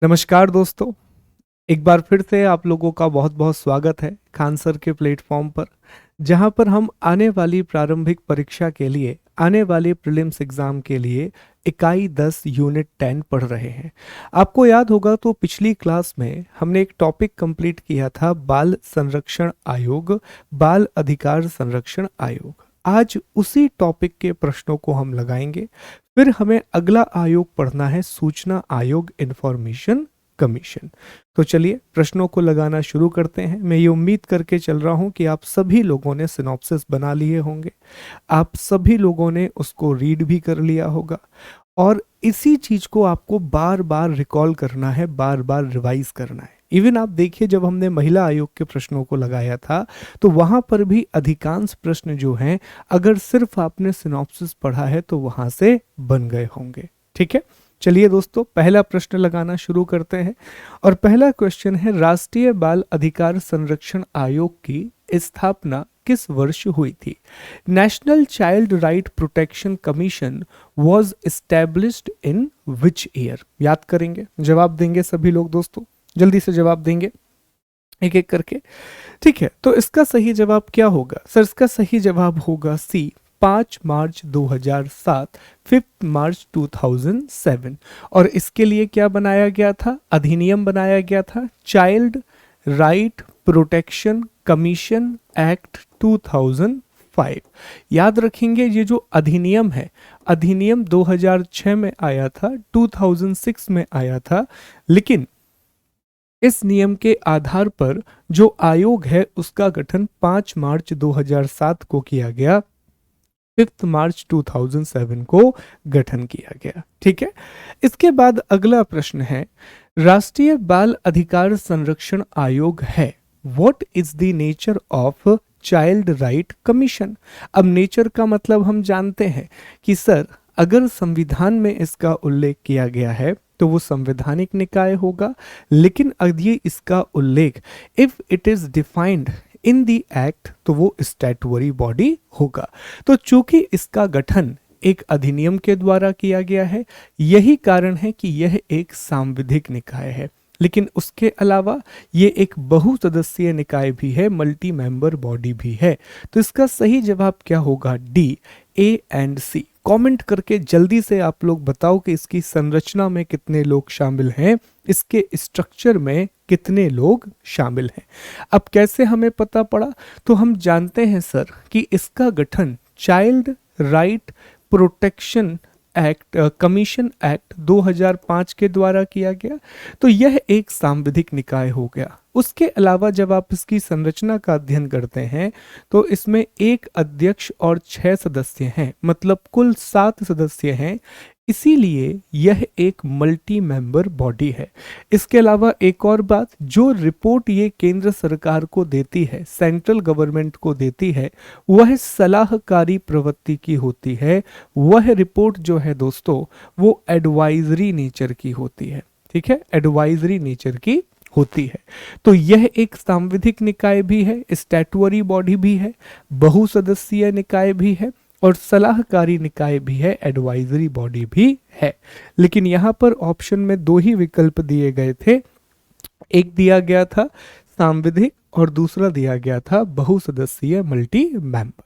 नमस्कार दोस्तों। एक बार फिर से आप लोगों का बहुत बहुत स्वागत है खान सर के प्लेटफॉर्म पर, जहां पर हम आने वाली प्रारंभिक परीक्षा के लिए, आने वाले प्रीलिम्स एग्जाम के लिए इकाई 10 यूनिट 10 पढ़ रहे हैं। आपको याद होगा तो पिछली क्लास में हमने एक टॉपिक कंप्लीट किया था, बाल संरक्षण आयोग, बाल अधिकार संरक्षण आयोग। आज उसी टॉपिक के प्रश्नों को हम लगाएंगे। फिर हमें अगला आयोग पढ़ना है, सूचना आयोग, इंफॉर्मेशन कमीशन। तो चलिए प्रश्नों को लगाना शुरू करते हैं। मैं ये उम्मीद करके चल रहा हूं कि आप सभी लोगों ने सिनॉप्सिस बना लिए होंगे, आप सभी लोगों ने उसको रीड भी कर लिया होगा, और इसी चीज को आपको बार बार रिकॉल करना है, बार बार रिवाइज करना है। इवन आप देखिए, जब हमने महिला आयोग के प्रश्नों को लगाया था तो वहां पर भी अधिकांश प्रश्न जो हैं, अगर सिर्फ आपने सिनॉप्सिस पढ़ा है तो वहां से बन गए होंगे। ठीक है, चलिए दोस्तों पहला प्रश्न लगाना शुरू करते हैं। और पहला क्वेश्चन है, राष्ट्रीय बाल अधिकार संरक्षण आयोग की स्थापना किस वर्ष हुई थी? National child right protection commission was established in which year? याद करेंगे, जवाब देंगे सभी लोग दोस्तों, जल्दी से जवाब देंगे एक एक करके। ठीक है, तो इसका सही जवाब क्या होगा सर? इसका सही जवाब होगा सी, 5 मार्च 2007, 5 मार्च 2007। और इसके लिए क्या बनाया गया था? अधिनियम बनाया गया था, child right protection commission act 2005। याद रखेंगे, ये जो अधिनियम है, अधिनियम 2006 में आया था, 2006 में आया था, लेकिन इस नियम के आधार पर जो आयोग है उसका गठन 5 मार्च 2007 को किया गया, 5 मार्च 2007 को गठन किया गया। ठीक है, इसके बाद अगला प्रश्न है, राष्ट्रीय बाल अधिकार संरक्षण आयोग है, what is the nature of child right commission? अब नेचर का मतलब हम जानते हैं कि सर अगर संविधान में इसका उल्लेख किया गया है तो वो संवैधानिक निकाय होगा, लेकिन यदि इसका उल्लेख if it is defined in the act तो वो स्टैट्यूटरी बॉडी होगा। तो चूंकि इसका गठन एक अधिनियम के द्वारा किया गया है, यही कारण है कि यह एक सांविधिक निकाय है। लेकिन उसके अलावा ये एक बहुसदस्यीय निकाय भी है, मल्टी मेंबर बॉडी भी है। तो इसका सही जवाब क्या होगा? D, A and C. Comment करके जल्दी से आप लोग बताओ कि इसकी संरचना में कितने लोग शामिल हैं, इसके स्ट्रक्चर में कितने लोग शामिल हैं। अब कैसे हमें पता पड़ा? तो हम जानते हैं सर कि इसका गठन child right protection act, commission act 2005 के द्वारा किया गया, तो यह एक सांविधिक निकाय हो गया। उसके अलावा जब आप इसकी संरचना का अध्ययन करते हैं तो इसमें एक अध्यक्ष और 6 सदस्य हैं, मतलब कुल 7 सदस्य हैं, इसीलिए यह एक मल्टी मेंबर बॉडी है। इसके अलावा एक और बात, जो रिपोर्ट ये केंद्र सरकार को देती है, सेंट्रल गवर्नमेंट को देती है, वह सलाहकारी प्रवृत्ति की होती है। वह रिपोर्ट जो है दोस्तों वो एडवाइजरी नेचर की होती है। ठीक है, एडवाइजरी नेचर की होती है। तो यह एक सांविधिक निकाय भी है, स्टैट्यूटरी बॉडी भी है, बहुसदस्यीय निकाय भी है और सलाहकारी निकाय भी है, एडवाइजरी बॉडी भी है। लेकिन यहाँ पर ऑप्शन में 2 ही विकल्प दिए गए थे, एक दिया गया था सांविधिक और दूसरा दिया गया था बहुसदस्यीय मल्टी मेंबर।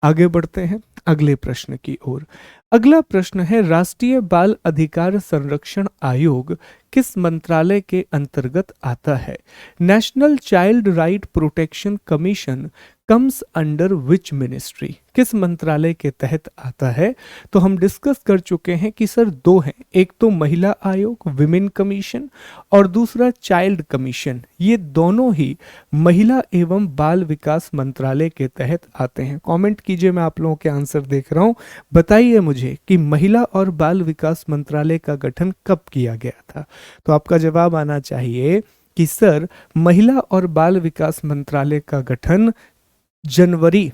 आगे बढ़ते हैं अगले प्रश्न की ओर। अगला प्रश्न है, राष्ट्रीय बाल अधिकार संरक्षण आयोग किस मंत्रालय के अंतर्गत आता है? National child right protection commission comes under which ministry? किस मंत्रालय के तहत आता है? तो हम डिस्कस कर चुके हैं कि सर 2 हैं, एक तो महिला आयोग विमेन कमीशन और दूसरा चाइल्ड कमीशन। ये दोनों ही महिला एवं बाल विकास मंत्रालय के तहत आते हैं। कमेंट कीजिए, मैं आप लोगों के आंसर देख रहा हूं। बताइए मुझे कि महिला और बाल विकास मंत्रालय का गठन कब किया गया था? तो आपका जवाब आना चाहिए कि सर महिला और बाल विकास मंत्रालय का गठन जनवरी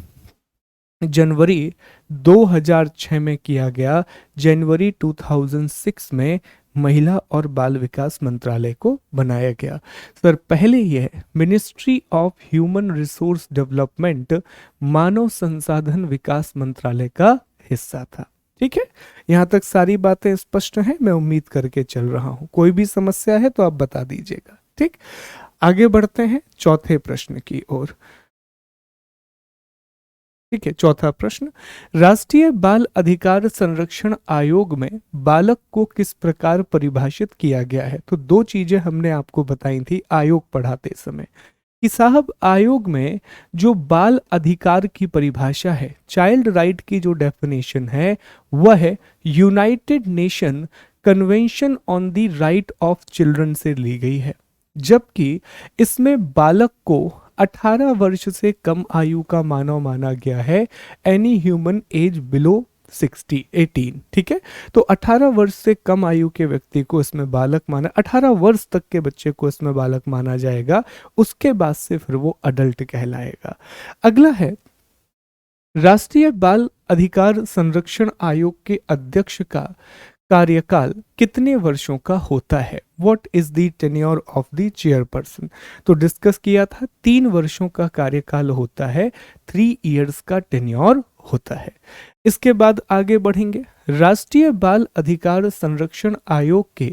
2006 में किया गया। जनवरी 2006 में महिला और बाल विकास मंत्रालय को बनाया गया। सर पहले यह ministry of human resource development, मानव संसाधन विकास मंत्रालय का हिस्सा था। ठीक है, यहाँ तक सारी बातें स्पष्ट हैं, मैं उम्मीद करके चल रहा हूँ। कोई भी समस्या है तो आप बता दीजिएगा। ठीक, आगे बढ़ते हैं चौथे प्रश्न की ओर। ठीक है, चौथा प्रश्न, राष्ट्रीय बाल अधिकार संरक्षण आयोग में बालक को किस प्रकार परिभाषित किया गया है? तो दो चीजें हमने आपको बताई थी आयोग पढ़ाते समय कि साहब आयोग में जो बाल अधिकार की परिभाषा है, चाइल्ड राइट की जो डेफिनेशन है, वह है United nation convention on the right of children से ली गई है, जबकि इसमें बालक को 18 वर्ष से कम आयु का मानव माना गया है, एनी ह्यूमन एज बिलो 18। ठीक है, तो 18 वर्ष से कम आयु के व्यक्ति को इसमें बालक माना, 18 वर्ष तक के बच्चे को इसमें बालक माना जाएगा, उसके बाद से फिर वो अडल्ट कहलाएगा। अगला है, राष्ट्रीय बाल अधिकार संरक्षण आयोग के अध्यक्ष का कार्यकाल कितने वर्षों का होता है? What is the tenure of the chairperson? तो डिस्कस किया था 3 वर्षों का कार्यकाल होता है, 3 इयर्स का टेन्योर होता है। इसके बाद आगे बढ़ेंगे, राष्ट्रीय बाल अधिकार संरक्षण आयोग के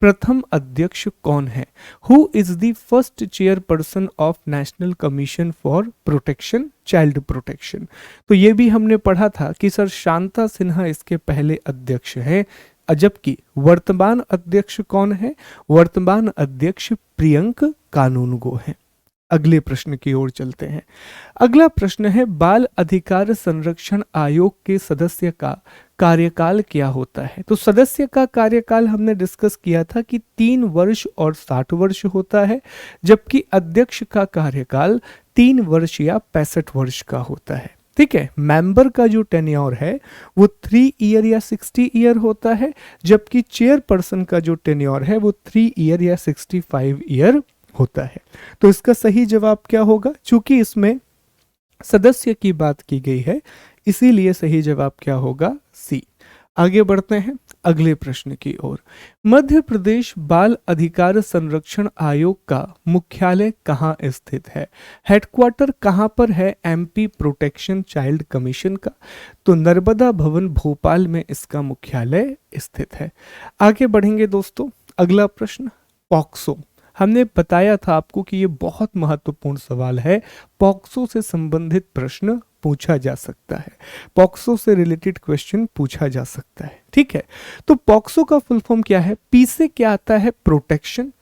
प्रथम अध्यक्ष कौन है? Who is the first chairperson of national commission for protection child protection? तो ये भी हमने पढ़ा था कि सर शांता सिन्हा इसके पहले अध्यक्ष हैं, जबकि वर्तमान अध्यक्ष कौन है? वर्तमान अध्यक्ष प्रियंक कानूनगो हैं। अगले प्रश्न की ओर चलते हैं। अगला प्रश्न है, बाल अधिकार संरक्षण आयोग के सदस्य का कार्यकाल क्या होता है? तो सदस्य का कार्यकाल हमने डिस्कस किया था कि 3 वर्ष और 60 वर्ष होता है, जबकि अध्यक्ष का कार्यकाल 3 वर्ष या 65 वर्ष का होता है। ठीक है, मेंबर का जो टेन्योर है वो 3 ईयर या 60 ईयर होता है, जबकि चेयरपर्सन का जो टेन्योर है वो 3 ईयर या 65 ईयर होता है। तो इसका सही जवाब क्या होगा? चूंकि इसमें सदस्य की बात की गई है, इसीलिए सही जवाब क्या होगा? सी। आगे बढ़ते हैं अगले प्रश्न की ओर। मध्य प्रदेश बाल अधिकार संरक्षण आयोग का मुख्यालय कहाँ स्थित है? हेडक्वार्टर कहाँ पर है एमपी प्रोटेक्शन चाइल्ड कमीशन का? तो नर्मदा भवन भोपाल में इसका मुख्यालय स्थित है। आगे बढ़ेंगे दोस्तों, अगला प्रश्न, पॉक्सो। हमने बताया था आपको कि ये बहुत महत्वपूर्ण सवाल है, पॉक्सो से संबंधित प्रश्न पूछा जा सकता है, पॉक्सो से रिलेटेड क्वेश्चन पूछा जा सकता है। ठीक है, तो पॉक्सो का फुल फॉर्म क्या है? पी से क्या आता है? प्रोटेक्शन।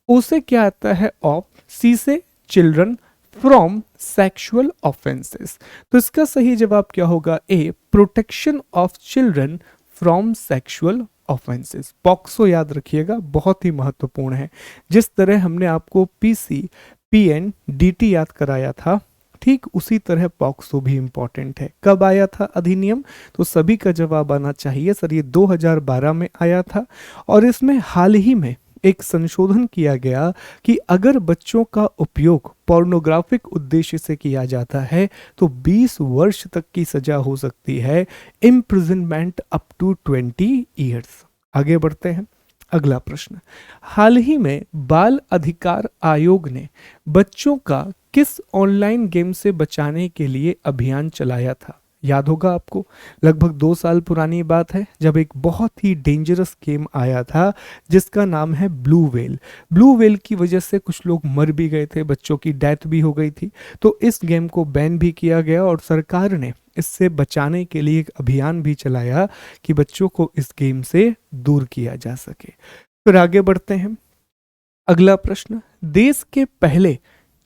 ओ से क्या आता है? ऑफ। सी से चिल्ड्रन फ्रॉम सेक्सुअल ऑफेंसेस। तो इसका सही जवाब क्या होगा? A, protection of children from sexual offences. POCSO याद रखिएगा, बहुत ही महत्वपूर्ण है। जिस तरह हमने आपको पीसी, पीएन, डीटी याद कराया था, ठीक उसी तरह पॉक्सो भी इंपॉर्टेंट है। कब आया था अधिनियम? तो सभी का जवाब आना चाहिए सर, ये 2012 में आया था, और इसमें हाल ही में एक संशोधन किया गया कि अगर बच्चों का उपयोग पोर्नोग्राफिक उद्देश्य से किया जाता है तो 20 वर्ष तक की सजा हो सकती है, इम्प्रिजनमेंट अप टू 20 इयर्स। आगे बढ़ते हैं, अगला प्रश्न, हाल ही में बाल अधिकार आयोग ने बच्चों का किस ऑनलाइन गेम से बचाने के लिए अभियान चलाया था? याद होगा आपको, लगभग 2 साल पुरानी बात है, जब एक बहुत ही डेंजरस गेम आया था जिसका नाम है ब्लू व्हेल। ब्लू व्हेल की वजह से कुछ लोग मर भी गए थे, बच्चों की डेथ भी हो गई थी। तो इस गेम को बैन भी किया गया और सरकार ने इससे बचाने के लिए एक अभियान भी चलाया कि बच्चों को इस गेम से दूर किया जा सके। फिर आगे बढ़ते हैं, अगला प्रश्न, देश के पहले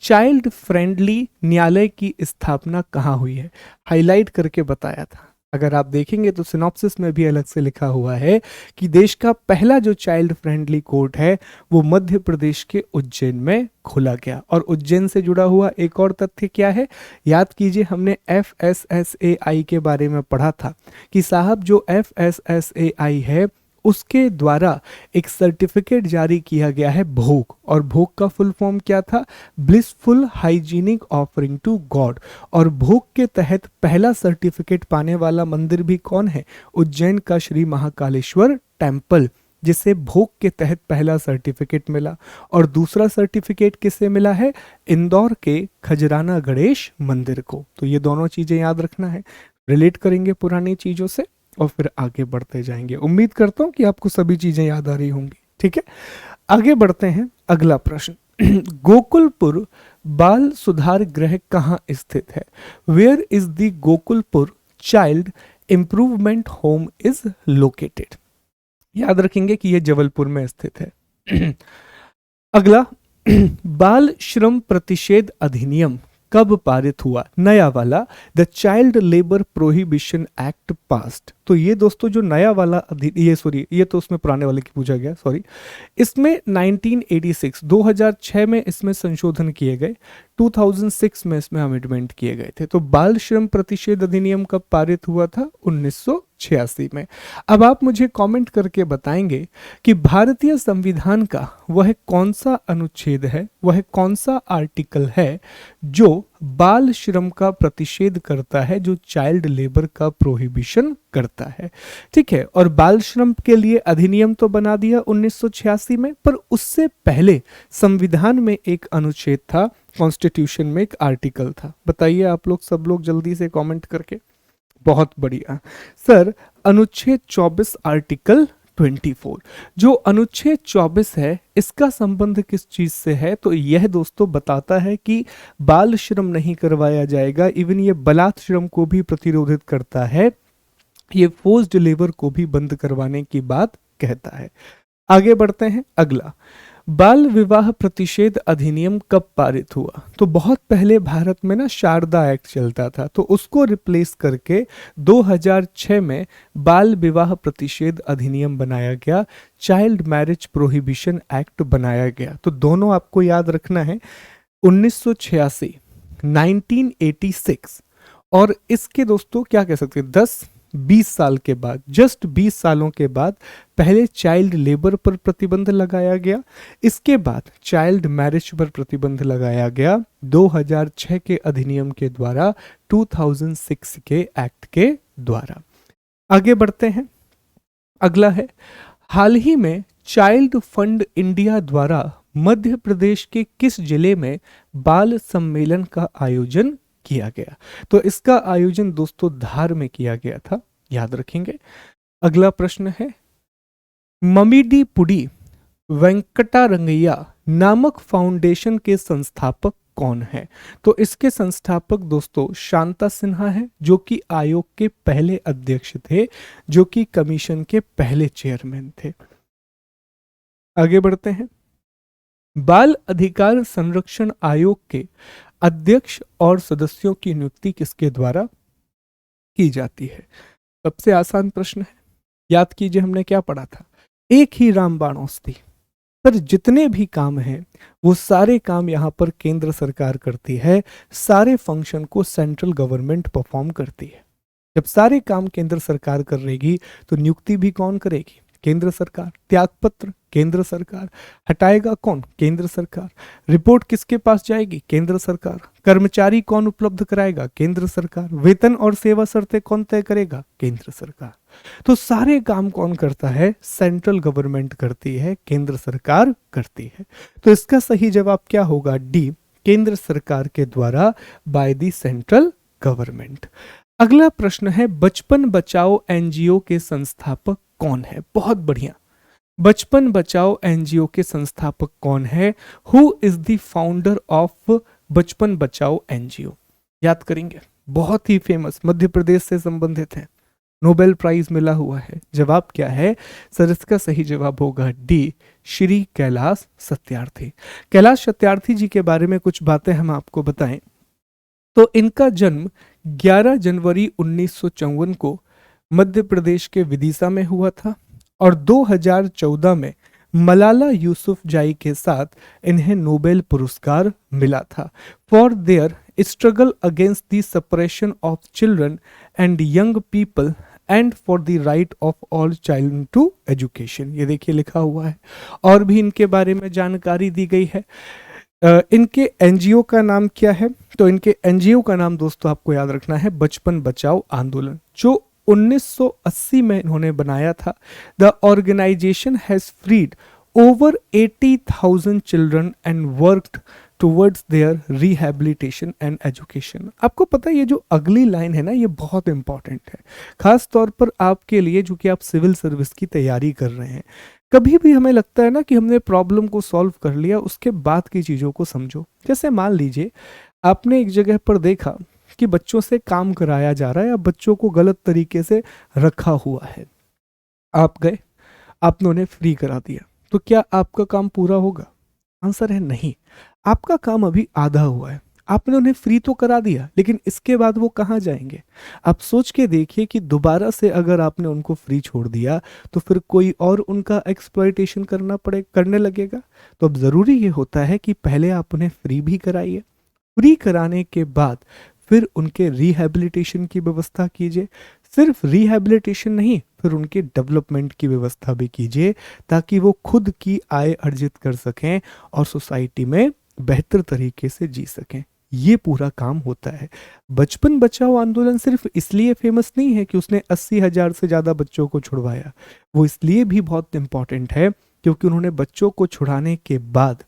चाइल्ड फ्रेंडली न्यायालय की स्थापना कहाँ हुई है? हाईलाइट करके बताया था, अगर आप देखेंगे तो सिनॉप्सिस में भी अलग से लिखा हुआ है कि देश का पहला जो चाइल्ड फ्रेंडली कोर्ट है वो मध्य प्रदेश के उज्जैन में खोला गया। और उज्जैन से जुड़ा हुआ एक और तथ्य क्या है? याद कीजिए, हमने FSSAI के बारे में पढ़ा था कि साहब जो FSSAI है उसके द्वारा एक सर्टिफिकेट जारी किया गया है भोग, और भोग का फुल फॉर्म क्या था? Blissful hygienic offering to God. और भोग के तहत पहला सर्टिफिकेट पाने वाला मंदिर भी कौन है? उज्जैन का श्री महाकालेश्वर टेम्पल, जिसे भोग के तहत पहला सर्टिफिकेट मिला। और दूसरा सर्टिफिकेट किसे मिला है? इंदौर के खजराना गणेश मंदिर को। तो ये दोनों चीजें याद रखना है, रिलेट करेंगे पुरानी चीजों से। और फिर आगे बढ़ते जाएंगे। उम्मीद करता हूं कि आपको सभी चीजें याद आ रही होंगी। ठीक है, आगे बढ़ते हैं। अगला प्रश्न गोकुलपुर बाल सुधार गृह कहाँ स्थित है? Where is the Gokulpur child improvement home is located? याद रखेंगे कि यह जबलपुर में स्थित है। अगला बाल श्रम प्रतिषेध अधिनियम कब पारित हुआ? नया वाला, the child labour prohibition act passed. तो ये दोस्तों जो नया वाला ये तो उसमें पुराने वाले की पूछा गया, सॉरी। इसमें 1986 2006 में इसमें संशोधन किए गए, 2006 में इसमें अमेंडमेंट किए गए थे। तो बाल श्रम प्रतिषेध अधिनियम कब पारित हुआ था? 1986 में। अब आप मुझे कमेंट करके बताएंगे कि भारतीय संविधान का वह कौन सा अनुच्छेद है, वह कौन सा आर्टिकल है जो बाल श्रम का प्रतिषेध करता है, जो चाइल्ड लेबर का प्रोहिबिशन करता है। ठीक है, और बाल श्रम के लिए अधिनियम तो बना दिया 1986 में, पर उससे पहले संविधान में एक अनुच्छेद था, कॉन्स्टिट्यूशन में एक आर्टिकल था। बताइए आप लोग, सब लोग जल्दी से कमेंट करके। बहुत बढ़िया सर, अनुच्छेद 24 आर्टिकल 24। जो अनुच्छेद 24 है इसका संबंध किस चीज से है? तो यह दोस्तों बताता है कि बाल श्रम नहीं करवाया जाएगा। इवन ये बलात् श्रम को भी प्रतिरोधित करता है, ये फोर्स्ड लेबर को भी बंद करवाने की बात कहता है। आगे बढ़ते हैं। अगला, बाल विवाह प्रतिषेध अधिनियम कब पारित हुआ? तो बहुत पहले भारत में ना शारदा एक्ट चलता था, तो उसको रिप्लेस करके 2006 में बाल विवाह प्रतिषेध अधिनियम बनाया गया, चाइल्ड मैरिज प्रोहिबिशन एक्ट बनाया गया। तो दोनों आपको याद रखना है, 1986 1986 और इसके दोस्तों क्या कह सकते हैं 10-20 साल के बाद, जस्ट 20 सालों के बाद पहले चाइल्ड लेबर पर प्रतिबंध लगाया गया, इसके बाद चाइल्ड मैरिज पर प्रतिबंध लगाया गया 2006 के अधिनियम के द्वारा, 2006 के एक्ट के द्वारा। आगे बढ़ते हैं। अगला है, हाल ही में चाइल्ड फंड इंडिया द्वारा मध्य प्रदेश के किस जिले में बाल सम्मेलन का आयोजन किया गया? तो इसका आयोजन दोस्तों धार में किया गया था, याद रखेंगे। अगला प्रश्न है, ममिडी पुडी वेंकटारंगैया नामक फाउंडेशन के संस्थापक कौन है? तो इसके संस्थापक दोस्तों शांता सिन्हा है, जो कि आयोग के पहले अध्यक्ष थे, जो कि कमीशन के पहले चेयरमैन थे। आगे बढ़ते हैं। बाल अधिकार संरक्षण आयोग के अध्यक्ष और सदस्यों की नियुक्ति किसके द्वारा की जाती है? सबसे आसान प्रश्न है, याद कीजिए हमने क्या पढ़ा था, एक ही रामबाण औषधि। पर जितने भी काम हैं वो सारे काम यहाँ पर केंद्र सरकार करती है, सारे फंक्शन को सेंट्रल गवर्नमेंट परफॉर्म करती है। जब सारे काम केंद्र सरकार कर रहेगी तो नियुक्ति भी कौन करेगी? केंद्र सरकार। त्यागपत्र केंद्र सरकार। हटाएगा कौन? केंद्र सरकार। रिपोर्ट किसके पास जाएगी? केंद्र सरकार। कर्मचारी कौन उपलब्ध कराएगा? केंद्र सरकार। वेतन और सेवा शर्तें कौन तय करेगा? केंद्र सरकार। तो सारे काम कौन करता है? सेंट्रल गवर्नमेंट करती है, केंद्र सरकार करती है। तो इसका सही जवाब क्या होगा? डी, केंद्र सरकार के द्वारा, बाय द सेंट्रल गवर्नमेंट। अगला प्रश्न है, बचपन बचाओ एनजीओ के संस्थापक कौन है? बहुत बढ़िया, बचपन बचाओ एनजीओ के संस्थापक कौन है? Who is the founder of बचपन बचाओ एनजीओ? याद करेंगे, बहुत ही फेमस, मध्य प्रदेश से संबंधित है, नोबेल प्राइज मिला हुआ है। जवाब क्या है सर? इसका सही जवाब होगा डी, श्री कैलाश सत्यार्थी। कैलाश सत्यार्थी जी के बारे में कुछ बातें हम आपको बताएं तो इनका जन्म 11 जनवरी 1954 को मध्य प्रदेश के विदिशा में हुआ था और 2014 में मलाला यूसुफजाई के साथ इन्हें नोबेल पुरस्कार मिला था for their struggle against the separation of children and young people and for the right of all child to education. ये देखिए लिखा हुआ है, और भी इनके बारे में जानकारी दी गई है। इनके एनजीओ का नाम क्या है? तो इनके एनजीओ का नाम दोस्तों आपको याद रखना है बचपन बचाओ आंदोलन, जो 1980 में इन्होंने बनाया था। The organisation has freed over 80,000 children and worked towards their rehabilitation and education. आपको पता है ये जो अगली लाइन है ना, ये बहुत इंपॉर्टेंट है, खास तौर पर आपके लिए जो कि आप सिविल सर्विस की तैयारी कर रहे हैं। कभी भी हमें लगता है ना कि हमने प्रॉब्लम को सॉल्व कर लिया, उसके बाद की चीज़ों को समझो। जैसे मान लीजिए आपने एक जगह पर देखा कि बच्चों से काम कराया जा रहा है या बच्चों को गलत तरीके से रखा हुआ है, आप गए, आपने उन्हें फ्री करा दिया, तो क्या आपका काम पूरा होगा? आंसर है नहीं। आपका काम अभी आधा हुआ है। आपने उन्हें फ्री तो करा दिया, लेकिन इसके बाद वो कहाँ जाएंगे? आप सोच के देखिए कि दोबारा से अगर आपने उनको फ्री छोड़ दिया तो फिर कोई और उनका एक्सप्लॉयटेशन करने लगेगा। तो अब ज़रूरी ये होता है कि पहले आप उन्हें फ्री भी कराइए, फ्री कराने के बाद फिर उनके रिहैबिलिटेशन की व्यवस्था कीजिए। सिर्फ रिहैबिलिटेशन नहीं, फिर उनके डेवलपमेंट की व्यवस्था भी कीजिए, ताकि वो खुद की आय अर्जित कर सकें और सोसाइटी में बेहतर तरीके से जी सकें। ये पूरा काम होता है। बचपन बचाओ आंदोलन सिर्फ इसलिए फेमस नहीं है कि उसने 80,000 से ज़्यादा बच्चों को छुड़वाया, वो इसलिए भी बहुत इंपॉर्टेंट है क्योंकि उन्होंने बच्चों को छुड़ाने के बाद,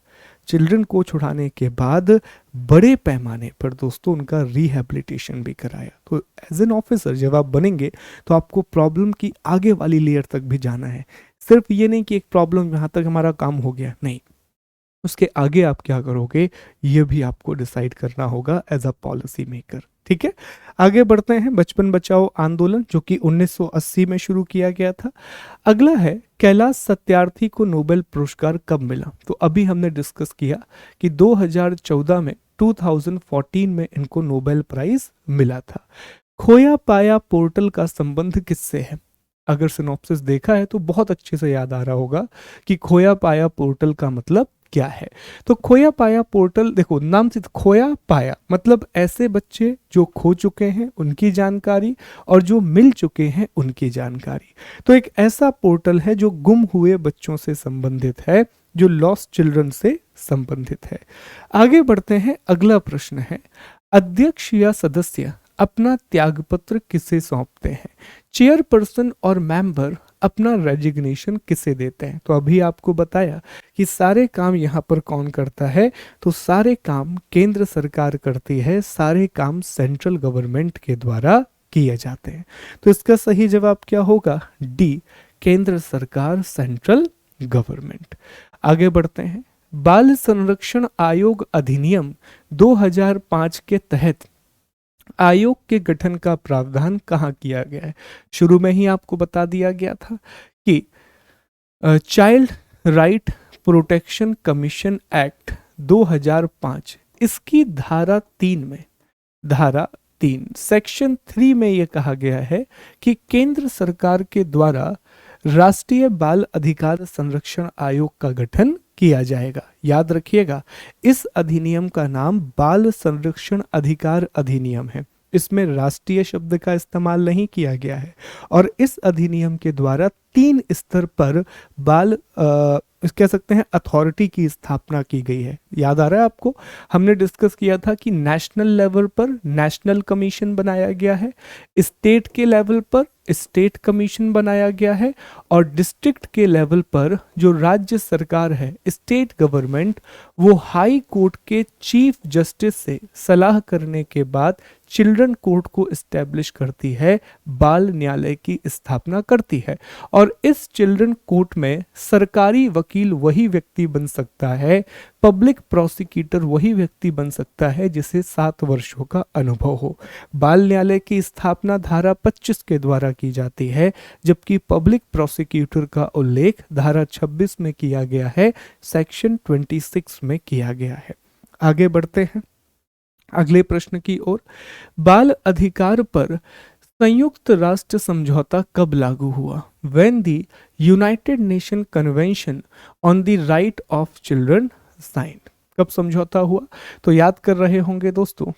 चिल्ड्रन को छुड़ाने के बाद बड़े पैमाने पर दोस्तों उनका रिहैबिलिटेशन भी कराया। तो एज एन ऑफिसर जब आप बनेंगे तो आपको प्रॉब्लम की आगे वाली लेयर तक भी जाना है। सिर्फ ये नहीं कि एक प्रॉब्लम यहाँ तक हमारा काम हो गया, नहीं, उसके आगे आप क्या करोगे ये भी आपको डिसाइड करना होगा एज अ पॉलिसी मेकर। ठीक है, आगे बढ़ते हैं। बचपन बचाओ आंदोलन जो कि 1980 में शुरू किया गया था। अगला है कैलाश सत्यार्थी को नोबेल पुरस्कार कब मिला? तो अभी हमने डिस्कस किया कि 2014 में 2014 में इनको नोबेल प्राइज मिला था। खोया पाया पोर्टल का संबंध किससे है? अगर सिनॉप्सिस देखा है तो बहुत अच्छे से याद आ रहा होगा कि खोया पाया पोर्टल का मतलब क्या है। तो खोया पाया पोर्टल, देखो नाम से खोया पाया मतलब ऐसे बच्चे जो खो चुके हैं उनकी जानकारी और जो मिल चुके हैं उनकी जानकारी। तो एक ऐसा पोर्टल है जो गुम हुए बच्चों से संबंधित है, जो लॉस्ट चिल्ड्रन से संबंधित है। आगे बढ़ते हैं, अगला प्रश्न है, अध्यक्ष या सदस्य अपना त्यागपत्र किसे सौंपते हैं? चेयरपर्सन और मेंबर अपना रेजिग्नेशन किसे देते हैं? तो अभी आपको बताया कि सारे काम यहाँ पर कौन करता है, तो सारे काम केंद्र सरकार करती है, सारे काम सेंट्रल गवर्नमेंट के द्वारा किए जाते हैं। तो इसका सही जवाब क्या होगा? डी, केंद्र सरकार, सेंट्रल गवर्नमेंट। आगे बढ़ते हैं, बाल संरक्षण आयोग अधिनियम 2005 के तहत आयोग के गठन का प्रावधान कहाँ किया गया है? शुरू में ही आपको बता दिया गया था कि child right protection commission act 2005, इसकी धारा 3 में, धारा 3 सेक्शन 3 में यह कहा गया है कि केंद्र सरकार के द्वारा राष्ट्रीय बाल अधिकार संरक्षण आयोग का गठन किया जाएगा। याद रखिएगा, इस अधिनियम का नाम बाल संरक्षण अधिकार अधिनियम है। इसमें राष्ट्रीय शब्द का इस्तेमाल नहीं किया गया है और इस अधिनियम के द्वारा 3 स्तर पर बाल कह सकते हैं अथॉरिटी की स्थापना की गई है। याद आ रहा है आपको? हमने डिस्कस किया था कि नेशनल लेवल पर नेशनल कमीशन बनाया गया है, स्टेट के लेवल पर स्टेट कमीशन बनाया गया है और डिस्ट्रिक्ट के लेवल पर जो राज्य सरकार है, स्टेट गवर्नमेंट, वो हाई कोर्ट के चीफ जस्टिस से सलाह करने के बाद चिल्ड्रन कोर्ट को एस्टेब्लिश करती है, बाल न्यायालय की स्थापना करती है। और इस चिल्ड्रन कोर्ट में सरकारी वकील वही व्यक्ति बन सकता है, पब्लिक प्रोसिक्यूटर वही व्यक्ति बन सकता है जिसे 7 वर्षों का अनुभव हो। बाल न्यायालय की स्थापना धारा 25 के द्वारा की जाती है, जबकि पब्लिक प्रोसिक्यूटर का उल्लेख धारा 26 में किया गया है, सेक्शन 26 में किया गया है। आगे बढ़ते हैं अगले प्रश्न की ओर। बाल अधिकार पर संयुक्त राष्ट्र समझौता कब लागू हुआ? When the United nation convention on the right of children signed. कब समझौता हुआ? तो याद कर रहे होंगे दोस्तों,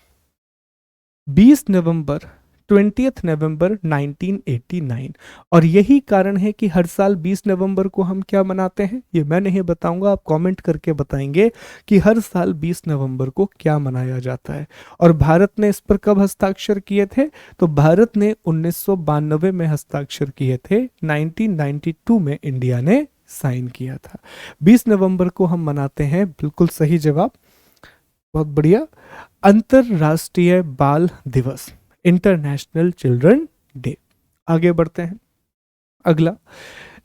20 नवंबर 1989। और यही कारण है कि हर साल 20 नवंबर को हम क्या मनाते हैं, ये मैं नहीं बताऊंगा, आप कमेंट करके बताएंगे कि हर साल 20 नवंबर को क्या मनाया जाता है। और भारत ने इस पर कब हस्ताक्षर किए थे? तो भारत ने 1992 में हस्ताक्षर किए थे, 1992 में इंडिया ने साइन किया था। 20 नवंबर को हम मनाते हैं, बिल्कुल सही जवाब। बहुत बढ़िया। अंतरराष्ट्रीय बाल दिवस, इंटरनेशनल चिल्ड्रन डे। आगे बढ़ते हैं। अगला,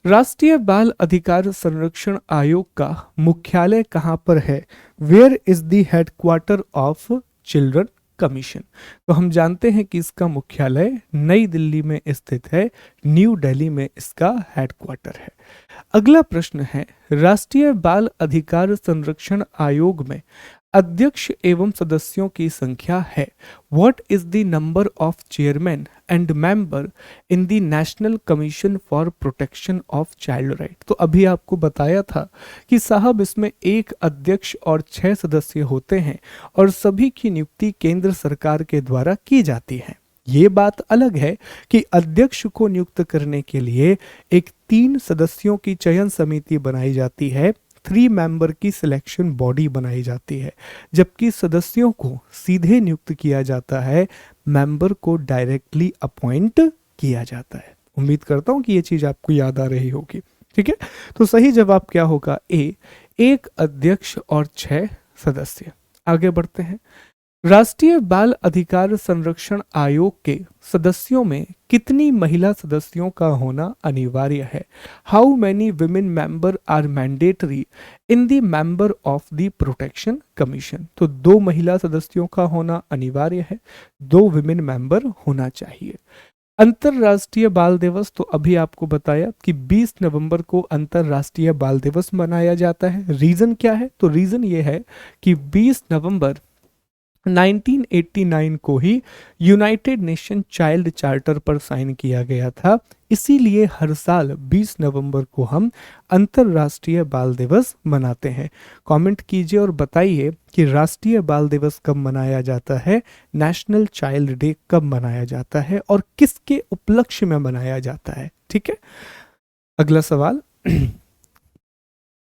राष्ट्रीय बाल अधिकार संरक्षण आयोग का मुख्यालय कहाँ पर है? Where is the headquarter of children commission? तो हम जानते हैं कि इसका मुख्यालय नई दिल्ली में स्थित है, न्यू दिल्ली में इसका हेडक्वार्टर है। अगला प्रश्न है, राष्ट्रीय बाल अधिकार संरक्षण आयोग में अध्यक्ष एवं सदस्यों की संख्या है। What is the number of chairman and member in the national commission for protection of child right? तो अभी आपको बताया था कि साहब इसमें एक अध्यक्ष और 6 सदस्य होते हैं और सभी की नियुक्ति केंद्र सरकार के द्वारा की जाती है। ये बात अलग है कि अध्यक्ष को नियुक्त करने के लिए एक 3 सदस्यों की चयन समिति बनाई जाती है, 3 मेंबर की सिलेक्शन बॉडी बनाई जाती है, जबकि सदस्यों को सीधे नियुक्त किया जाता है, मेंबर को डायरेक्टली अपॉइंट किया जाता है। उम्मीद करता हूं कि ये चीज आपको याद आ रही होगी। ठीक है, तो सही जवाब क्या होगा? ए, एक अध्यक्ष और 6 सदस्य। आगे बढ़ते हैं। राष्ट्रीय बाल अधिकार संरक्षण आयोग के सदस्यों में कितनी महिला सदस्यों का होना अनिवार्य है? How many women member are mandatory in the member of the protection commission? तो 2 महिला सदस्यों का होना अनिवार्य है, 2 विमेन मेंबर होना चाहिए। अंतरराष्ट्रीय बाल दिवस, तो अभी आपको बताया कि 20 नवंबर को अंतरराष्ट्रीय बाल दिवस मनाया जाता है। रीजन क्या है? तो रीजन ये है कि 20 नवंबर 1989 को ही यूनाइटेड नेशन चाइल्ड चार्टर पर साइन किया गया था, इसीलिए हर साल 20 नवंबर को हम अंतरराष्ट्रीय बाल दिवस मनाते हैं। कमेंट कीजिए और बताइए कि राष्ट्रीय बाल दिवस कब मनाया जाता है, नेशनल चाइल्ड डे कब मनाया जाता है और किसके उपलक्ष्य में मनाया जाता है। ठीक है, अगला सवाल।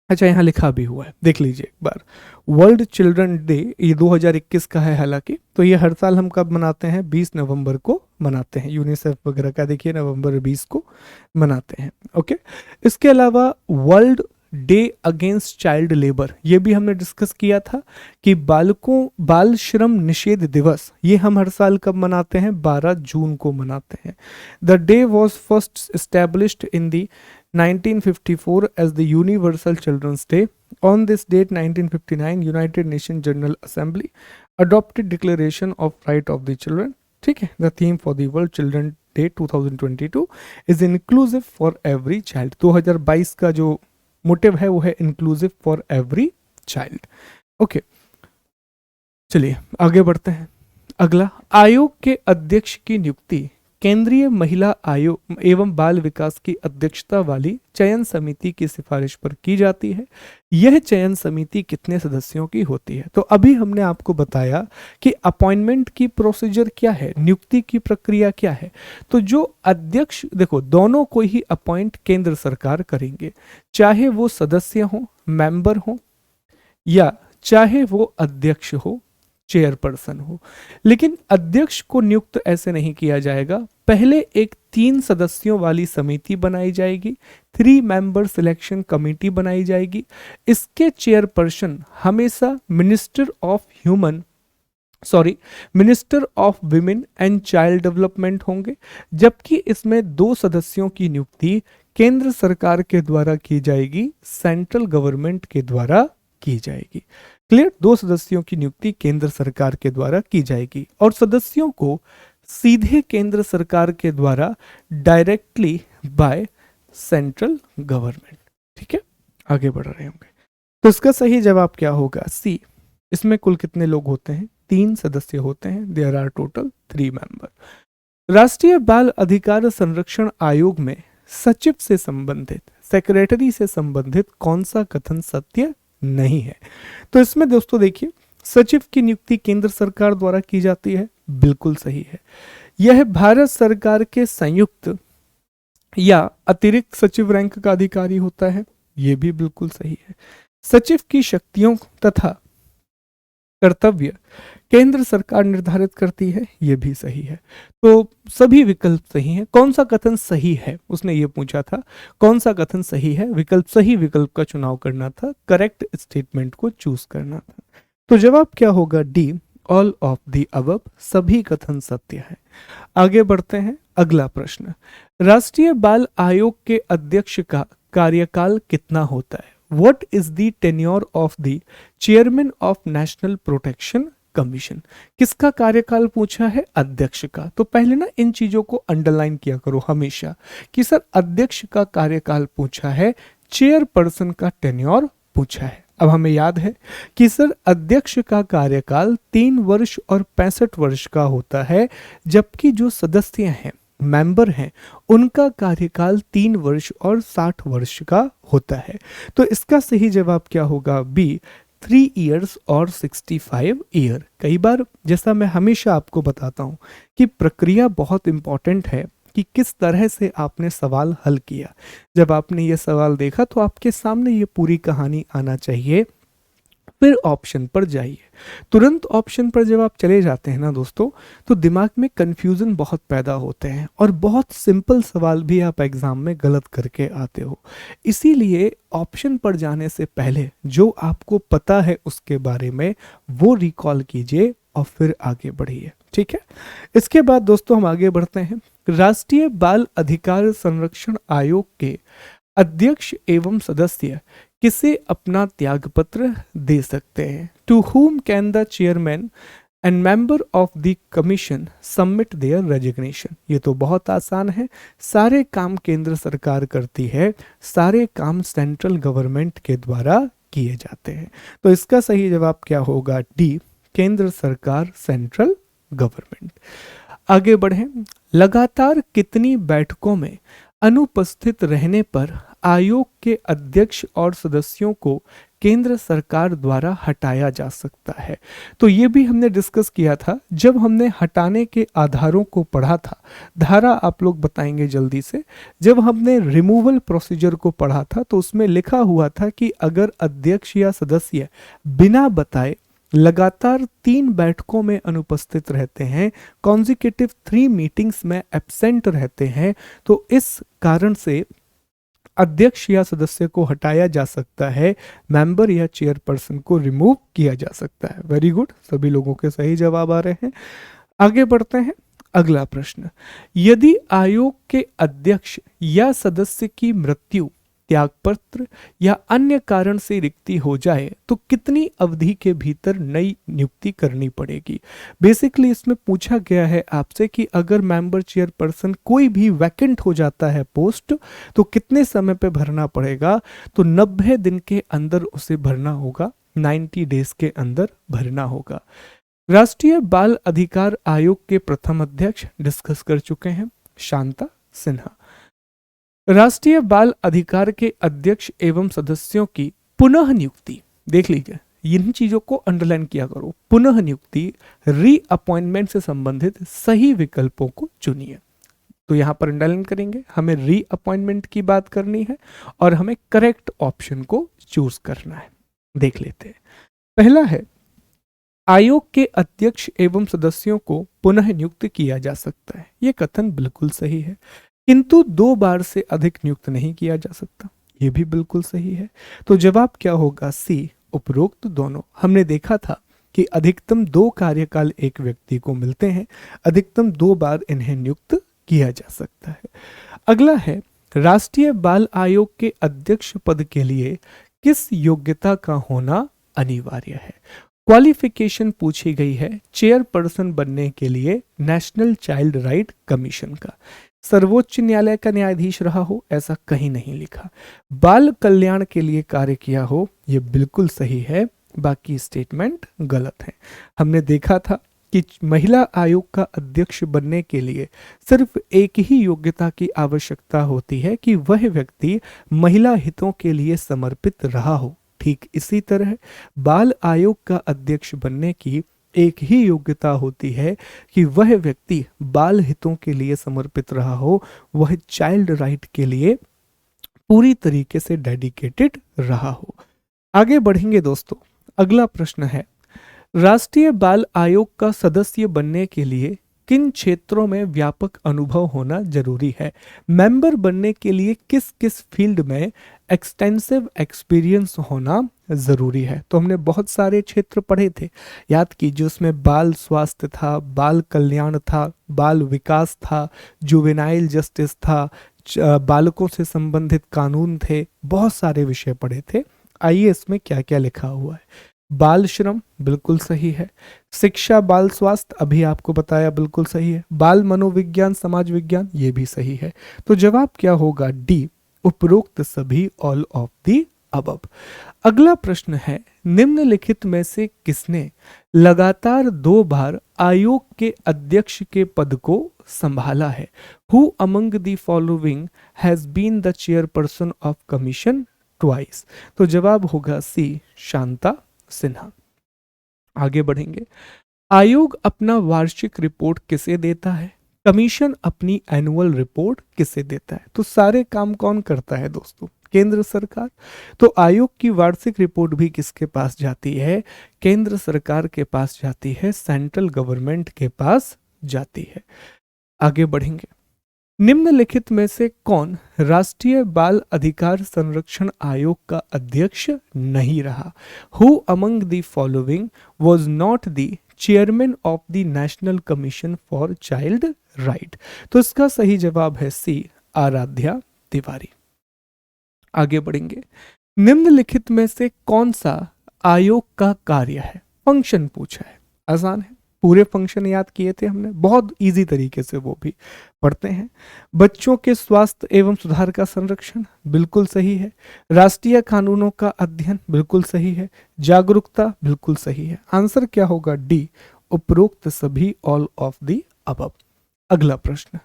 अच्छा, यहाँ लिखा भी हुआ है, देख लीजिए एक बार। वर्ल्ड चिल्ड्रन डे ये 2021 का है हालांकि, तो ये हर साल हम कब मनाते हैं? 20 नवंबर को मनाते हैं। यूनिसेफ वगैरह का देखिए नवंबर 20 को मनाते हैं। ओके, इसके अलावा world day against child labour, ये भी हमने डिस्कस किया था कि बाल श्रम निषेध दिवस ये हम हर साल कब मनाते हैं? 12 जून को मनाते हैं। The day was first established in the 1954 as the Universal Children's Day. On this date, 1959, United Nations General Assembly adopted Declaration of Right of the Children. ठीक है, the theme for the World Children Day 2022 is inclusive for every child. 2022 का जो motive है वो है inclusive for every child. Okay, चलिए आगे बढ़ते हैं। अगला, आयोग के अध्यक्ष की नियुक्ति केंद्रीय महिला आयोग एवं बाल विकास की अध्यक्षता वाली चयन समिति की सिफारिश पर की जाती है। यह चयन समिति कितने सदस्यों की होती है? तो अभी हमने आपको बताया कि अपॉइंटमेंट की प्रोसीजर क्या है, नियुक्ति की प्रक्रिया क्या है। तो जो अध्यक्ष, देखो दोनों को ही अपॉइंट केंद्र सरकार करेंगे, चाहे वो सदस्य हो, मेंबर हो, या चाहे वो अध्यक्ष हो, चेयरपर्सन हो। लेकिन अध्यक्ष को नियुक्त ऐसे नहीं किया जाएगा, पहले एक 3 सदस्यों वाली समिति बनाई जाएगी, 3 मेंबर सिलेक्शन कमेटी बनाई जाएगी। इसके चेयरपर्सन हमेशा minister of women and child development होंगे, जबकि इसमें 2 सदस्यों की नियुक्ति केंद्र सरकार के द्वारा की जाएगी, सेंट्रल गवर्नमेंट के द्वारा की जाएगी। क्लियर, 2 सदस्यों की नियुक्ति केंद्र सरकार के द्वारा की जाएगी और सदस्यों को सीधे केंद्र सरकार के द्वारा डायरेक्टली बाय सेंट्रल गवर्नमेंट। ठीक है, आगे बढ़ रहे होंगे। तो इसका सही जवाब क्या होगा? सी। इसमें कुल कितने लोग होते हैं? 3 सदस्य होते हैं। There are total 3 member. राष्ट्रीय बाल अधिकार संरक्षण आयोग में सचिव से संबंधित, सेक्रेटरी से संबंधित कौन सा कथन सत्य नहीं है? तो इसमें दोस्तों देखिए, सचिव की नियुक्ति केंद्र सरकार द्वारा की जाती है, बिल्कुल सही है। यह भारत सरकार के संयुक्त या अतिरिक्त सचिव रैंक का अधिकारी होता है, यह भी बिल्कुल सही है। सचिव की शक्तियों तथा कर्तव्य केंद्र सरकार निर्धारित करती है, यह भी सही है। तो सभी विकल्प सही हैं। कौन सा कथन सही है उसने ये पूछा था, कौन सा कथन सही है? विकल्प, सही विकल्प का चुनाव करना था, करेक्ट स्टेटमेंट को चूज करना था। तो जवाब क्या होगा? D, all of the above, सभी कथन सत्य है। आगे बढ़ते हैं, अगला प्रश्न। राष्ट्रीय बाल आयोग के अध्यक्ष का कार्यकाल कितना होता है? What is the tenure of the chairman of national protection commission? किसका कार्यकाल पूछा है? अध्यक्ष का। तो पहले ना इन चीजों को अंडरलाइन किया करो हमेशा कि सर अध्यक्ष का कार्यकाल पूछा है, चेयरपर्सन का टेन्योर पूछा है। अब हमें याद है कि सर अध्यक्ष का कार्यकाल 3 वर्ष और 65 वर्ष का होता है, जबकि जो सदस्य हैं, मेंबर हैं, उनका कार्यकाल 3 वर्ष और 60 वर्ष का होता है। तो इसका सही जवाब क्या होगा? बी, 3 इयर्स और 65 ईयर। कई बार जैसा मैं हमेशा आपको बताता हूं कि प्रक्रिया बहुत इंपॉर्टेंट है कि किस तरह से आपने सवाल हल किया। जब आपने ये सवाल देखा तो आपके सामने ये पूरी कहानी आना चाहिए, फिर ऑप्शन पर जाइए। तुरंत ऑप्शन पर जब आप चले जाते हैं ना दोस्तों, तो दिमाग में कंफ्यूजन बहुत पैदा होते हैं और बहुत सिंपल सवाल भी आप एग्जाम में गलत करके आते हो। इसीलिए ऑप्शन पर जाने से पहले जो आपको पता है उसके बारे में वो रिकॉल कीजिए और फिर आगे बढ़िए, ठीक है। इसके बाद दोस्तों हम आगे बढ़ते हैं। राष्ट्रीय बाल अधिकार संरक्षण आयोग के अध्यक्ष एवं सदस्य किसे अपना त्यागपत्र दे सकते हैं? To whom can the chairman and member of the commission submit their resignation? ये तो बहुत आसान है, सारे काम केंद्र सरकार करती है, सारे काम सेंट्रल गवर्नमेंट के द्वारा किए जाते हैं। तो इसका सही जवाब क्या होगा? डी, केंद्र सरकार, सेंट्रल गवर्नमेंट। आगे बढ़ें। लगातार कितनी बैठकों में अनुपस्थित रहने पर आयोग के अध्यक्ष और सदस्यों को केंद्र सरकार द्वारा हटाया जा सकता है? तो ये भी हमने डिस्कस किया था जब हमने हटाने के आधारों को पढ़ा था। धारा आप लोग बताएंगे जल्दी से। जब हमने रिमूवल प्रोसीजर को पढ़ा था तो उसमें लिखा हुआ था कि अगर अध्यक्ष या सदस्य बिना बताए लगातार 3 बैठकों में अनुपस्थित रहते हैं, कॉन्जिक्यूटिव 3 मीटिंग्स में एब्सेंट रहते हैं, तो इस कारण से अध्यक्ष या सदस्य को हटाया जा सकता है, मेंबर या चेयरपर्सन को रिमूव किया जा सकता है। वेरी गुड, सभी लोगों के सही जवाब आ रहे हैं। आगे बढ़ते हैं, अगला प्रश्न। यदि आयोग के अध्यक्ष या सदस्य की मृत्यु, त्यागपत्र या अन्य कारण से रिक्ति हो जाए तो कितनी अवधि के भीतर नई नियुक्ति करनी पड़ेगी? बेसिकली इसमें पूछा गया है आपसे कि अगर मेंबर, चेयरपर्सन कोई भी वैकेंट हो जाता है पोस्ट, तो कितने समय पे भरना पड़ेगा? तो 90 दिन के अंदर उसे भरना होगा, 90 डेज के अंदर भरना होगा। राष्ट्रीय बाल अधिकार आयोग के प्रथम अध्यक्ष डिस्कस कर चुके हैं, शांता सिन्हा। राष्ट्रीय बाल अधिकार के अध्यक्ष एवं सदस्यों की पुनः नियुक्ति, देख लीजिए इन चीजों को अंडरलाइन किया करो। पुनः नियुक्ति, रीअपॉइंटमेंट से संबंधित सही विकल्पों को चुनिए। तो यहां पर अंडरलाइन करेंगे, हमें रीअपॉइंटमेंट की बात करनी है और हमें करेक्ट ऑप्शन को चूज करना है। देख लेते हैं। पहला है, आयोग के अध्यक्ष एवं सदस्यों को पुनः नियुक्त किया जा सकता है। यह कथन बिल्कुल सही है, किंतु 2 बार से अधिक नियुक्त नहीं किया जा सकता, यह भी बिल्कुल सही है। तो जवाब क्या होगा? सी, उपरोक्त दोनों। हमने देखा था कि अधिकतम 2 कार्यकाल एक व्यक्ति को मिलते हैं, अधिकतम 2 बार इन्हें नियुक्त किया जा सकता है। अगला है, राष्ट्रीय बाल आयोग के अध्यक्ष पद के लिए किस योग्यता का होना अनिवार्य है? क्वालिफिकेशन पूछी गई है चेयरपर्सन बनने के लिए नेशनल चाइल्ड राइट कमीशन का। सर्वोच्च न्यायालय का न्यायाधीश रहा हो, ऐसा कहीं नहीं लिखा। बाल कल्याण के लिए कार्य किया हो, यह बिल्कुल सही है, बाकी स्टेटमेंट गलत है। हमने देखा था कि महिला आयोग का अध्यक्ष बनने के लिए सिर्फ एक ही योग्यता की आवश्यकता होती है कि वह व्यक्ति महिला हितों के लिए समर्पित रहा हो। ठीक इसी तरह बाल आयोग का अध्यक्ष बनने की एक ही योग्यता होती है कि वह व्यक्ति बाल हितों के लिए समर्पित रहा हो, वह चाइल्ड राइट के लिए पूरी तरीके से डेडिकेटेड रहा हो। आगे बढ़ेंगे दोस्तों, अगला प्रश्न है, राष्ट्रीय बाल आयोग का सदस्य बनने के लिए किन क्षेत्रों में व्यापक अनुभव होना जरूरी है? मेंबर बनने के लिए किस किस फील्ड में एक्सटेंसिव एक्सपीरियंस होना जरूरी है? तो हमने बहुत सारे क्षेत्र पढ़े थे, याद कीजिए। उसमें बाल स्वास्थ्य था, बाल कल्याण था, बाल विकास था, जुवेनाइल जस्टिस था, बालकों से संबंधित कानून थे, बहुत सारे विषय पढ़े थे। आइए इसमें क्या क्या लिखा हुआ है। बाल श्रम बिल्कुल सही है। शिक्षा बाल स्वास्थ्य अभी आपको बताया बिल्कुल सही है। बाल मनोविज्ञान समाज विज्ञान ये भी सही है। तो जवाब क्या होगा? डी, उपरोक्त सभी, ऑल ऑफ दी अबव। अगला प्रश्न है, निम्नलिखित में से किसने लगातार 2 बार आयोग के अध्यक्ष के पद को संभाला है? Who among the following has been the chairperson of commission twice? तो जवाब होगा सी, शांता सिन्हा। आगे बढ़ेंगे। आयोग अपना वार्षिक रिपोर्ट किसे देता है? कमीशन अपनी एनुअल रिपोर्ट किसे देता है? तो सारे काम कौन करता है दोस्तों? केंद्र सरकार। तो आयोग की वार्षिक रिपोर्ट भी किसके पास जाती है? केंद्र सरकार के पास जाती है, सेंट्रल गवर्नमेंट के पास जाती है। आगे बढ़ेंगे। निम्नलिखित में से कौन राष्ट्रीय बाल अधिकार संरक्षण आयोग का अध्यक्ष नहीं रहा? Who among the following was not the chairman of the national commission for child right? तो इसका सही जवाब है सी, आराध्या तिवारी। आगे बढ़ेंगे। निम्नलिखित में से कौन सा आयोग का कार्य है? फंक्शन पूछा है, आसान है, पूरे फंक्शन याद किए थे हमने, बहुत इजी तरीके से वो भी पढ़ते हैं। बच्चों के स्वास्थ्य एवं सुधार का संरक्षण बिल्कुल सही है। राष्ट्रीय कानूनों का अध्ययन बिल्कुल सही है। जागरूकता बिल्कुल सही है। आंसर क्या होगा? डी, उपरोक्त सभी, ऑल ऑफ दी अबव। अगला प्रश्न,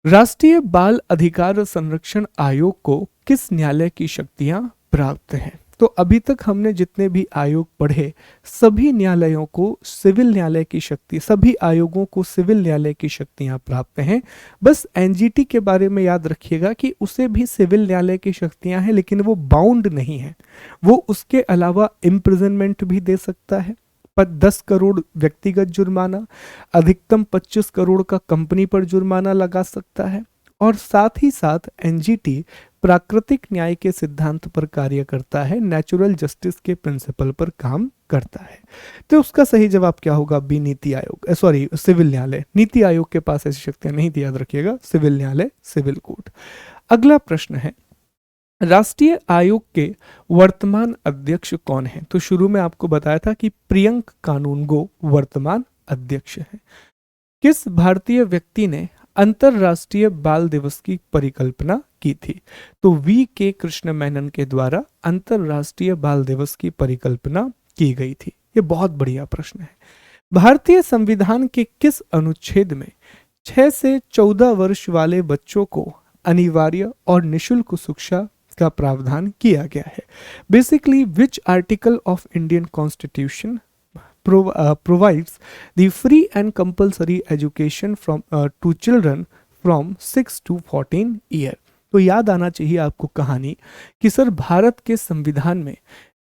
राष्ट्रीय बाल अधिकार संरक्षण आयोग को किस न्यायालय की शक्तियां प्राप्त हैं? तो अभी तक हमने जितने भी आयोग पढ़े, सभी न्यायालयों को सिविल न्यायालय की शक्ति, सभी आयोगों को सिविल न्यायालय की शक्तियां प्राप्त हैं। बस एनजीटी के बारे में याद रखिएगा कि उसे भी सिविल न्यायालय की शक्तियां हैं, लेकिन वो बाउंड नहीं है। वो उसके अलावा इम्प्रिजनमेंट भी दे सकता है, पर 10 करोड़ व्यक्तिगत जुर्माना, अधिकतम 25 करोड़ का कंपनी पर जुर्माना लगा सकता है। और साथ ही साथ एनजीटी प्राकृतिक न्याय के सिद्धांत पर कार्य करता है, नेचुरल जस्टिस के प्रिंसिपल पर काम करता है। तो उसका सही जवाब क्या होगा? B, NITI Aayog, sorry civil न्यायालय। नीति आयोग के पास ऐसी शक्तियां नहीं थी, याद रखिएगा, सिविल न्यायालय, सिविल कोर्ट। अगला प्रश्न है, राष्ट्रीय आयोग के वर्तमान अध्यक्ष कौन है? तो शुरू में आपको बताया था कि प्रियंक कानूनगो वर्तमान अध्यक्ष है। किस भारतीय व्यक्ति ने अंतरराष्ट्रीय बाल दिवस की परिकल्पना की थी? तो वी के कृष्ण मेनन के द्वारा अंतरराष्ट्रीय बाल दिवस की परिकल्पना की गई थी। ये बहुत बढ़िया प्रश्न है। भारतीय संविधान के किस अनुच्छेद में 6 से 14 वर्ष वाले बच्चों को अनिवार्य और निशुल्क शिक्षा का प्रावधान किया गया है? Basically which article of Indian constitution provides the free and compulsory education from to children from 6 to 14 year? तो याद आना चाहिए आपको कहानी कि सर भारत के संविधान में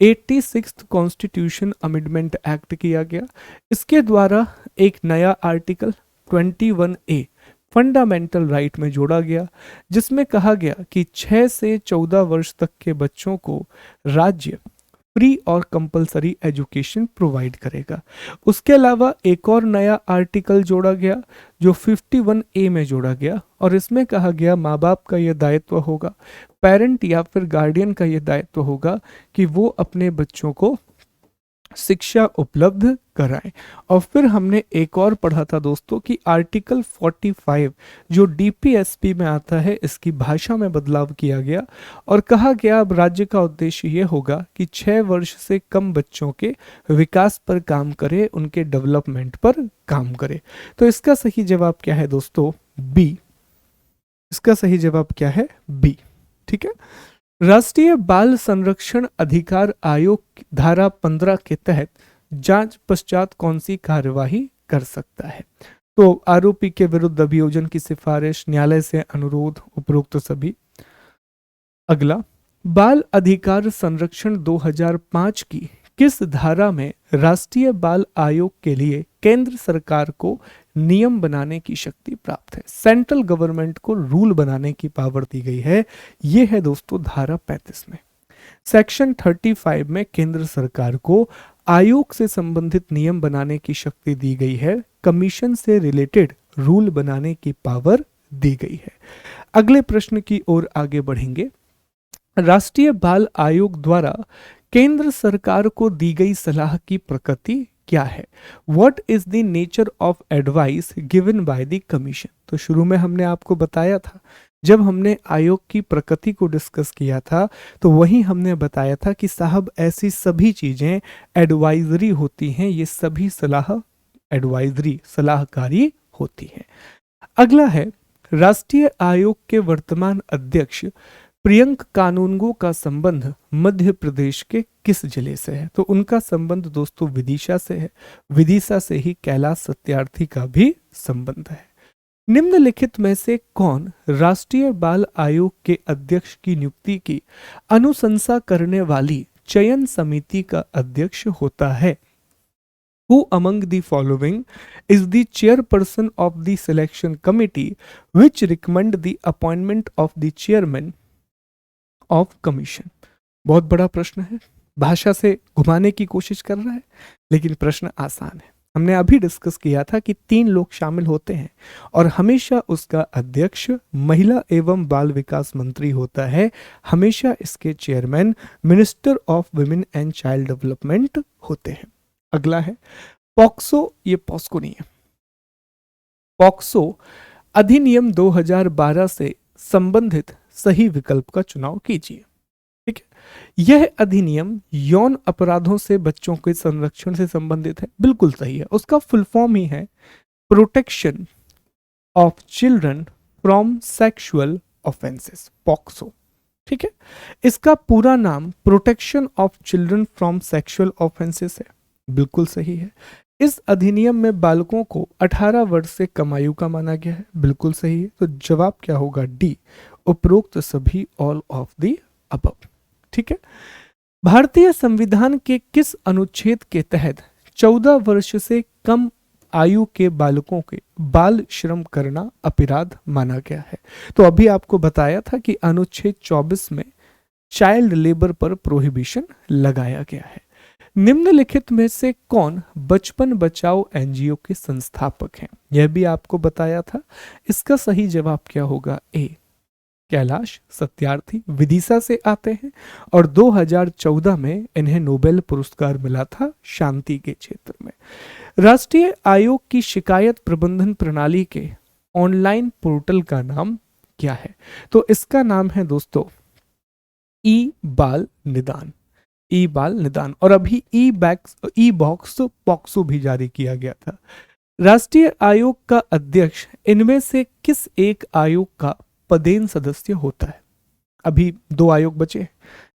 86th कॉन्स्टिट्यूशन अमेंडमेंट एक्ट किया गया। इसके द्वारा एक नया आर्टिकल 21A फंडामेंटल राइट में जोड़ा गया, जिसमें कहा गया कि 6 से 14 वर्ष तक के बच्चों को राज्य फ्री और कंपलसरी एजुकेशन प्रोवाइड करेगा। उसके अलावा एक और नया आर्टिकल जोड़ा गया जो 51A में जोड़ा गया, और इसमें कहा गया माँ बाप का यह दायित्व होगा, पेरेंट या फिर गार्डियन का यह दायित्व होगा कि वो अपने बच्चों को शिक्षा उपलब्ध कराएं। और फिर हमने एक और पढ़ा था दोस्तों कि आर्टिकल 45 जो डीपीएसपी में आता है, इसकी भाषा में बदलाव किया गया और कहा गया अब राज्य का उद्देश्य ये होगा कि 6 वर्ष से कम बच्चों के विकास पर काम करे, उनके डेवलपमेंट पर काम करे। तो इसका सही जवाब क्या है दोस्तों? बी। इसका सही जवाब क्या है? बी। ठीक है। राष्ट्रीय बाल संरक्षण अधिकार आयोग धारा 15 के तहत जांच पश्चात कौन सी कार्यवाही कर सकता है? तो आरोपी के विरुद्ध अभियोजन की सिफारिश, न्यायालय से अनुरोध, उपरोक्त सभी। अगला, बाल अधिकार संरक्षण 2005 की किस धारा में राष्ट्रीय बाल आयोग के लिए केंद्र सरकार को नियम बनाने की शक्ति प्राप्त है? सेंट्रल गवर्नमेंट को रूल बनाने की पावर दी गई है। यह है दोस्तों धारा 35 में। सेक्शन 35 में केंद्र सरकार को आयोग से संबंधित नियम बनाने की शक्ति दी गई है। कमीशन से रिलेटेड रूल बनाने की पावर दी गई है। अगले प्रश्न की ओर आगे बढ़ेंगे। राष्ट्रीय बाल आयोग द्वारा केंद्र सरकार को दी गई सलाह की प्रकृति क्या है? What is the nature of advice given by the commission? तो शुरू में हमने आपको बताया था, जब हमने आयोग की प्रकृति को डिस्कस किया था तो वही हमने बताया था कि साहब ऐसी सभी चीजें एडवाइजरी होती हैं, ये सभी सलाह एडवाइजरी सलाहकारी होती हैं। अगला है, राष्ट्रीय आयोग के वर्तमान अध्यक्ष प्रियंक कानूनगो का संबंध मध्य प्रदेश के किस जिले से है? तो उनका संबंध दोस्तों विदिशा से है। विदिशा से ही कैलाश सत्यार्थी का भी संबंध है। निम्नलिखित में से कौन राष्ट्रीय बाल आयोग के अध्यक्ष की नियुक्ति की अनुशंसा करने वाली चयन समिति का अध्यक्ष होता है? Who among the following is the chairperson of the selection committee which recommend the appointment of the chairman of commission? बहुत बड़ा प्रश्न है, भाषा से घुमाने की कोशिश कर रहा है, लेकिन प्रश्न आसान है। हमने अभी डिस्कस किया था कि 3 लोग शामिल होते हैं और हमेशा उसका अध्यक्ष महिला एवं बाल विकास मंत्री होता है। हमेशा इसके chairman minister of women and child development होते हैं। अगला है पॉक्सो, ये पॉस्को नहीं है, पॉक्सो अधिनियम 2012 से संबंधित सही विकल्प का चुनाव कीजिए। ठीक है, यह अधिनियम यौन अपराधों से बच्चों के संरक्षण से संबंधित है। बिल्कुल सही है, उसका फुल फॉर्म ही है protection of children from sexual offences, POCSO. ठीक है, इसका पूरा नाम protection of children from sexual offences है। बिल्कुल सही है। इस अधिनियम में बालकों को 18 वर्ष से कम आयु का माना गया है। बिल्कुल सही है। तो जवाब क्या होगा? डी, उपरोक्त सभी, ऑल ऑफ द अबव। ठीक है, भारतीय संविधान के किस अनुच्छेद के तहत 14 वर्ष से कम आयु के बालकों के बाल श्रम करना अपराध माना गया है? तो अभी आपको बताया था कि अनुच्छेद 24 में चाइल्ड लेबर पर प्रोहिबिशन लगाया गया है। निम्नलिखित में से कौन बचपन बचाओ एनजीओ के संस्थापक हैं? यह भी आपको बताया था। इसका सही जवाब क्या होगा? ए, कैलाश सत्यार्थी विदिशा से आते हैं और 2014 में इन्हें नोबेल पुरस्कार मिला था शांति के क्षेत्र में। राष्ट्रीय आयोग की शिकायत प्रबंधन प्रणाली के ऑनलाइन पोर्टल का नाम क्या है? तो इसका नाम है दोस्तों ई बाल निदान, ई बाल निदान। और अभी ई बॉक्स पॉक्सो भी जारी किया गया था। राष्ट्रीय आयोग का अध्यक्ष इनमें से किस एक आयोग का पदेन सदस्य होता है? अभी 2 आयोग बचे,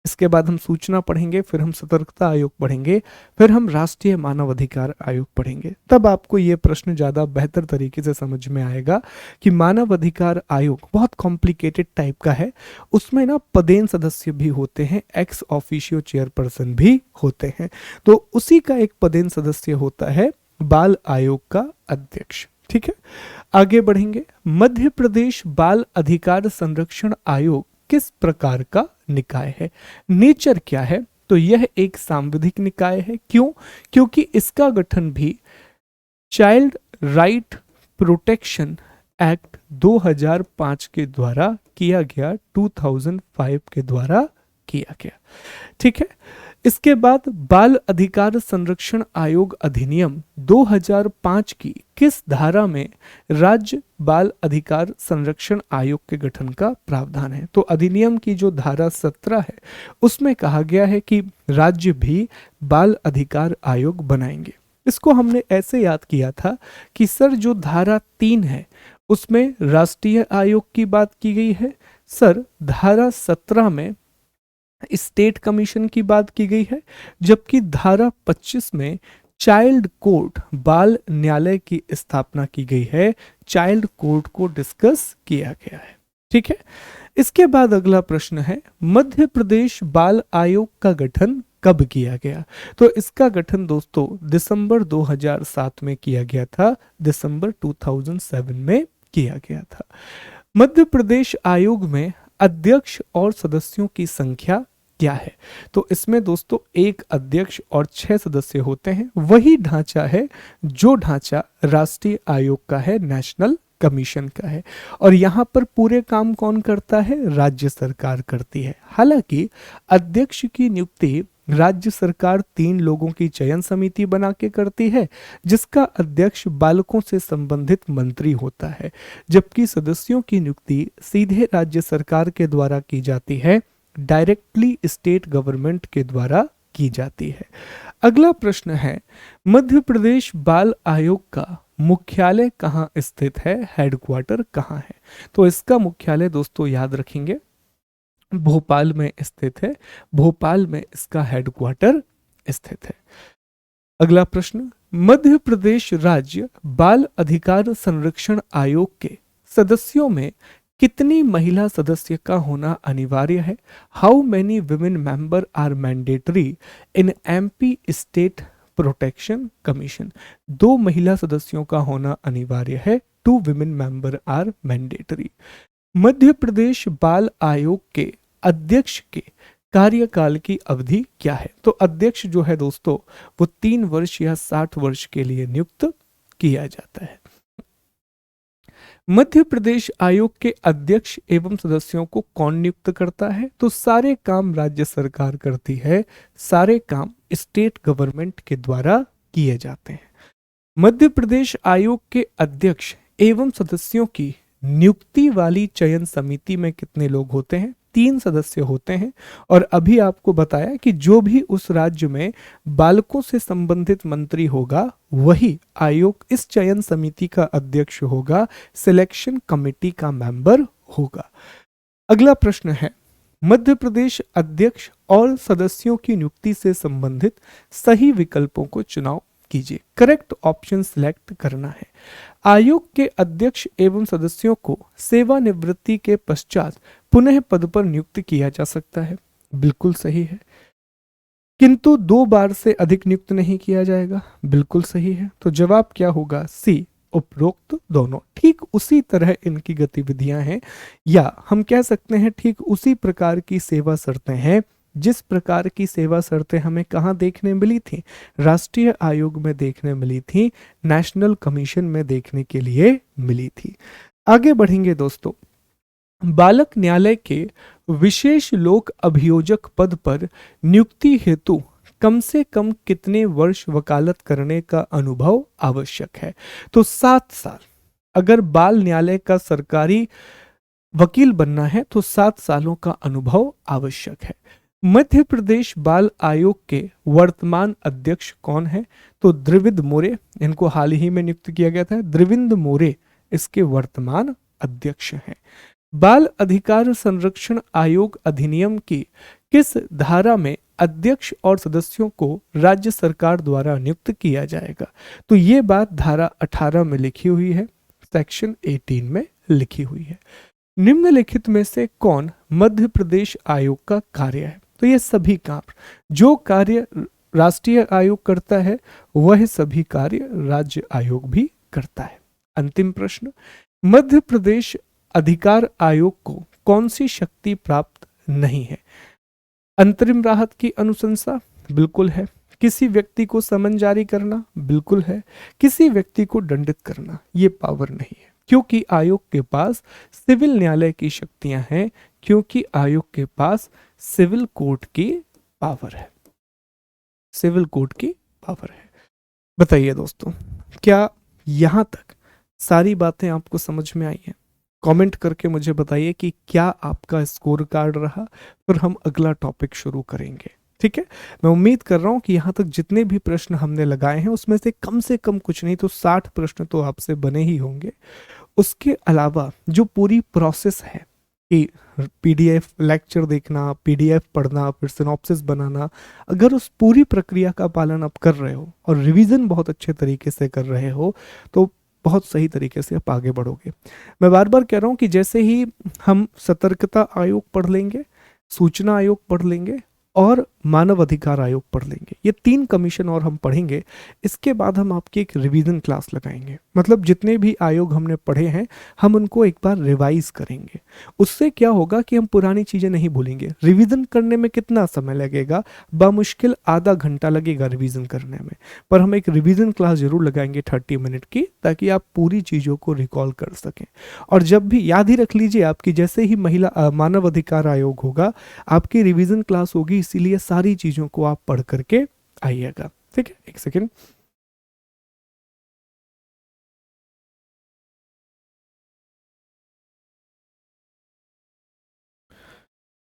इसके बाद हम सूचना पढ़ेंगे, फिर हम सतर्कता आयोग पढ़ेंगे, फिर हम राष्ट्रीय मानव अधिकार आयोग पढ़ेंगे। तब आपको ये प्रश्न ज्यादा बेहतर तरीके से समझ में आएगा कि मानव अधिकार आयोग बहुत कॉम्प्लिकेटेड टाइप का है। उसमें ना पदेन सदस्य भी होते हैं, एक्स ऑफिशियो चेयरपर्सन भी होते हैं। तो उसी का एक पदेन सदस्य होता है बाल आयोग का अध्यक्ष। ठीक है, आगे बढ़ेंगे। मध्य प्रदेश बाल अधिकार संरक्षण आयोग किस प्रकार का निकाय है? नेचर क्या है? तो यह एक सांविधिक निकाय है। क्यों? क्योंकि इसका गठन भी चाइल्ड राइट प्रोटेक्शन एक्ट 2005 के द्वारा किया गया, 2005 के द्वारा किया गया। ठीक है, इसके बाद बाल अधिकार संरक्षण आयोग अधिनियम 2005 की किस धारा में राज्य बाल अधिकार संरक्षण आयोग के गठन का प्रावधान है? तो अधिनियम की जो धारा 17 है उसमें कहा गया है कि राज्य भी बाल अधिकार आयोग बनाएंगे। इसको हमने ऐसे याद किया था कि सर जो धारा 3 है उसमें राष्ट्रीय आयोग की बात की गई है, सर धारा 17 में स्टेट कमीशन की बात की गई है, जबकि धारा 25 में चाइल्ड कोर्ट बाल न्यायालय की स्थापना की गई है। चाइल्ड कोर्ट को डिस्कस किया गया है। ठीक है, इसके बाद अगला प्रश्न है मध्य प्रदेश बाल आयोग का गठन कब किया गया? तो इसका गठन दोस्तों दिसंबर 2007 में किया गया था, दिसंबर 2007 में किया गया था। मध्य प्रदेश आयोग में अध्यक्ष और सदस्यों की संख्या क्या है? तो इसमें दोस्तों एक अध्यक्ष और 6 सदस्य होते हैं। वही ढांचा है जो ढांचा राष्ट्रीय आयोग का है, नेशनल कमीशन का है। और यहाँ पर पूरे काम कौन करता है? राज्य सरकार करती है। हालांकि अध्यक्ष की नियुक्ति राज्य सरकार 3 लोगों की चयन समिति बना के करती है, जिसका अध्यक्ष बालकों से संबंधित मंत्री होता है, जबकि सदस्यों की नियुक्ति सीधे राज्य सरकार के द्वारा की जाती है, डायरेक्टली स्टेट गवर्नमेंट के द्वारा की जाती है। अगला प्रश्न है, मध्य प्रदेश बाल आयोग का मुख्यालय कहाँ स्थित है? हेडक्वार्टर कहाँ है? तो इसका मुख्यालय दोस्तों याद रखेंगे भोपाल में स्थित है, भोपाल में इसका हेडक्वार्टर स्थित है। अगला प्रश्न, मध्य प्रदेश राज्य बाल अधिकार संरक्षण आयोग के सदस्यों में कितनी महिला सदस्य का होना अनिवार्य है? How many women member are mandatory in MP state protection commission? 2 महिला सदस्यों का होना अनिवार्य है, 2 women member are mandatory. Madhya Pradesh बाल आयोग के अध्यक्ष के कार्यकाल की अवधि क्या है? तो अध्यक्ष जो है दोस्तों वो 3 वर्ष या 60 वर्ष के लिए नियुक्त किया जाता है। मध्य प्रदेश आयोग के अध्यक्ष एवं सदस्यों को कौन नियुक्त करता है? तो सारे काम राज्य सरकार करती है, सारे काम स्टेट गवर्नमेंट के द्वारा किए जाते हैं। मध्य प्रदेश आयोग के अध्यक्ष एवं सदस्यों की नियुक्ति वाली चयन समिति में कितने लोग होते हैं? 3 सदस्य होते हैं। और अभी आपको बताया कि जो भी उस राज्य में बालकों से संबंधित मंत्री होगा वही आयोग इस चयन समिति का अध्यक्ष होगा, सिलेक्शन कमेटी का मेंबर होगा। अगला प्रश्न है, मध्य प्रदेश अध्यक्ष और सदस्यों की नियुक्ति से संबंधित सही विकल्पों को चुनाव कीजिए। करेक्ट ऑप्शन सिलेक्ट करना है। आयोग के अध्यक्ष एवं सदस्यों को सेवानिवृत्ति के पश्चात पुनः पद पर नियुक्त किया जा सकता है, बिल्कुल सही है। किंतु 2 बार से अधिक नियुक्त नहीं किया जाएगा, बिल्कुल सही है। तो जवाब क्या होगा? सी, उपरोक्त दोनों। ठीक उसी तरह इनकी गतिविधियां हैं, या हम कह सकते हैं ठीक उसी प्रकार की सेवा शर्तें हैं जिस प्रकार की सेवा शर्तें हमें कहाँ देखने मिली थी? राष्ट्रीय आयोग में देखने मिली थी, नेशनल कमीशन में देखने के लिए मिली थी। आगे बढ़ेंगे दोस्तों। बालक न्यायालय के विशेष लोक अभियोजक पद पर नियुक्ति हेतु कम से कम कितने वर्ष वकालत करने का अनुभव आवश्यक है? तो 7 साल। अगर बाल न्यायालय का सरकारी वकील बनना है तो 7 सालों का अनुभव आवश्यक है। मध्य प्रदेश बाल आयोग के वर्तमान अध्यक्ष कौन है? तो द्रविद मोरे, इनको हाल ही में नियुक्त किया गया था, द्रविंद मोरे इसके वर्तमान अध्यक्ष हैं। बाल अधिकार संरक्षण आयोग अधिनियम की किस धारा में अध्यक्ष और सदस्यों को राज्य सरकार द्वारा नियुक्त किया जाएगा? तो ये बात धारा 18 में लिखी हुई है, सेक्शन 18 में लिखी हुई है। निम्नलिखित में से कौन मध्य प्रदेश आयोग का कार्य है? तो ये सभी काम, जो कार्य राष्ट्रीय आयोग करता है वह सभी कार्य राज्य आयोग भी करता है। अंतिम प्रश्न, मध्य प्रदेश अधिकार आयोग को कौन सी शक्ति प्राप्त नहीं है? अंतरिम राहत की अनुशंसा, बिल्कुल है। किसी व्यक्ति को समन जारी करना, बिल्कुल है। किसी व्यक्ति को दंडित करना, ये पावर नहीं है, क्योंकि आयोग के पास सिविल न्यायालय की शक्तियां हैं, क्योंकि आयोग के पास सिविल कोर्ट की पावर है, सिविल कोर्ट की पावर है। बताइए दोस्तों, क्या यहां तक सारी बातें आपको समझ में आई हैं? कमेंट करके मुझे बताइए कि क्या आपका स्कोर कार्ड रहा, फिर हम अगला टॉपिक शुरू करेंगे। ठीक है, मैं उम्मीद कर रहा हूं कि यहाँ तक जितने भी प्रश्न हमने लगाए हैं उसमें से कम कुछ नहीं तो 60 प्रश्न तो आपसे बने ही होंगे। उसके अलावा जो पूरी प्रोसेस है कि पीडीएफ लेक्चर देखना, पीडीएफ पढ़ना, फिर सिनॉप्सिस बनाना, अगर उस पूरी प्रक्रिया का पालन आप कर रहे हो और रिवीजन बहुत अच्छे तरीके से कर रहे हो तो बहुत सही तरीके से आप आगे बढ़ोगे। मैं बार बार कह रहा हूँ कि जैसे ही हम सतर्कता आयोग पढ़ लेंगे, सूचना आयोग पढ़ लेंगे और मानव अधिकार आयोग पढ़ लेंगे, ये 3 कमीशन और हम पढ़ेंगे। इसके बाद हम आपकी एक रिवीजन क्लास लगाएंगे, मतलब जितने भी आयोग हमने पढ़े हैं हम उनको एक बार रिवाइज करेंगे। उससे क्या होगा कि हम पुरानी चीज़ें नहीं भूलेंगे। रिवीजन करने में कितना समय लगेगा? बामुश्किल आधा घंटा लगेगा रिवीजन करने में, पर हम एक रिवीजन क्लास जरूर लगाएंगे 30 मिनट की, ताकि आप पूरी चीज़ों को रिकॉल कर सकें। और जब भी याद ही रख लीजिए, आपकी जैसे ही मानव अधिकार आयोग होगा आपकी रिवीजन क्लास होगी, इसीलिए सारी चीज़ों को आप पढ़ करके आइएगा। ठीक है, एक सेकेंड।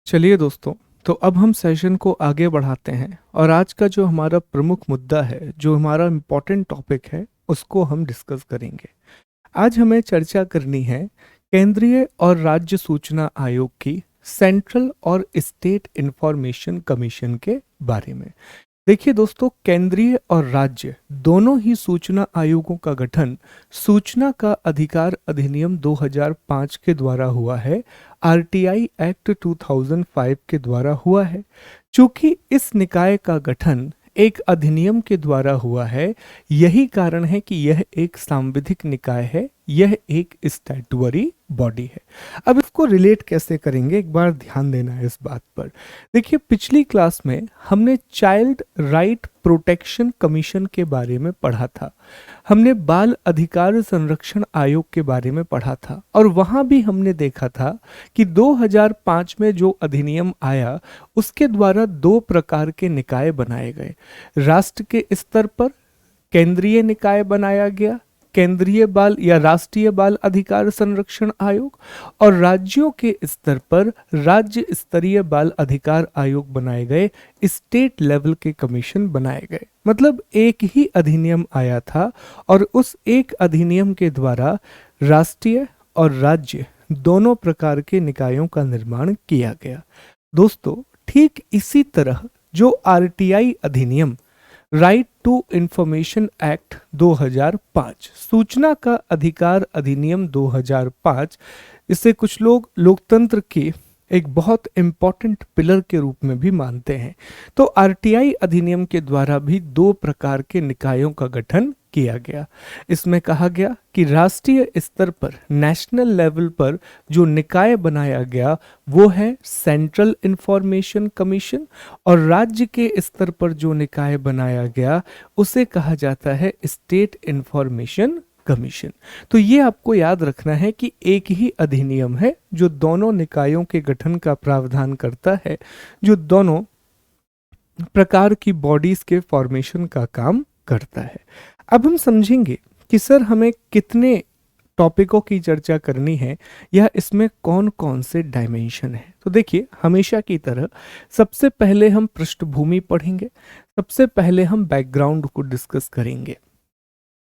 चलिए दोस्तों, तो अब हम सेशन को आगे बढ़ाते हैं और आज का जो हमारा प्रमुख मुद्दा है, जो हमारा इम्पोर्टेंट टॉपिक है, उसको हम डिस्कस करेंगे। आज हमें चर्चा करनी है केंद्रीय और राज्य सूचना आयोग की सेंट्रल और स्टेट इंफॉर्मेशन कमीशन के बारे में। देखिए दोस्तों, केंद्रीय और राज्य दोनों ही सूचना आयोगों का गठन सूचना का अधिकार अधिनियम 2005 के द्वारा हुआ है, आरटीआई एक्ट 2005 के द्वारा हुआ है। चूंकि इस निकाय का गठन एक अधिनियम के द्वारा हुआ है, यही कारण है कि यह एक सांविधिक निकाय है, यह एक स्टैट्यूटरी बॉडी है। अब इसको रिलेट कैसे करेंगे, एक बार ध्यान देना है इस बात पर। देखिए, पिछली क्लास में हमने चाइल्ड राइट प्रोटेक्शन कमीशन के बारे में पढ़ा था, हमने बाल अधिकार संरक्षण आयोग के बारे में पढ़ा था, और वहां भी हमने देखा था कि 2005 में जो अधिनियम आया उसके द्वारा 2 प्रकार के निकाय बनाए गए। राष्ट्र के स्तर पर केंद्रीय निकाय बनाया गया, केंद्रीय बाल या राष्ट्रीय बाल अधिकार संरक्षण आयोग, और राज्यों के स्तर पर राज्य स्तरीय बाल अधिकार आयोग बनाए गए, स्टेट लेवल के कमीशन बनाए गए। मतलब एक ही अधिनियम आया था और उस एक अधिनियम के द्वारा राष्ट्रीय और राज्य दोनों प्रकार के निकायों का निर्माण किया गया। दोस्तों, ठीक इसी तरह जो आरटीआई अधिनियम, राइट टू इंफॉर्मेशन एक्ट 2005, सूचना का अधिकार अधिनियम 2005, इसे कुछ लोग लोकतंत्र के एक बहुत इंपॉर्टेंट पिलर के रूप में भी मानते हैं। तो आरटीआई अधिनियम के द्वारा भी 2 प्रकार के निकायों का गठन किया गया। इसमें कहा गया कि राष्ट्रीय स्तर पर, नेशनल लेवल पर जो निकाय बनाया गया वो है सेंट्रल इंफॉर्मेशन कमीशन, और राज्य के स्तर पर जो निकाय बनाया गया उसे कहा जाता है स्टेट इंफॉर्मेशन कमीशन। तो ये आपको याद रखना है कि एक ही अधिनियम है जो दोनों निकायों के गठन का प्रावधान करता है, जो दोनों प्रकार की बॉडीज के फॉर्मेशन का काम करता है। अब हम समझेंगे कि सर हमें कितने टॉपिकों की चर्चा करनी है या इसमें कौन कौन से डायमेंशन है। तो देखिए, हमेशा की तरह सबसे पहले हम पृष्ठभूमि पढ़ेंगे, सबसे पहले हम बैकग्राउंड को डिस्कस करेंगे।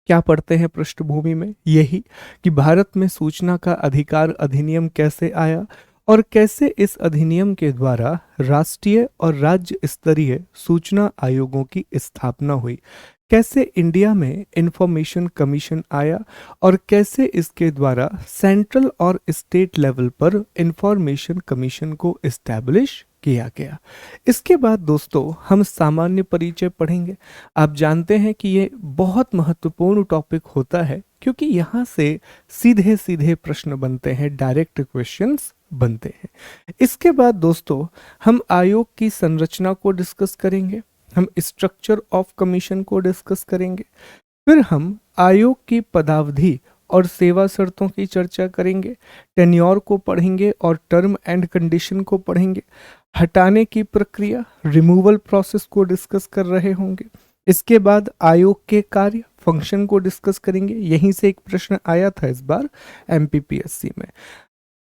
क्या पढ़ते हैं पृष्ठभूमि में? यही कि भारत में सूचना का अधिकार अधिनियम कैसे आया और कैसे इस अधिनियम के द्वारा राष्ट्रीय और राज्य स्तरीय सूचना आयोगों की स्थापना हुई, कैसे इंडिया में इंफॉर्मेशन कमीशन आया और कैसे इसके द्वारा सेंट्रल और स्टेट लेवल पर इंफॉर्मेशन कमीशन को एस्टैब्लिश किया गया। इसके बाद दोस्तों हम सामान्य परिचय पढ़ेंगे। आप जानते हैं कि ये बहुत महत्वपूर्ण टॉपिक होता है, क्योंकि यहाँ से सीधे सीधे प्रश्न बनते हैं, डायरेक्ट क्वेश्चंस बनते हैं। इसके बाद दोस्तों हम आयोग की संरचना को डिस्कस करेंगे, हम स्ट्रक्चर ऑफ कमीशन को डिस्कस करेंगे, फिर हम आयोग की पदावधि और सेवा शर्तों की चर्चा करेंगे, टेन्योर को पढ़ेंगे और टर्म एंड कंडीशन को पढ़ेंगे, हटाने की प्रक्रिया, रिमूवल प्रोसेस को डिस्कस कर रहे होंगे। इसके बाद आयोग के कार्य, फंक्शन को डिस्कस करेंगे। यहीं से एक प्रश्न आया था इस बार एमपीपीएससी में।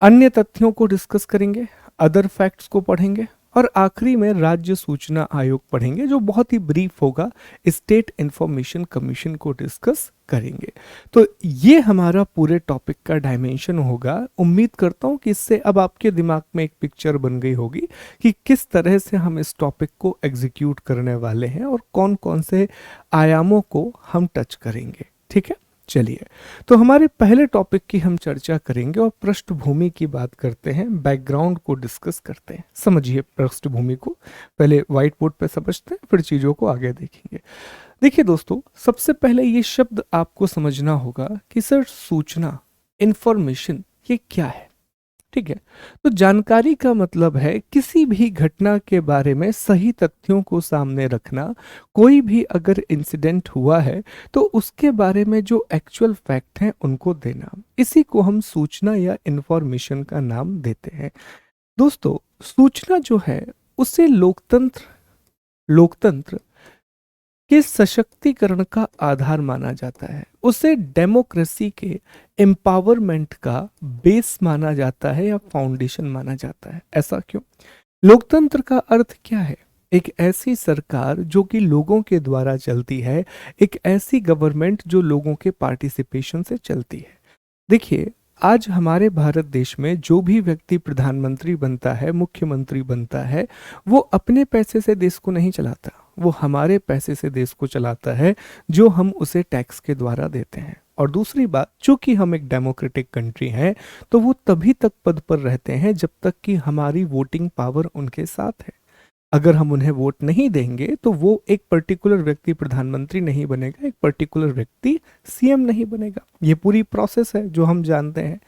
अन्य तथ्यों को डिस्कस करेंगे, अदर फैक्ट्स को पढ़ेंगे, और आखिरी में राज्य सूचना आयोग पढ़ेंगे, जो बहुत ही ब्रीफ होगा। स्टेट इंफॉर्मेशन कमीशन को डिस्कस करेंगे। तो ये हमारा पूरे टॉपिक का डायमेंशन होगा। उम्मीद करता हूं कि इससे अब आपके दिमाग में एक पिक्चर बन गई होगी कि किस तरह से हम इस टॉपिक को एग्जीक्यूट करने वाले हैं और कौन कौन से आयामों को हम टच करेंगे। ठीक है, चलिए, तो हमारे पहले टॉपिक की हम चर्चा करेंगे और पृष्ठभूमि की बात करते हैं, बैकग्राउंड को डिस्कस करते हैं। समझिए पृष्ठभूमि को, पहले व्हाइट बोर्ड पे समझते हैं, फिर चीज़ों को आगे देखेंगे। देखिए दोस्तों, सबसे पहले ये शब्द आपको समझना होगा कि सर सूचना, इंफॉर्मेशन, ये क्या है। ठीक है, तो जानकारी का मतलब है किसी भी घटना के बारे में सही तथ्यों को सामने रखना। कोई भी अगर इंसिडेंट हुआ है तो उसके बारे में जो एक्चुअल फैक्ट हैं उनको देना, इसी को हम सूचना या इंफॉर्मेशन का नाम देते हैं। दोस्तों, सूचना जो है उसे लोकतंत्र के सशक्तिकरण का आधार माना जाता है, उसे डेमोक्रेसी के एम्पावरमेंट का बेस माना जाता है या फाउंडेशन माना जाता है। ऐसा क्यों? लोकतंत्र का अर्थ क्या है? एक ऐसी सरकार जो कि लोगों के द्वारा चलती है, एक ऐसी गवर्नमेंट जो लोगों के पार्टिसिपेशन से चलती है। देखिए, आज हमारे भारत देश में जो भी व्यक्ति प्रधानमंत्री बनता है, मुख्यमंत्री बनता है, वो अपने पैसे से देश को नहीं चलाता, वो हमारे पैसे से देश को चलाता है, जो हम उसे टैक्स के द्वारा देते हैं। और दूसरी बात, चूंकि हम एक डेमोक्रेटिक कंट्री हैं, तो वो तभी तक पद पर रहते हैं जब तक कि हमारी वोटिंग पावर उनके साथ है। अगर हम उन्हें वोट नहीं देंगे तो वो एक पर्टिकुलर व्यक्ति प्रधानमंत्री नहीं बनेगा, एक पर्टिकुलर व्यक्ति सीएम नहीं बनेगा। ये पूरी प्रोसेस है जो हम जानते हैं।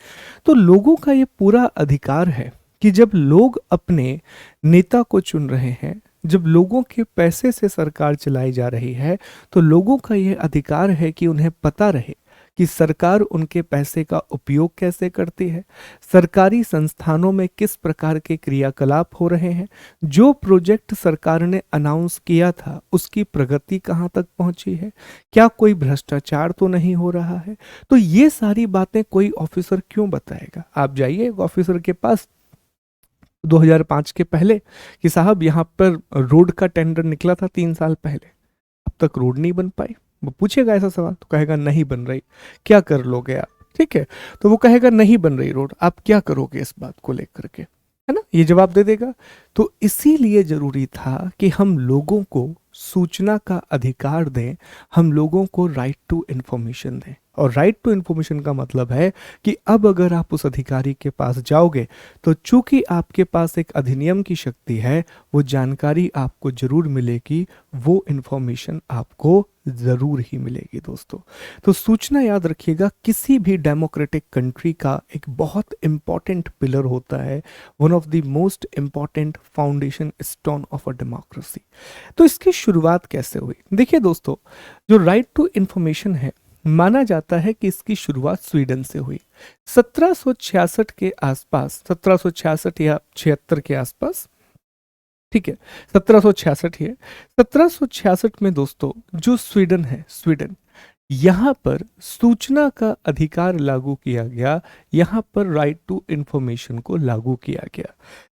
तो लोगों का ये पूरा अधिकार है कि जब लोग अपने नेता को चुन रहे हैं, जब लोगों के पैसे से सरकार चलाई जा रही है, तो लोगों का ये अधिकार है कि उन्हें पता रहे कि सरकार उनके पैसे का उपयोग कैसे करती है, सरकारी संस्थानों में किस प्रकार के क्रियाकलाप हो रहे हैं, जो प्रोजेक्ट सरकार ने अनाउंस किया था उसकी प्रगति कहाँ तक पहुंची है, क्या कोई भ्रष्टाचार तो नहीं हो रहा है। तो ये सारी बातें कोई ऑफिसर क्यों बताएगा? आप जाइए एक ऑफिसर के पास 2005 के पहले कि साहब यहाँ पर रोड का टेंडर निकला था 3 साल पहले, अब तक रोड नहीं बन पाई। वो पूछेगा ऐसा सवाल तो कहेगा नहीं बन रही, क्या कर लोगे आप? ठीक है, तो वो कहेगा नहीं बन रही रोड, आप क्या करोगे इस बात को लेकर के, है ना, ये जवाब दे देगा। तो इसीलिए जरूरी था कि हम लोगों को सूचना का अधिकार दें, हम लोगों को राइट टू इंफॉर्मेशन दें। और राइट टू इंफॉर्मेशन का मतलब है कि अब अगर आप उस अधिकारी के पास जाओगे तो चूंकि आपके पास एक अधिनियम की शक्ति है, वो जानकारी आपको जरूर मिलेगी, वो इंफॉर्मेशन आपको जरूर ही मिलेगी दोस्तों। तो सूचना याद रखिएगा, किसी भी डेमोक्रेटिक कंट्री का एक बहुत इंपॉर्टेंट पिलर होता है, one of the most important foundation stone of a democracy. तो इसकी शुरुआत कैसे हुई? देखिए दोस्तों, जो राइट टू इंफॉर्मेशन है, माना जाता है कि इसकी शुरुआत स्वीडन से हुई 1766 के आसपास, 1766 या 76 के आसपास। ठीक है, 1766 ही है। 1766 में दोस्तों जो स्वीडन है, स्वीडन, यहाँ पर सूचना का अधिकार लागू किया गया, यहाँ पर राइट टू इंफॉर्मेशन को लागू किया गया।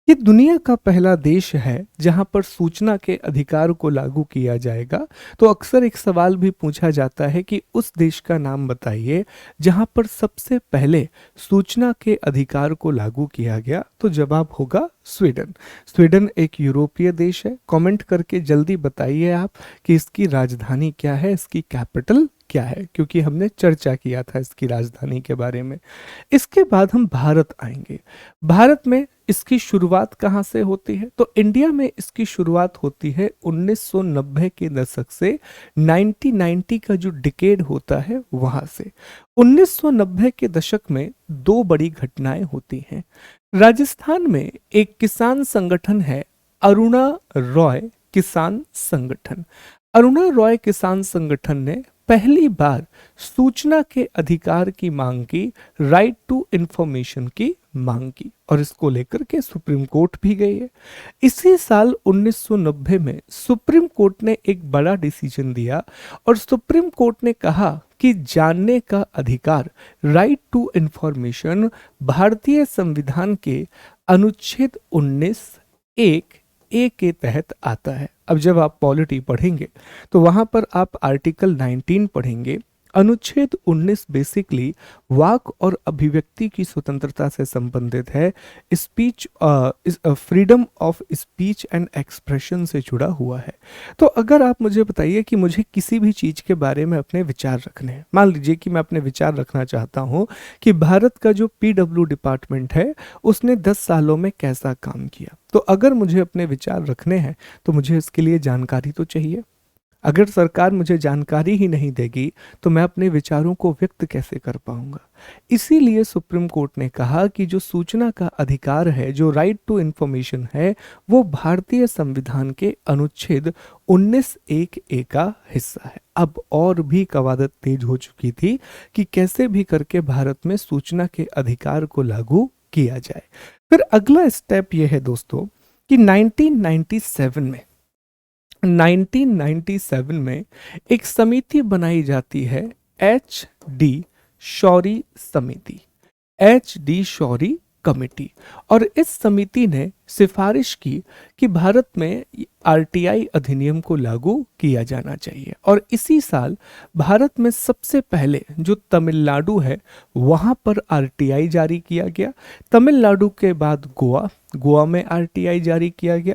ये दुनिया का पहला देश है जहां पर सूचना के अधिकार को लागू किया जाएगा। तो अक्सर एक सवाल भी पूछा जाता है कि उस देश का नाम बताइए जहां पर सबसे पहले सूचना के अधिकार को लागू किया गया। तो जवाब होगा स्वीडन। स्वीडन एक यूरोपीय देश है। कमेंट करके जल्दी बताइए आप कि इसकी राजधानी क्या है, इसकी कैपिटल क्या है, क्योंकि हमने चर्चा किया था इसकी राजधानी के बारे में। इसके बाद हम भारत आएंगे। भारत में इसकी शुरुआत कहाँ से होती है? तो इंडिया में इसकी शुरुआत होती है 1990 के दशक से, 1990 का जो डिकेड होता है वहां से। 1990 के दशक में दो बड़ी घटनाएं होती हैं। राजस्थान में एक किसान संगठन है, अरुणा रॉय किसान संगठन। अरुणा रॉय किसान संगठन ने पहली बार सूचना के अधिकार की मांग की, राइट टू इंफॉर्मेशन की मांग की, और इसको लेकर के सुप्रीम कोर्ट भी गई है। इसी साल 1990 में सुप्रीम कोर्ट ने एक बड़ा डिसीजन दिया और सुप्रीम कोर्ट ने कहा कि जानने का अधिकार, राइट टू इंफॉर्मेशन, भारतीय संविधान के अनुच्छेद 19(1) ए के तहत आता है। अब जब आप पॉलिटी पढ़ेंगे तो वहां पर आप आर्टिकल 19 पढ़ेंगे। अनुच्छेद 19 बेसिकली वाक और अभिव्यक्ति की स्वतंत्रता से संबंधित है। Speech freedom of speech and expression से जुड़ा हुआ है। तो अगर आप मुझे बताइए कि मुझे किसी भी चीज़ के बारे में अपने विचार रखने हैं, मान लीजिए कि मैं अपने विचार रखना चाहता हूँ कि भारत का जो पीडब्ल्यू डिपार्टमेंट है उसने 10 सालों में कैसा काम किया, तो अगर मुझे अपने विचार रखने हैं तो मुझे इसके लिए जानकारी तो चाहिए। अगर सरकार मुझे जानकारी ही नहीं देगी तो मैं अपने विचारों को व्यक्त कैसे कर पाऊंगा। इसीलिए सुप्रीम कोर्ट ने कहा कि जो सूचना का अधिकार है, जो राइट टू इंफॉर्मेशन है, वो भारतीय संविधान के अनुच्छेद 19(1)(a) का हिस्सा है। अब और भी कवायद तेज हो चुकी थी कि कैसे भी करके भारत में सूचना के अधिकार को लागू किया जाए। फिर अगला स्टेप यह है दोस्तों कि 1997 में एक समिति बनाई जाती है, एच डी शौरी समिति, एच डी शौरी कमेटी। और इस समिति ने सिफारिश की कि भारत में आरटीआई अधिनियम को लागू किया जाना चाहिए। और इसी साल भारत में सबसे पहले जो तमिलनाडु है वहां पर आरटीआई जारी किया गया। तमिलनाडु के बाद गोवा में आरटीआई जारी किया गया।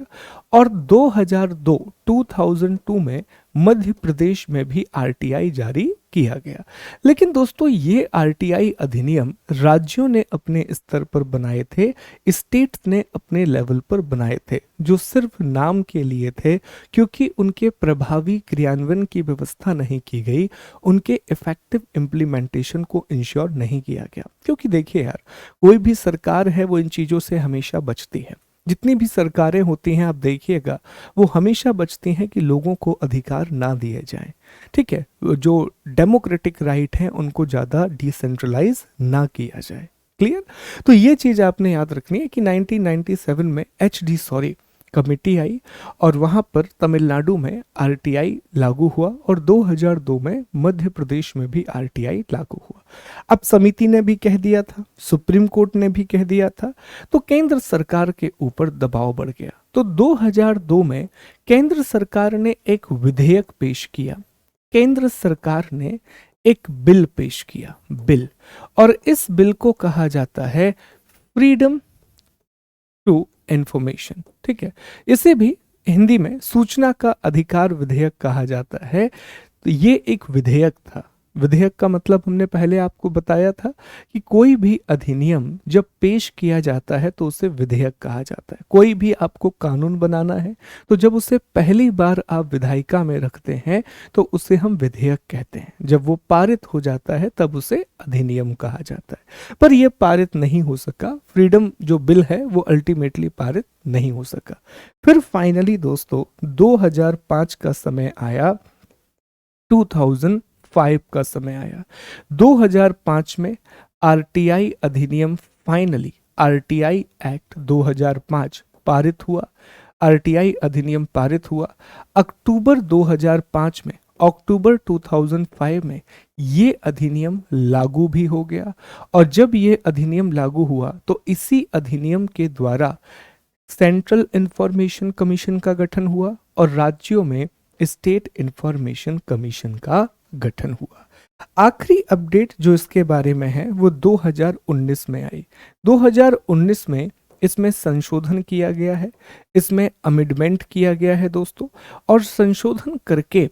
और 2002 में मध्य प्रदेश में भी आरटीआई जारी किया गया। लेकिन दोस्तों ये आरटीआई अधिनियम राज्यों ने अपने स्तर पर बनाए थे, स्टेट्स ने अपने लेवल पर बनाए थे, जो सिर्फ नाम के लिए थे, क्योंकि उनके प्रभावी क्रियान्वयन की व्यवस्था नहीं की गई, उनके इफेक्टिव इम्प्लीमेंटेशन को इंश्योर नहीं किया गया। क्योंकि देखिए यार, कोई भी सरकार है वो इन चीज़ों से हमेशा बचती है। जितनी भी सरकारें होती हैं आप देखिएगा वो हमेशा बचती हैं कि लोगों को अधिकार ना दिए जाएं, ठीक है, जो डेमोक्रेटिक राइट हैं उनको ज़्यादा डिसेंट्रलाइज ना किया जाए। क्लियर? तो ये चीज़ आपने याद रखनी है कि 1997 में एच.डी. शौरी कमेटी आई और वहाँ पर तमिलनाडु में आरटीआई लागू हुआ और 2002 में मध्य प्रदेश में भी आरटीआई लागू हुआ। अब समिति ने भी कह दिया था, सुप्रीम कोर्ट ने भी कह दिया था, तो केंद्र सरकार के ऊपर दबाव बढ़ गया। तो 2002 में केंद्र सरकार ने एक विधेयक पेश किया, केंद्र सरकार ने एक बिल पेश किया, बिल, और इस बिल को कहा जाता है फ्रीडम टू इंफॉर्मेशन, ठीक है, इसे भी हिंदी में सूचना का अधिकार विधेयक कहा जाता है। तो ये एक विधेयक था। विधेयक का मतलब हमने पहले आपको बताया था कि कोई भी अधिनियम जब पेश किया जाता है तो उसे विधेयक कहा जाता है। कोई भी आपको कानून बनाना है तो जब उसे पहली बार आप विधायिका में रखते हैं तो उसे हम विधेयक कहते हैं। जब वो पारित हो जाता है तब उसे अधिनियम कहा जाता है। पर यह पारित नहीं हो सका, फ्रीडम जो बिल है वो अल्टीमेटली पारित नहीं हो सका। फिर फाइनली दोस्तों 2005 का समय आया, 2005 का समय आया। 2005 में आरटीआई अधिनियम फाइनली, आरटीआई एक्ट 2005 पारित हुआ। आरटीआई अधिनियम पारित हुआ अक्टूबर 2005 में, अक्टूबर 2005 में ये अधिनियम लागू भी हो गया। और जब ये अधिनियम लागू हुआ तो इसी अधिनियम के द्वारा सेंट्रल इंफॉर्मेशन कमीशन का गठन हुआ और राज्यों में स्टेट इंफॉर्मेशन कमीशन का गठन हुआ। आखिरी अपडेट जो इसके बारे में है वो 2019 में आई। 2019 में इसमें संशोधन किया गया है, इसमें अमेंडमेंट किया गया है दोस्तों। और संशोधन करके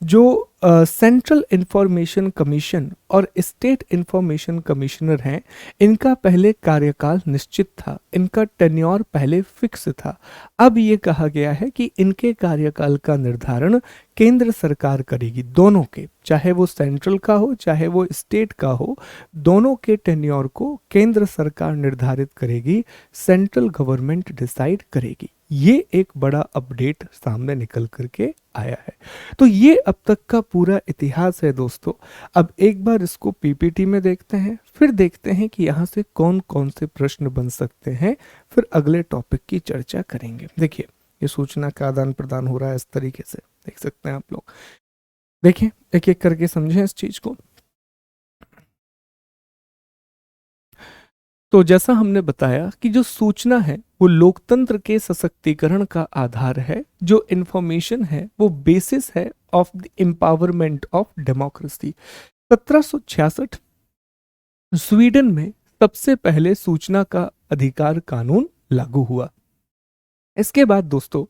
जो सेंट्रल इंफॉर्मेशन कमीशन और स्टेट इंफॉर्मेशन कमिश्नर हैं, इनका पहले कार्यकाल निश्चित था, इनका टेन्योर पहले फिक्स था। अब ये कहा गया है कि इनके कार्यकाल का निर्धारण केंद्र सरकार करेगी, दोनों के, चाहे वो सेंट्रल का हो चाहे वो स्टेट का हो, दोनों के टेन्योर को केंद्र सरकार निर्धारित करेगी, सेंट्रल गवर्नमेंट डिसाइड करेगी। ये एक बड़ा अपडेट सामने निकल करके आया है। तो ये अब तक का पूरा इतिहास है दोस्तों। अब एक बार इसको पीपीटी में देखते हैं, फिर देखते हैं कि यहाँ से कौन कौन से प्रश्न बन सकते हैं, फिर अगले टॉपिक की चर्चा करेंगे। देखिए ये सूचना का आदान प्रदान हो रहा है इस तरीके से, देख सकते हैं आप लोग। देखिए एक एक करके समझें इस चीज को। तो जैसा हमने बताया कि जो सूचना है वो लोकतंत्र के सशक्तिकरण का आधार है, जो इंफॉर्मेशन है वो बेसिस है of the empowerment of democracy. 1766 Sweden में सबसे पहले सूचना का अधिकार कानून लागू हुआ। इसके बाद दोस्तों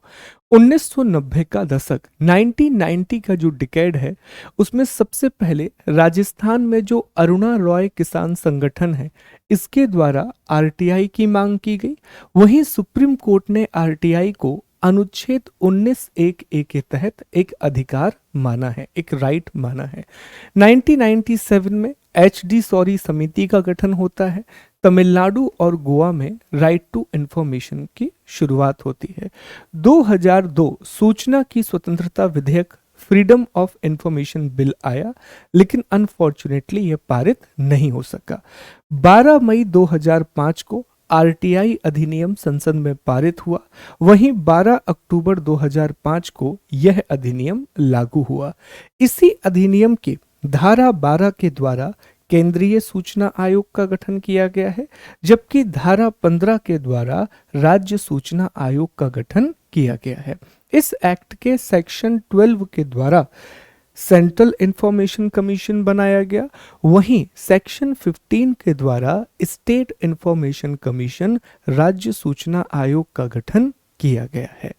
1990 का दशक 1990 का जो डिकेड है उसमें सबसे पहले राजस्थान में जो अरुणा रॉय किसान संगठन है इसके द्वारा आरटीआई की मांग की गई। वहीं सुप्रीम कोर्ट ने आरटीआई को अनुच्छेद 19(1)(a) के तहत एक अधिकार माना है, एक राइट माना है। 1997 में HD सॉरी समिति का गठन होता है। तमिलनाडु और गोवा में राइट टू इंफॉर्मेशन की शुरुआत होती है। 2002 सूचना की स्वतंत्रता विधेयक फ्रीडम ऑफ इंफॉर्मेशन बिल आया, लेकिन अनफॉर्चुनेटली यह पारित नहीं हो सका। 12 मई 2005 को आरटीआई अधिनियम संसद में पारित हुआ। वहीं 12 अक्टूबर 2005 को यह अधिनियम लागू हुआ। इसी अधिनियम की धारा 12 के द्वारा केंद्रीय सूचना आयोग का गठन किया गया है, जबकि धारा 15 के द्वारा राज्य सूचना आयोग का गठन किया गया है। इस एक्ट के सेक्शन 12 के द्वारा सेंट्रल इंफॉर्मेशन कमीशन बनाया गया। वहीं सेक्शन 15 के द्वारा स्टेट इंफॉर्मेशन कमीशन राज्य सूचना आयोग का गठन किया गया है।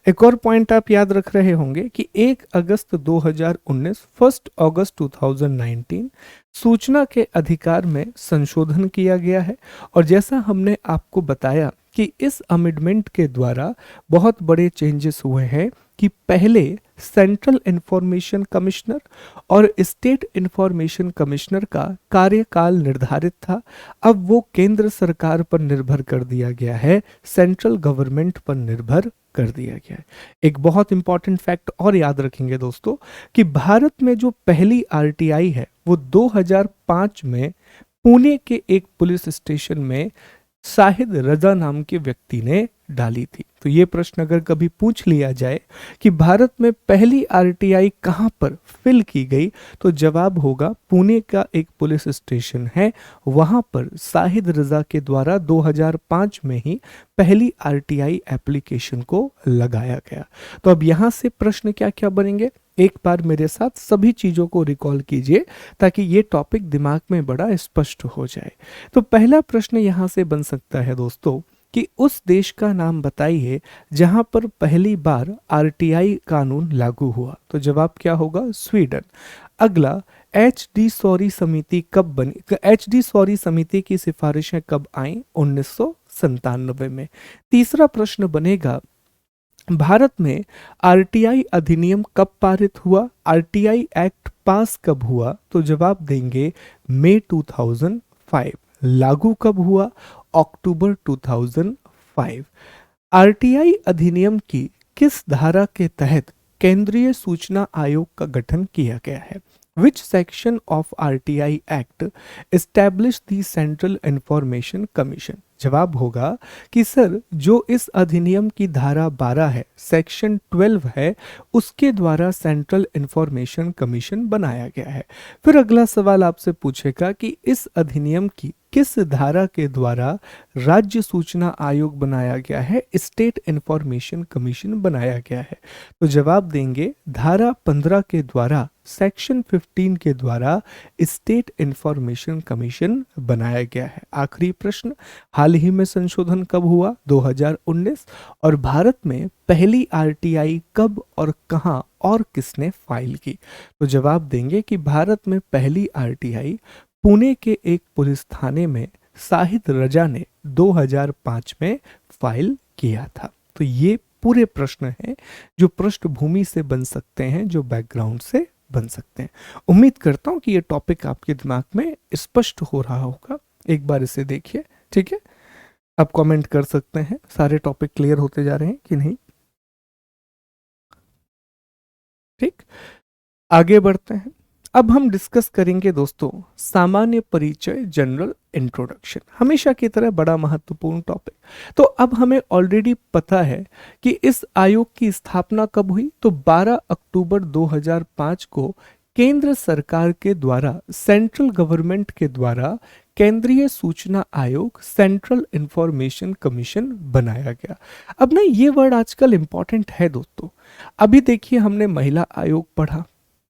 एक और पॉइंट आप याद रख रहे होंगे कि 1 अगस्त 2019 1 अगस्त 2019 सूचना के अधिकार में संशोधन किया गया है। और जैसा हमने आपको बताया कि इस अमेंडमेंट के द्वारा बहुत बड़े चेंजेस हुए हैं कि पहले सेंट्रल इंफॉर्मेशन कमिश्नर और स्टेट इंफॉर्मेशन कमिश्नर का कार्यकाल निर्धारित था, अब वो केंद्र सरकार पर निर्भर कर दिया गया है, सेंट्रल गवर्नमेंट पर निर्भर कर दिया गया है। एक बहुत इंपॉर्टेंट फैक्ट और याद रखेंगे दोस्तों कि भारत में जो पहली आरटीआई है वो 2005 में पुणे के एक पुलिस स्टेशन में शाहिद रजा नाम के व्यक्ति ने डाली थी। तो ये प्रश्न अगर कभी पूछ लिया जाए कि भारत में पहली आरटीआई कहां पर फिल की गई, तो जवाब होगा पुणे का एक पुलिस स्टेशन है, वहां पर शाहिद रजा के द्वारा 2005 में ही पहली आरटीआई एप्लीकेशन को लगाया गया। तो अब यहां से प्रश्न क्या क्या बनेंगे, एक बार मेरे साथ सभी चीजों को रिकॉल कीजिए ताकि ये टॉपिक दिमाग में बड़ा स्पष्ट हो जाए। तो पहला प्रश्न यहां से बन सकता है दोस्तों कि उस देश का नाम बताइए जहां पर पहली बार आरटीआई कानून लागू हुआ। तो जवाब क्या होगा, स्वीडन। अगला, HD सॉरी समिति कब बनी, HD सॉरी समिति की सिफारिशें कब आई, 1997 में। तीसरा प्रश्न बनेगा, भारत में आरटीआई अधिनियम कब पारित हुआ, आरटीआई एक्ट पास कब हुआ। तो जवाब देंगे मई 2005। लागू कब हुआ, अक्टूबर 2005। आरटीआई अधिनियम की किस धारा के तहत केंद्रीय सूचना आयोग का गठन किया गया है। Which section of RTI Act established the Central Information Commission? जवाब होगा कि सर जो इस अधिनियम की धारा 12 है, सेक्शन 12 है, उसके द्वारा सेंट्रल इंफॉर्मेशन कमीशन बनाया गया है। फिर अगला सवाल आपसे पूछेगा कि इस अधिनियम की किस धारा के द्वारा राज्य सूचना आयोग बनाया गया है, स्टेट इंफॉर्मेशन कमीशन बनाया गया है। तो जवाब देंगे धारा 15 के द्वारा, सेक्शन 15 के द्वारा स्टेट इंफॉर्मेशन कमीशन बनाया गया है। आखिरी प्रश्न, हाल ही में संशोधन कब हुआ, 2019। और भारत में पहली आरटीआई कब और कहां और किसने फाइल की। तो जवाब देंगे कि भारत में पहली आरटीआई पुणे के एक पुलिस थाने में शाहिद रजा ने 2005 में फाइल किया था। तो ये पूरे प्रश्न हैं जो पृष्ठभूमि से बन सकते हैं, जो बैकग्राउंड से बन सकते हैं। उम्मीद करता हूं कि ये टॉपिक आपके दिमाग में स्पष्ट हो रहा होगा। एक बार इसे देखिए, ठीक है। आप कमेंट कर सकते हैं सारे टॉपिक क्लियर होते जा रहे हैं कि नहीं। ठीक, आगे बढ़ते हैं। अब हम डिस्कस करेंगे दोस्तों सामान्य परिचय, जनरल इंट्रोडक्शन, हमेशा की तरह बड़ा महत्वपूर्ण टॉपिक। तो अब हमें ऑलरेडी पता है कि इस आयोग की स्थापना कब हुई, तो 12 अक्टूबर 2005 को केंद्र सरकार के द्वारा, सेंट्रल गवर्नमेंट के द्वारा केंद्रीय सूचना आयोग, सेंट्रल इंफॉर्मेशन कमीशन बनाया गया। अब ना ये वर्ड आजकल इंपॉर्टेंट है दोस्तों। अभी देखिए हमने महिला आयोग पढ़ा,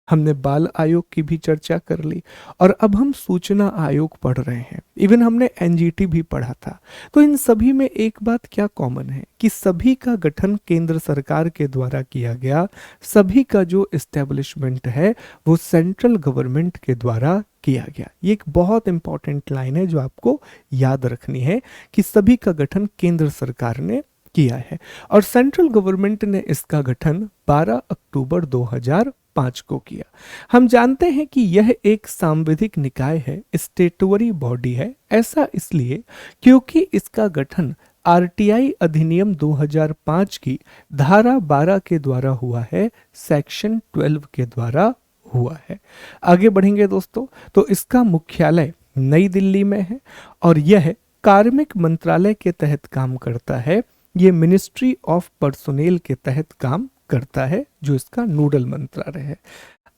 हमने बाल आयोग की भी चर्चा कर ली, और अब हम सूचना आयोग पढ़ रहे हैं। इवन हमने एनजीटी भी पढ़ा था। तो इन सभी में एक बात क्या कॉमन है कि सभी का गठन केंद्र सरकार के द्वारा किया गया, सभी का जो एस्टेब्लिशमेंट है वो सेंट्रल गवर्नमेंट के द्वारा किया गया। ये एक बहुत इंपॉर्टेंट लाइन है जो आपको याद रखनी है कि सभी का गठन केंद्र सरकार ने किया है, और सेंट्रल गवर्नमेंट ने इसका गठन 12 अक्टूबर 2005 को किया। हम जानते हैं कि यह एक सांविधिक निकाय है, स्टेटुअरी बॉडी है। ऐसा इसलिए क्योंकि इसका गठन आरटीआई अधिनियम 2005 की धारा 12 के द्वारा हुआ है, सेक्शन 12 के द्वारा हुआ है। आगे बढ़ेंगे दोस्तों, तो इसका मुख्यालय नई दिल्ली में है, और यह कार्मिक मंत्रालय के तहत काम करता है। ये मिनिस्ट्री ऑफ पर्सोनेल के तहत काम करता है, जो इसका नोडल मंत्रालय है।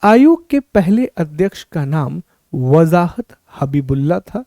आयोग के पहले अध्यक्ष का नाम वजाहत हबीबुल्ला था,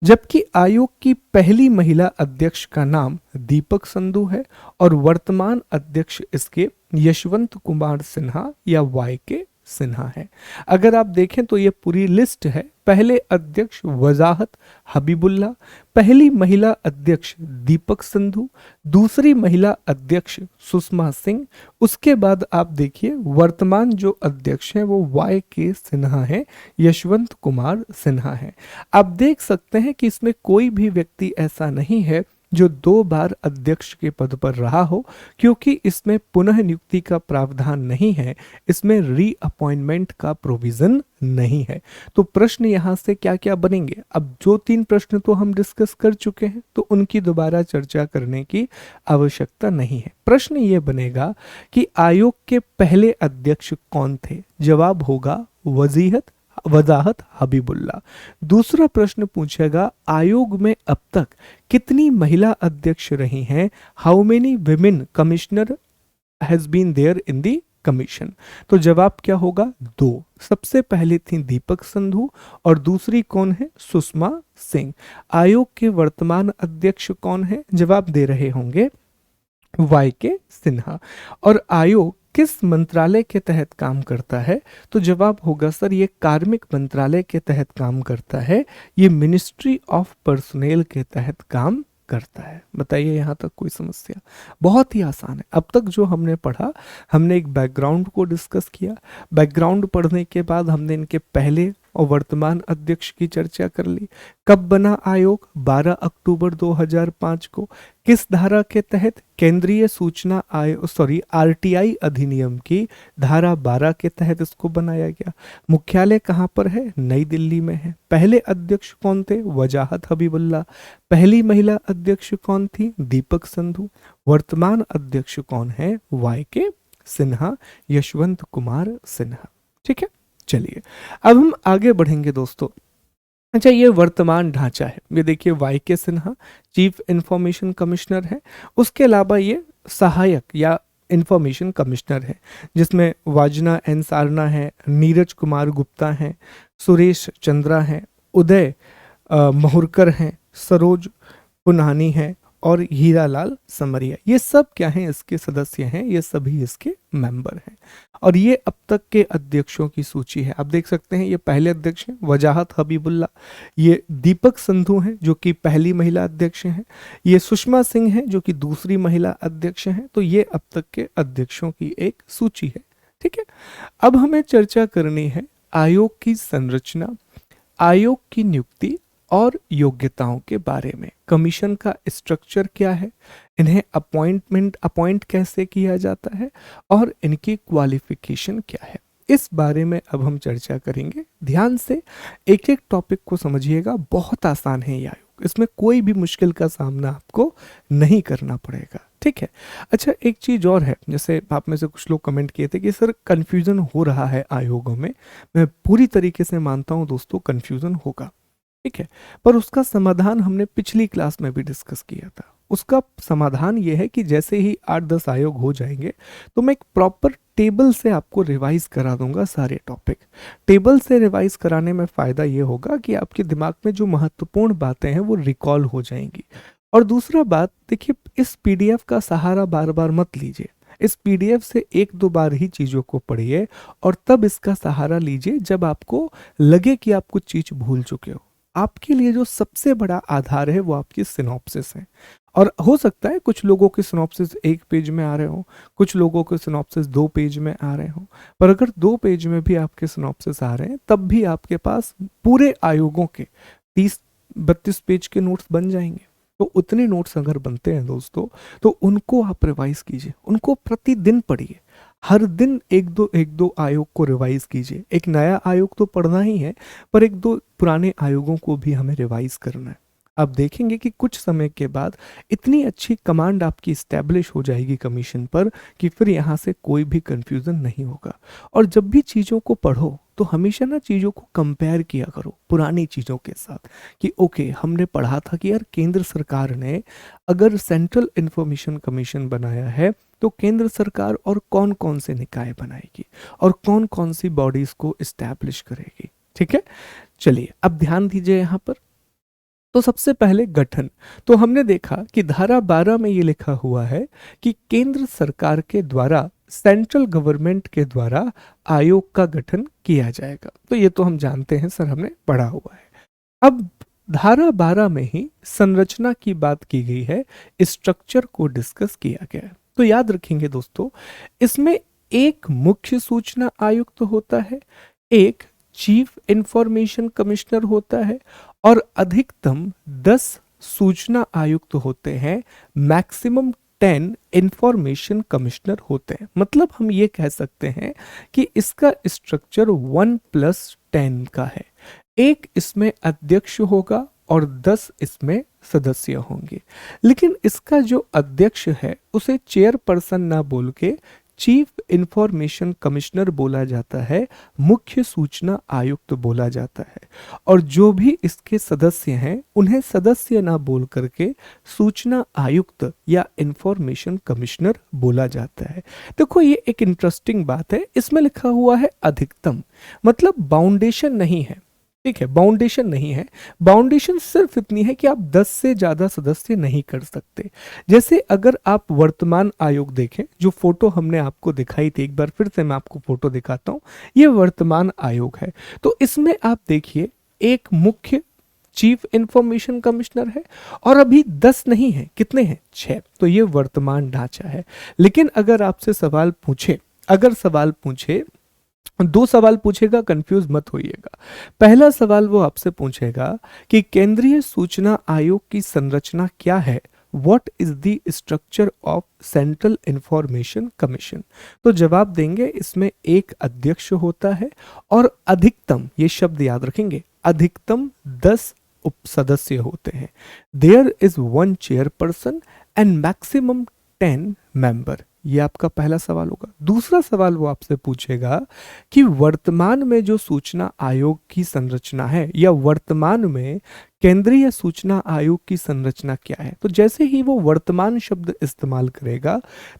जबकि आयोग की पहली महिला अध्यक्ष का नाम दीपक संधू है, और वर्तमान अध्यक्ष इसके यशवंत कुमार सिन्हा या वाई के सिन्हा है। अगर आप देखें तो ये पूरी लिस्ट है। पहले अध्यक्ष वजाहत हबीबुल्ला, पहली महिला अध्यक्ष दीपक संधू, दूसरी महिला अध्यक्ष सुषमा सिंह, उसके बाद आप देखिए वर्तमान जो अध्यक्ष हैं वो वाई के सिन्हा हैं, यशवंत कुमार सिन्हा हैं। आप देख सकते हैं कि इसमें कोई भी व्यक्ति ऐसा नहीं है जो 2 बार अध्यक्ष के पद पर रहा हो, क्योंकि इसमें पुनः नियुक्ति का प्रावधान नहीं है, इसमें रीअपॉइंटमेंट का प्रोविजन नहीं है। तो प्रश्न यहां से क्या क्या बनेंगे? अब जो 3 प्रश्न तो हम डिस्कस कर चुके हैं, तो उनकी दोबारा चर्चा करने की आवश्यकता नहीं है। प्रश्न ये बनेगा कि आयोग के पहले अध्यक्ष कौन थे? जवाब होगा वजाहत हबीबुल्ला। दूसरा प्रश्न पूछेगा आयोग में अब तक कितनी महिला अध्यक्ष रही हैं? How many women commissioner has been there in the commission? तो जवाब क्या होगा? 2। सबसे पहले थी दीपक संधू, और दूसरी कौन है? सुषमा सिंह। आयोग के वर्तमान अध्यक्ष कौन है? जवाब दे रहे होंगे वाई के सिन्हा। और आयोग किस मंत्रालय के तहत काम करता है? तो जवाब होगा सर ये कार्मिक मंत्रालय के तहत काम करता है, ये मिनिस्ट्री ऑफ पर्सोनेल के तहत काम करता है। बताइए यहाँ तक कोई समस्या? बहुत ही आसान है। अब तक जो हमने पढ़ा, हमने एक बैकग्राउंड को डिस्कस किया। बैकग्राउंड पढ़ने के बाद हमने इनके पहले और वर्तमान अध्यक्ष की चर्चा कर ली। कब बना आयोग? 12 अक्टूबर 2005 को। किस धारा के तहत? केंद्रीय सूचना आयोग आरटीआई अधिनियम की धारा 12 के तहत इसको बनाया गया। मुख्यालय कहाँ पर है? नई दिल्ली में है। पहले अध्यक्ष कौन थे? वजाहत हबीबुल्ला। पहली महिला अध्यक्ष कौन थी? दीपक संधू। वर्तमान अध्यक्ष कौन है? वाई के सिन्हा, यशवंत कुमार सिन्हा। ठीक है, चलिए अब हम आगे बढ़ेंगे दोस्तों। अच्छा, ये वर्तमान ढांचा है। ये देखिए वाई के सिन्हा चीफ इंफॉर्मेशन कमिश्नर है। उसके अलावा ये सहायक या इंफॉर्मेशन कमिश्नर है, जिसमें वाजना एन सारना है, नीरज कुमार गुप्ता हैं, सुरेश चंद्रा हैं, उदय महुरकर हैं, सरोज पुनानी है, और हीरालाल समरिया। ये सब क्या हैं? इसके सदस्य हैं, ये सभी इसके मेंबर हैं। और ये अब तक के अध्यक्षों की सूची है। आप देख सकते हैं ये पहले अध्यक्ष हैं वजाहत हबीबुल्ला, ये दीपक संधू हैं जो कि पहली महिला अध्यक्ष हैं, ये सुषमा सिंह हैं जो कि दूसरी महिला अध्यक्ष हैं। तो ये अब तक के अध्यक्षों की एक सूची है। ठीक है, अब हमें चर्चा करनी है आयोग की संरचना, आयोग की नियुक्ति और योग्यताओं के बारे में। कमीशन का स्ट्रक्चर क्या है, इन्हें अपॉइंट कैसे किया जाता है, और इनकी क्वालिफिकेशन क्या है, इस बारे में अब हम चर्चा करेंगे। ध्यान से एक एक टॉपिक को समझिएगा, बहुत आसान है ये आयोग, इसमें कोई भी मुश्किल का सामना आपको नहीं करना पड़ेगा। ठीक है, अच्छा एक चीज और है, जैसे आप में से कुछ लोग कमेंट किए थे कि सर कंफ्यूजन हो रहा है आयोगों में। मैं पूरी तरीके से मानता हूं दोस्तों कंफ्यूजन होगा, ठीक है, पर उसका समाधान हमने पिछली क्लास में भी डिस्कस किया था। उसका समाधान ये है कि जैसे ही 8-10 आयोग हो जाएंगे तो मैं एक प्रॉपर टेबल से आपको रिवाइज करा दूंगा सारे टॉपिक। टेबल से रिवाइज कराने में फ़ायदा ये होगा कि आपके दिमाग में जो महत्वपूर्ण बातें हैं वो रिकॉल हो जाएंगी। और दूसरा बात देखिए, इस पीडीएफ का सहारा बार बार मत लीजिए। इस पीडीएफ से एक दो बार ही चीज़ों को पढ़िए और तब इसका सहारा लीजिए जब आपको लगे कि आप कुछ चीज़ भूल चुके हो। आपके लिए जो सबसे बड़ा आधार है वो आपकी सिनॉप्सिस है। और हो सकता है कुछ लोगों के सिनॉप्सिस 1 पेज में आ रहे हो, कुछ लोगों के सिनॉप्सिस 2 पेज में आ रहे हो, पर अगर 2 पेज में भी आपके सिनॉप्सिस आ रहे हैं तब भी आपके पास पूरे आयोगों के 30-32 पेज के नोट्स बन जाएंगे। तो उतने नोट्स अगर बनते हैं दोस्तों, तो उनको आप रिवाइज कीजिए, उनको प्रतिदिन पढ़िए। हर दिन एक दो आयोग को रिवाइज कीजिए। एक नया आयोग तो पढ़ना ही है, पर एक दो पुराने आयोगों को भी हमें रिवाइज करना है। आप देखेंगे कि कुछ समय के बाद इतनी अच्छी कमांड आपकी इस्टेब्लिश हो जाएगी कमीशन पर कि फिर यहाँ से कोई भी कंफ्यूजन नहीं होगा। और जब भी चीज़ों को पढ़ो तो हमेशा ना चीज़ों को कंपेयर किया करो पुरानी चीज़ों के साथ, कि ओके हमने पढ़ा था कि यार केंद्र सरकार ने अगर सेंट्रल इंफॉर्मेशन कमीशन बनाया है तो केंद्र सरकार और कौन कौन से निकाय बनाएगी और कौन कौन सी बॉडीज को इस्टेब्लिश करेगी। ठीक है, चलिए अब ध्यान दीजिए यहाँ पर। तो सबसे पहले गठन, तो हमने देखा कि धारा 12 में ये लिखा हुआ है कि केंद्र सरकार के द्वारा, सेंट्रल गवर्नमेंट के द्वारा आयोग का गठन किया जाएगा। तो ये तो हम जानते हैं सर, हमने पढ़ा हुआ है। अब धारा 12 में ही संरचना की बात की गई है, स्ट्रक्चर को डिस्कस किया गया है। तो याद रखेंगे दोस्तों, इसमें एक मुख्य सूचना आयुक्त होता है, एक चीफ इंफॉर्मेशन कमिश्नर होता है और अधिकतम 10 सूचना आयुक्त होते हैं, मैक्सिमम 10 इंफॉर्मेशन कमिश्नर होते हैं। मतलब हम ये कह सकते हैं कि इसका स्ट्रक्चर 1+10 का है। एक इसमें अध्यक्ष होगा और 10 इसमें सदस्य होंगे। लेकिन इसका जो अध्यक्ष है उसे चेयरपर्सन ना बोल के चीफ इंफॉर्मेशन कमिश्नर बोला जाता है, मुख्य सूचना आयुक्त बोला जाता है। और जो भी इसके सदस्य हैं उन्हें सदस्य ना बोल करके सूचना आयुक्त या इंफॉर्मेशन कमिश्नर बोला जाता है। देखो ये एक इंटरेस्टिंग बात है, इसमें लिखा हुआ है अधिकतम, मतलब बाउंडेशन नहीं है। ठीक है, बाउंडेशन नहीं है। बाउंडेशन सिर्फ इतनी है कि आप 10 से ज्यादा सदस्य नहीं कर सकते। जैसे अगर आप वर्तमान आयोग देखें, जो फोटो हमने आपको दिखाई थी, एक बार फिर से मैं आपको फोटो दिखाता हूं, ये वर्तमान आयोग है। तो इसमें आप देखिए एक मुख्य चीफ इंफॉर्मेशन कमिश्नर है और अभी 10 नहीं है, कितने हैं? 6। तो ये वर्तमान ढांचा है। लेकिन अगर आपसे सवाल पूछे, अगर सवाल पूछे, 2 सवाल पूछेगा, कंफ्यूज मत होइएगा। पहला सवाल वो आपसे पूछेगा कि केंद्रीय सूचना आयोग की संरचना क्या है, what is the structure of central information commission. तो जवाब देंगे इसमें एक अध्यक्ष होता है और अधिकतम, ये शब्द याद रखेंगे, अधिकतम 10 उप सदस्य होते हैं। There is 1 chairperson and maximum 10 member. ये आपका पहला सवाल होगा। दूसरा सवाल वो आपसे पूछेगा कि वर्तमान में जो सूचना आयोग की संरचना है या वर्तमान में केंद्रीय सूचना आयोग की संरचना क्या है। तो जैसे ही वो वर्तमान शब्द इस्तेमाल करेगा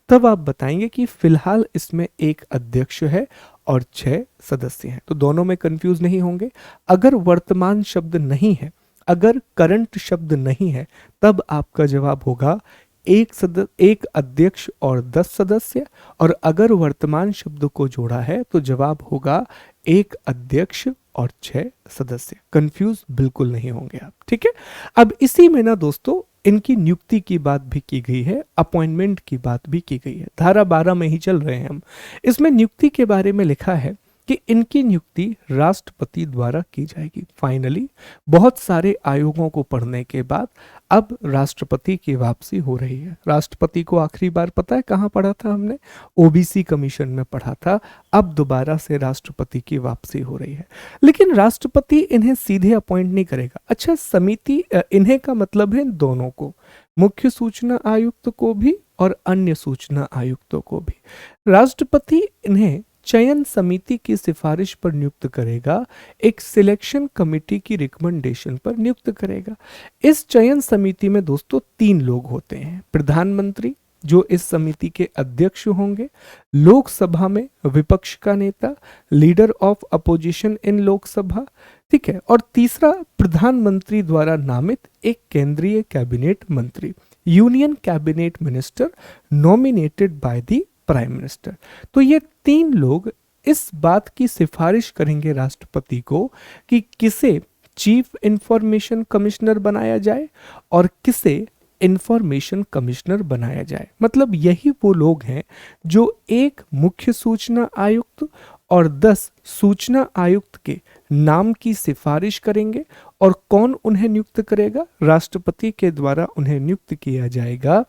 तब आप बताएंगे कि फिलहाल इसमें एक अध्यक्ष है और 6 सदस्य हैं। तो दोनों में कंफ्यूज नहीं होंगे। अगर वर्तमान शब्द नहीं है, अगर करंट शब्द नहीं है, तब आपका जवाब होगा एक अध्यक्ष और 10 सदस्य। और अगर वर्तमान शब्द को जोड़ा है तो जवाब होगा एक अध्यक्ष और 6 सदस्य। कंफ्यूज बिल्कुल नहीं होंगे आप। ठीक है, अब इसी में ना दोस्तों इनकी नियुक्ति की बात भी की गई है, अपॉइंटमेंट की बात भी की गई है। धारा 12 में ही चल रहे हैं हम। इसमें नियुक्ति के बारे में लिखा है कि इनकी नियुक्ति राष्ट्रपति द्वारा की जाएगी। फाइनली बहुत सारे आयोगों को पढ़ने के बाद अब राष्ट्रपति की वापसी हो रही है। राष्ट्रपति को आखिरी बार पता है कहाँ पढ़ा था हमने? ओबीसी कमीशन में पढ़ा था। अब दोबारा से राष्ट्रपति की वापसी हो रही है। लेकिन राष्ट्रपति इन्हें सीधे अपॉइंट नहीं करेगा। अच्छा, समिति, इन्हें का मतलब है दोनों को, मुख्य सूचना आयुक्त को भी और अन्य सूचना आयुक्तों को भी। राष्ट्रपति इन्हें चयन समिति की सिफारिश पर नियुक्त करेगा, एक सिलेक्शन कमेटी की रिकमेंडेशन पर नियुक्त करेगा। इस चयन समिति में दोस्तों 3 लोग होते हैं। प्रधानमंत्री जो इस समिति के अध्यक्ष होंगे, लोकसभा में विपक्ष का नेता, leader of opposition in Lok Sabha, ठीक है, और तीसरा प्रधानमंत्री द्वारा नामित एक केंद्रीय कैबिनेट मंत्री, union cabinet minister nominated by the prime minister. तो ये तीन लोग इस बात की सिफारिश करेंगे राष्ट्रपति को कि किसे चीफ इंफॉर्मेशन कमिश्नर बनाया जाए और किसे इंफॉर्मेशन कमिश्नर बनाया जाए। मतलब यही वो लोग हैं जो एक मुख्य सूचना आयुक्त और 10 सूचना आयुक्त के नाम की सिफारिश करेंगे और कौन उन्हें नियुक्त करेगा? राष्ट्रपति के द्वारा उन्हें नियुक्त किया जाएगा,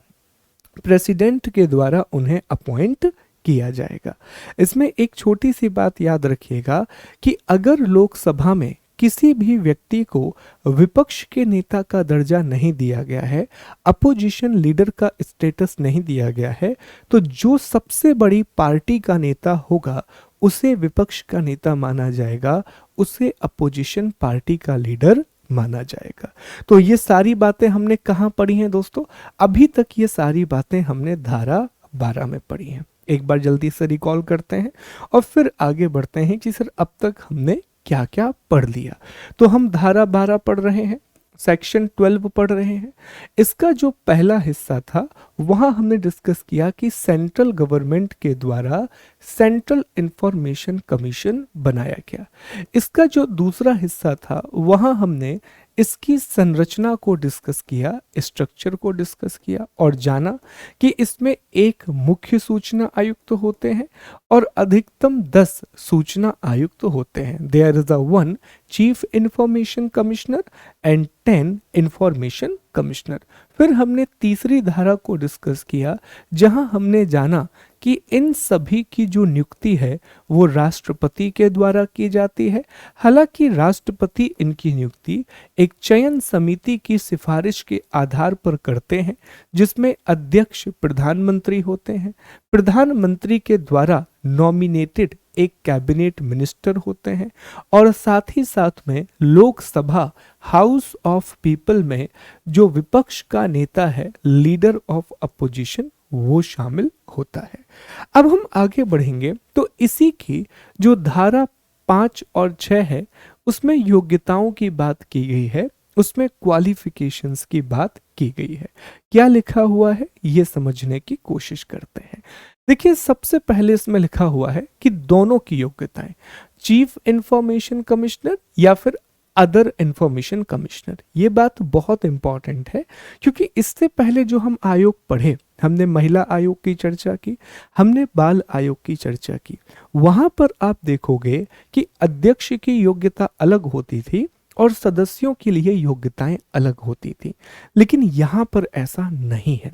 प्रेसिडेंट के द्वारा उन्हें अपॉइंट किया जाएगा। इसमें एक छोटी सी बात याद रखिएगा कि अगर लोकसभा में किसी भी व्यक्ति को विपक्ष के नेता का दर्जा नहीं दिया गया है, अपोजिशन लीडर का स्टेटस नहीं दिया गया है, तो जो सबसे बड़ी पार्टी का नेता होगा उसे विपक्ष का नेता माना जाएगा, उसे अपोजिशन पार्टी का लीडर माना जाएगा। तो ये सारी बातें हमने कहाँ पढ़ी हैं दोस्तों? अभी तक ये सारी बातें हमने धारा 12 में पढ़ी हैं। एक बार जल्दी से रिकॉल करते हैं और फिर आगे बढ़ते हैं कि सर अब तक हमने क्या क्या पढ़ लिया। तो हम धारा 12 पढ़ रहे हैं, सेक्शन 12 पढ़ रहे हैं। इसका जो पहला हिस्सा था वहां हमने डिस्कस किया कि सेंट्रल गवर्नमेंट के द्वारा सेंट्रल इंफॉर्मेशन कमीशन बनाया गया। इसका जो दूसरा हिस्सा था वहां हमने इसकी संरचना को डिस्कस किया, स्ट्रक्चर को डिस्कस किया और जाना कि इसमें एक मुख्य सूचना आयुक्त होते हैं और अधिकतम 10 सूचना आयुक्त होते हैं। There is a 1 chief information commissioner and 10 information commissioner. फिर हमने तीसरी धारा को डिस्कस किया जहां हमने जाना कि इन सभी की जो नियुक्ति है वो राष्ट्रपति के द्वारा की जाती है। हालांकि राष्ट्रपति इनकी नियुक्ति एक चयन समिति की सिफारिश के आधार पर करते हैं जिसमें अध्यक्ष प्रधानमंत्री होते हैं। प्रधानमंत्री के द्वारा नॉमिनेटेड एक कैबिनेट मिनिस्टर होते हैं और साथ ही साथ में लोकसभा हाउस ऑफ पीपल में जो विपक्ष का नेता है, लीडर ऑफ अपोजिशन, वो शामिल होता है। अब हम आगे बढ़ेंगे तो इसी की जो धारा 5 और 6 है उसमें योग्यताओं की बात की गई है, उसमें क्वालिफिकेशंस की बात की गई है। क्या लिखा हुआ है ये समझने की कोशिश करते हैं। देखिए सबसे पहले इसमें लिखा हुआ है कि दोनों की योग्यताएं, चीफ इंफॉर्मेशन कमिश्नर या फिर अदर इंफॉर्मेशन कमिश्नर। ये बात बहुत इंपॉर्टेंट है क्योंकि इससे पहले जो हम आयोग पढ़े, हमने महिला आयोग की चर्चा की, हमने बाल आयोग की चर्चा की। वहां पर आप देखोगे कि अध्यक्ष की योग्यता अलग होती थी और सदस्यों के लिए योग्यताएं अलग होती थी, लेकिन यहां पर ऐसा नहीं है।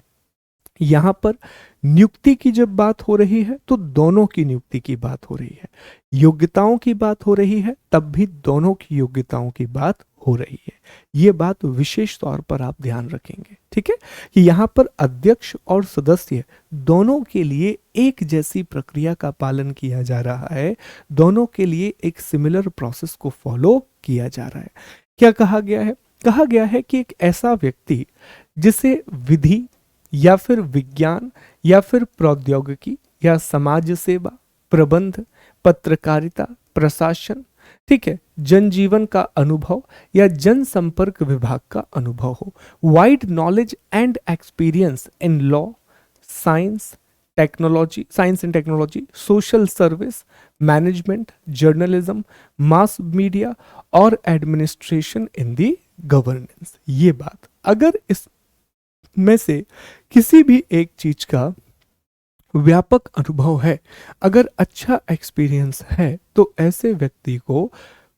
यहां पर नियुक्ति की जब बात हो रही है तो दोनों की नियुक्ति की बात हो रही है, योग्यताओं की बात हो रही है तब भी दोनों की योग्यताओं की बात हो रही है। ये बात विशेष तौर पर आप ध्यान रखेंगे, ठीक है, कि यहां पर अध्यक्ष और सदस्य दोनों के लिए एक जैसी प्रक्रिया का पालन किया जा रहा है, दोनों के लिए एक सिमिलर प्रोसेस को फॉलो किया जा रहा है। क्या कहा गया है? कहा गया है कि एक ऐसा व्यक्ति जिसे विधि या फिर विज्ञान या फिर प्रौद्योगिकी या समाज सेवा, प्रबंध, पत्रकारिता, प्रशासन, ठीक है, जनजीवन का अनुभव या जनसंपर्क विभाग का अनुभव हो, wide knowledge and experience in law, science and technology, social service, management, journalism, mass media और एडमिनिस्ट्रेशन इन दी गवर्नेंस। ये बात, अगर इस में से किसी भी एक चीज का व्यापक अनुभव है, अगर अच्छा एक्सपीरियंस है, तो ऐसे व्यक्ति को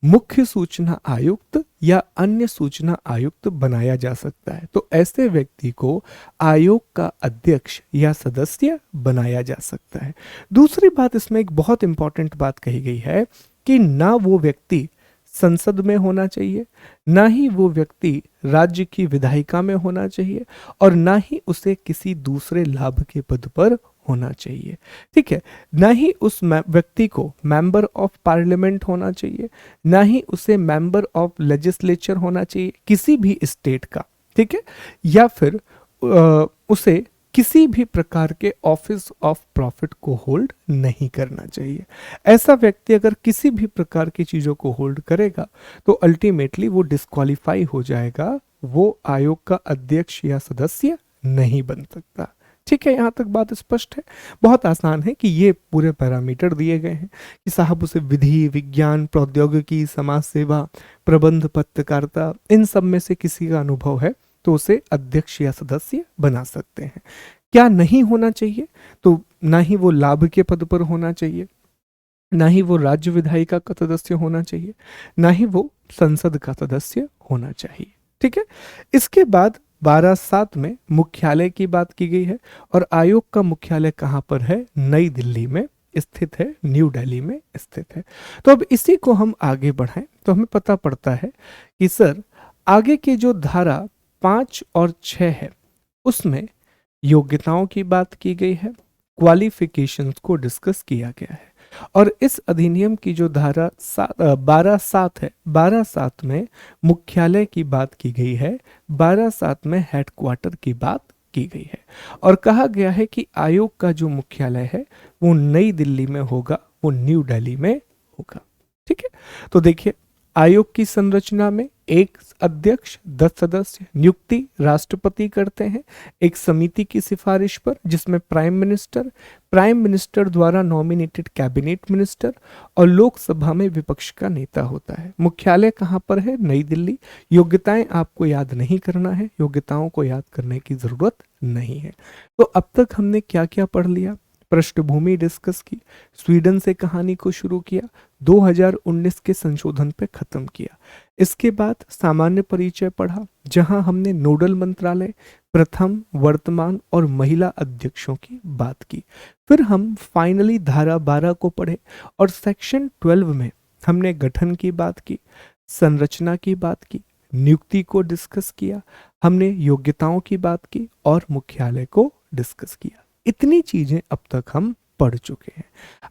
मुख्य सूचना आयुक्त या अन्य सूचना आयुक्त बनाया जा सकता है। तो ऐसे व्यक्ति को आयोग का अध्यक्ष या सदस्य बनाया जा सकता है। दूसरी बात, इसमें एक बहुत इंपॉर्टेंट बात कही गई है कि ना वो व्यक्ति संसद में होना चाहिए, ना ही वो व्यक्ति राज्य की विधायिका में होना चाहिए और ना ही उसे किसी दूसरे लाभ के पद पर होना चाहिए, ठीक है, ना ही उस व्यक्ति को मेंबर ऑफ पार्लियामेंट होना चाहिए, ना ही उसे मेंबर ऑफ लेजिस्लेचर होना चाहिए किसी भी स्टेट का, ठीक है, या फिर उसे किसी भी प्रकार के ऑफिस ऑफ प्रॉफिट को होल्ड नहीं करना चाहिए। ऐसा व्यक्ति अगर किसी भी प्रकार की चीजों को होल्ड करेगा तो अल्टीमेटली वो डिस्क्वालीफाई हो जाएगा, वो आयोग का अध्यक्ष या सदस्य नहीं बन सकता। ठीक है, यहाँ तक बात स्पष्ट है। बहुत आसान है कि ये पूरे पैरामीटर दिए गए हैं कि साहब उसे विधि, विज्ञान, प्रौद्योगिकी, समाज सेवा, प्रबंध, पत्रकारिता, इन सब में से किसी का अनुभव है तो उसे अध्यक्ष या सदस्य बना सकते हैं। क्या नहीं होना चाहिए? तो ना ही वो लाभ के पद पर होना चाहिए, ना ही वो राज्य विधायिका का सदस्य होना चाहिए, ना ही वो संसद का सदस्य होना चाहिए। ठीक है, इसके बाद 12(7) में मुख्यालय की बात की गई है और आयोग का मुख्यालय कहाँ पर है? नई दिल्ली में स्थित है, न्यू दिल्ली में स्थित है। तो अब इसी को हम आगे बढ़ाएं तो हमें पता पड़ता है कि सर आगे की जो धारा 5 और 6 है उसमें योग्यताओं की बात की गई है, क्वालिफिकेशंस को डिस्कस किया गया है। और इस अधिनियम की जो धारा 12(7) है, 12(7) में मुख्यालय की बात की गई है, 12(7) में हेडक्वार्टर की बात की गई है और कहा गया है कि आयोग का जो मुख्यालय है वो नई दिल्ली में होगा, वो न्यू दिल्ली में होगा। ठीक है, तो देखिए आयोग की संरचना में एक अध्यक्ष, 10 सदस्य, नियुक्ति राष्ट्रपति करते हैं एक समिति की सिफारिश पर जिसमें प्राइम मिनिस्टर द्वारा नॉमिनेटेड कैबिनेट मिनिस्टर और लोकसभा में विपक्ष का नेता होता है। मुख्यालय कहाँ पर है? नई दिल्ली। योग्यताएं आपको याद नहीं करना है, योग्यताओं को याद करने की जरूरत नहीं है। तो अब तक हमने क्या क्या पढ़ लिया? पृष्ठभूमि डिस्कस की, स्वीडन से कहानी को शुरू किया, 2019 के संशोधन पे खत्म किया। इसके बाद सामान्य परिचय पढ़ा जहां हमने नोडल मंत्रालय, प्रथम, वर्तमान और महिला अध्यक्षों की बात की। फिर हम फाइनली धारा 12 को पढ़े और सेक्शन 12 में हमने गठन की बात की, संरचना की बात की, नियुक्ति को डिस्कस किया, हमने योग्यताओं की बात की और मुख्यालय को डिस्कस किया। इतनी चीजें अब तक हम पढ़ चुके हैं।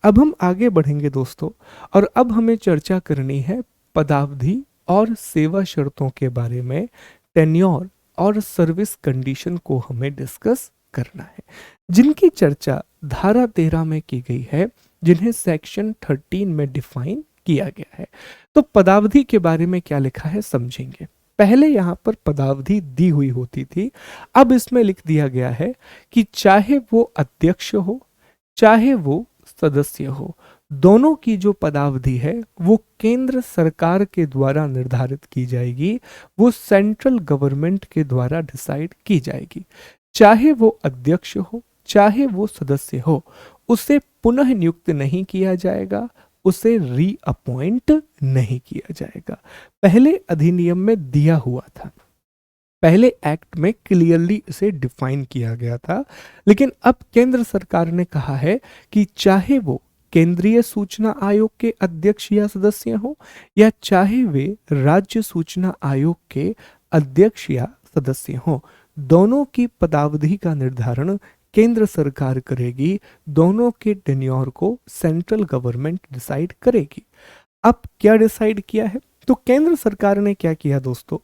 अब हम आगे बढ़ेंगे दोस्तों और अब हमें चर्चा करनी है पदावधि और सेवा शर्तों के बारे में। टेन्योर और सर्विस कंडीशन को हमें डिस्कस करना है, जिनकी चर्चा धारा 13 में की गई है, जिन्हें सेक्शन 13 में डिफाइन किया गया है। तो पदावधि के बारे में क्या लिखा है समझेंगे। पहले यहां पर पदावधि दी हुई होती थी, अब इसमें लिख दिया गया है कि चाहे वो अध्यक्ष हो चाहे वो सदस्य हो, दोनों की जो पदावधि है वो केंद्र सरकार के द्वारा निर्धारित की जाएगी, वो सेंट्रल गवर्नमेंट के द्वारा डिसाइड की जाएगी। चाहे वो अध्यक्ष हो चाहे वो सदस्य हो, उसे पुनः नियुक्त नहीं किया जाएगा, उसे रीअपॉइंट नहीं किया जाएगा। पहले अधिनियम में दिया हुआ था, पहले एक्ट में क्लियरली इसे डिफाइन किया गया था, लेकिन अब केंद्र सरकार ने कहा है कि चाहे वो केंद्रीय सूचना आयोग के अध्यक्ष या सदस्य हो या चाहे वे राज्य सूचना आयोग के अध्यक्ष या सदस्य हो, दोनों की पदावधि का निर्धारण केंद्र सरकार करेगी, दोनों के टेन्योर को सेंट्रल गवर्नमेंट डिसाइड करेगी। अब क्या डिसाइड किया है? तो केंद्र सरकार ने क्या किया दोस्तों,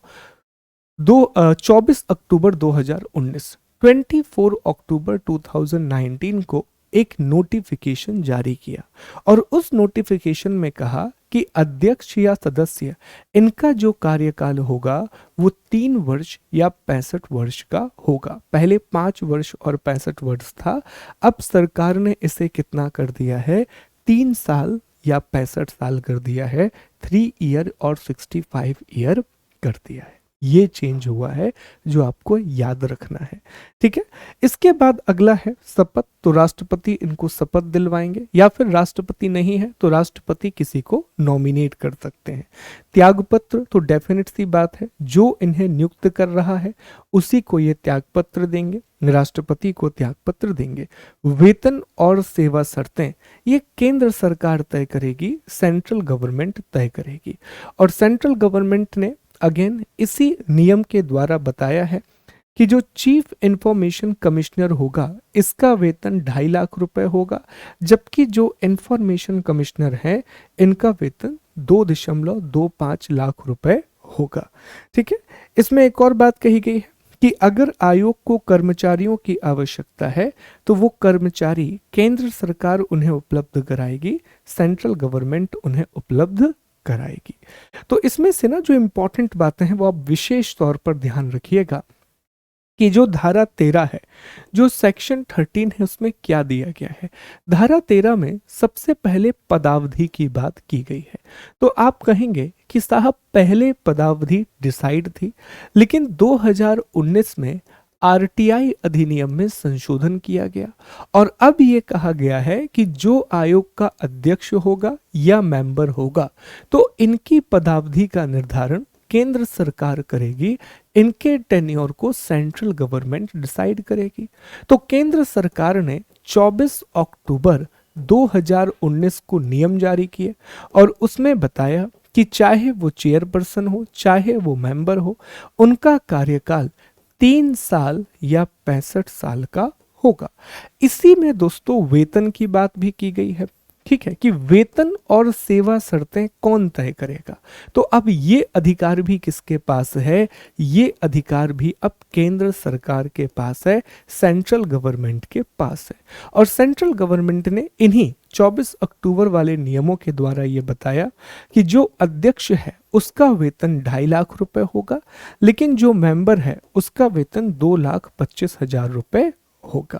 24 अक्टूबर 2019, 24 अक्टूबर 2019 को एक नोटिफिकेशन जारी किया और उस नोटिफिकेशन में कहा कि अध्यक्ष या सदस्य इनका जो कार्यकाल होगा वो 3 वर्ष या 65 वर्ष का होगा। पहले 5 वर्ष और 65 वर्ष था, अब सरकार ने इसे कितना कर दिया है? 3 साल या 65 साल कर दिया है, 3 ईयर और 65 ईयर कर दिया है। ये चेंज हुआ है जो आपको याद रखना है। ठीक है, इसके बाद अगला है शपथ। तो राष्ट्रपति इनको शपथ दिलवाएंगे या फिर राष्ट्रपति नहीं है तो राष्ट्रपति किसी को नॉमिनेट कर सकते हैं। त्यागपत्र, तो डेफिनेट सी बात है, जो इन्हें नियुक्त कर रहा है उसी को ये त्यागपत्र देंगे, राष्ट्रपति को त्यागपत्र देंगे। वेतन और सेवा शर्तें ये केंद्र सरकार तय करेगी, सेंट्रल गवर्नमेंट तय करेगी। और सेंट्रल गवर्नमेंट ने अगेन इसी नियम के द्वारा बताया है कि जो चीफ इंफॉर्मेशन कमिश्नर होगा इसका वेतन 2.5 लाख रुपए होगा, जबकि जो इंफॉर्मेशन कमिश्नर है इनका वेतन 2.25 लाख रुपए होगा। ठीक है, इसमें एक और बात कही गई है कि अगर आयोग को कर्मचारियों की आवश्यकता है तो वो कर्मचारी केंद्र सरकार उन्हें उपलब्ध कराएगी, सेंट्रल गवर्नमेंट उन्हें उपलब्ध कराएगी। तो इसमें से ना जो इंपॉर्टेंट बातें हैं वो आप विशेष तौर पर ध्यान रखिएगा कि जो धारा 13 है, जो सेक्शन 13 है, उसमें क्या दिया गया है। धारा 13 में सबसे पहले पदावधि की बात की गई है। तो आप कहेंगे कि साहब पहले पदावधि डिसाइड थी, लेकिन 2019 में आरटीआई अधिनियम में संशोधन किया गया और अब ये कहा गया है कि जो आयोग का अध्यक्ष होगा या मेंबर होगा, तो इनकी पदावधि का निर्धारण केंद्र सरकार करेगी, इनके टेन्योर को सेंट्रल गवर्नमेंट डिसाइड करेगी। तो केंद्र सरकार ने 24 अक्टूबर 2019 को नियम जारी किए और उसमें बताया कि चाहे वो चेयरपर्सन हो, चाहे वो मेंबर हो, उनका कार्यकाल 3 साल या 65 साल का होगा। इसी में दोस्तों वेतन की बात भी की गई है, ठीक है, कि वेतन और सेवा शर्तें कौन तय करेगा। तो अब ये अधिकार भी किसके पास है, ये अधिकार भी अब केंद्र सरकार के पास है, सेंट्रल गवर्नमेंट के पास है। और सेंट्रल गवर्नमेंट ने इन्हीं 24 अक्टूबर वाले नियमों के द्वारा ये बताया कि जो अध्यक्ष है उसका वेतन 2.5 लाख रुपए होगा, लेकिन जो मेंबर है उसका वेतन 2,25,000 रुपए होगा।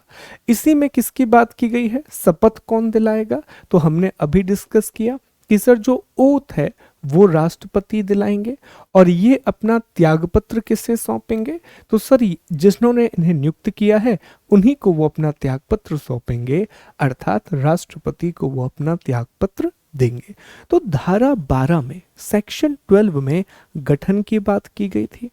इसी में किसकी बात की गई है, शपथ कौन दिलाएगा। तो हमने अभी डिस्कस किया कि सर जो ओथ है वो राष्ट्रपति दिलाएंगे और ये अपना त्यागपत्र किससे सौंपेंगे। तो सर जिन्होंने इन्हें नियुक्त किया है उन्हीं को वो अपना त्यागपत्र सौंपेंगे, अर्थात राष्ट्रपति को वो अपना त्यागपत्र देंगे। तो धारा 12 में सेक्शन 12 में गठन की बात की गई थी,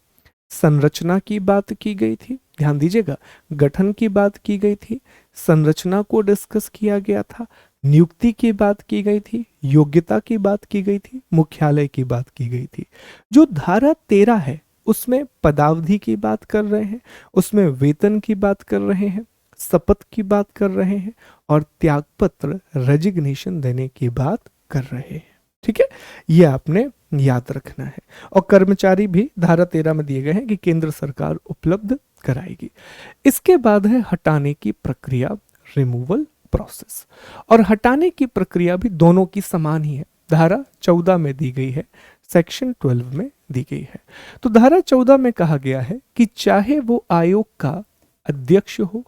संरचना की बात की गई थी, ध्यान दीजिएगा, गठन की बात की गई थी, संरचना को डिस्कस किया गया था, नियुक्ति की बात की गई थी, योग्यता की बात की गई थी, मुख्यालय की बात की गई थी। जो धारा 13 है उसमें पदावधि की बात कर रहे हैं, उसमें वेतन की बात कर रहे हैं, शपथ की बात कर रहे हैं और त्यागपत्र रेजिग्नेशन देने की बात कर रहे हैं। ठीक है, ये आपने याद रखना है। और कर्मचारी भी धारा 13 में दिए गए हैं कि केंद्र सरकार उपलब्ध कराएगी। इसके बाद है हटाने की प्रक्रिया, रिमूवल प्रोसेस। और हटाने की प्रक्रिया भी दोनों की समान ही है, धारा 14 में दी गई है, सेक्शन 12 में दी गई है। तो धारा 14 में कहा गया है कि चाहे वो आयोग का अध्यक्ष हो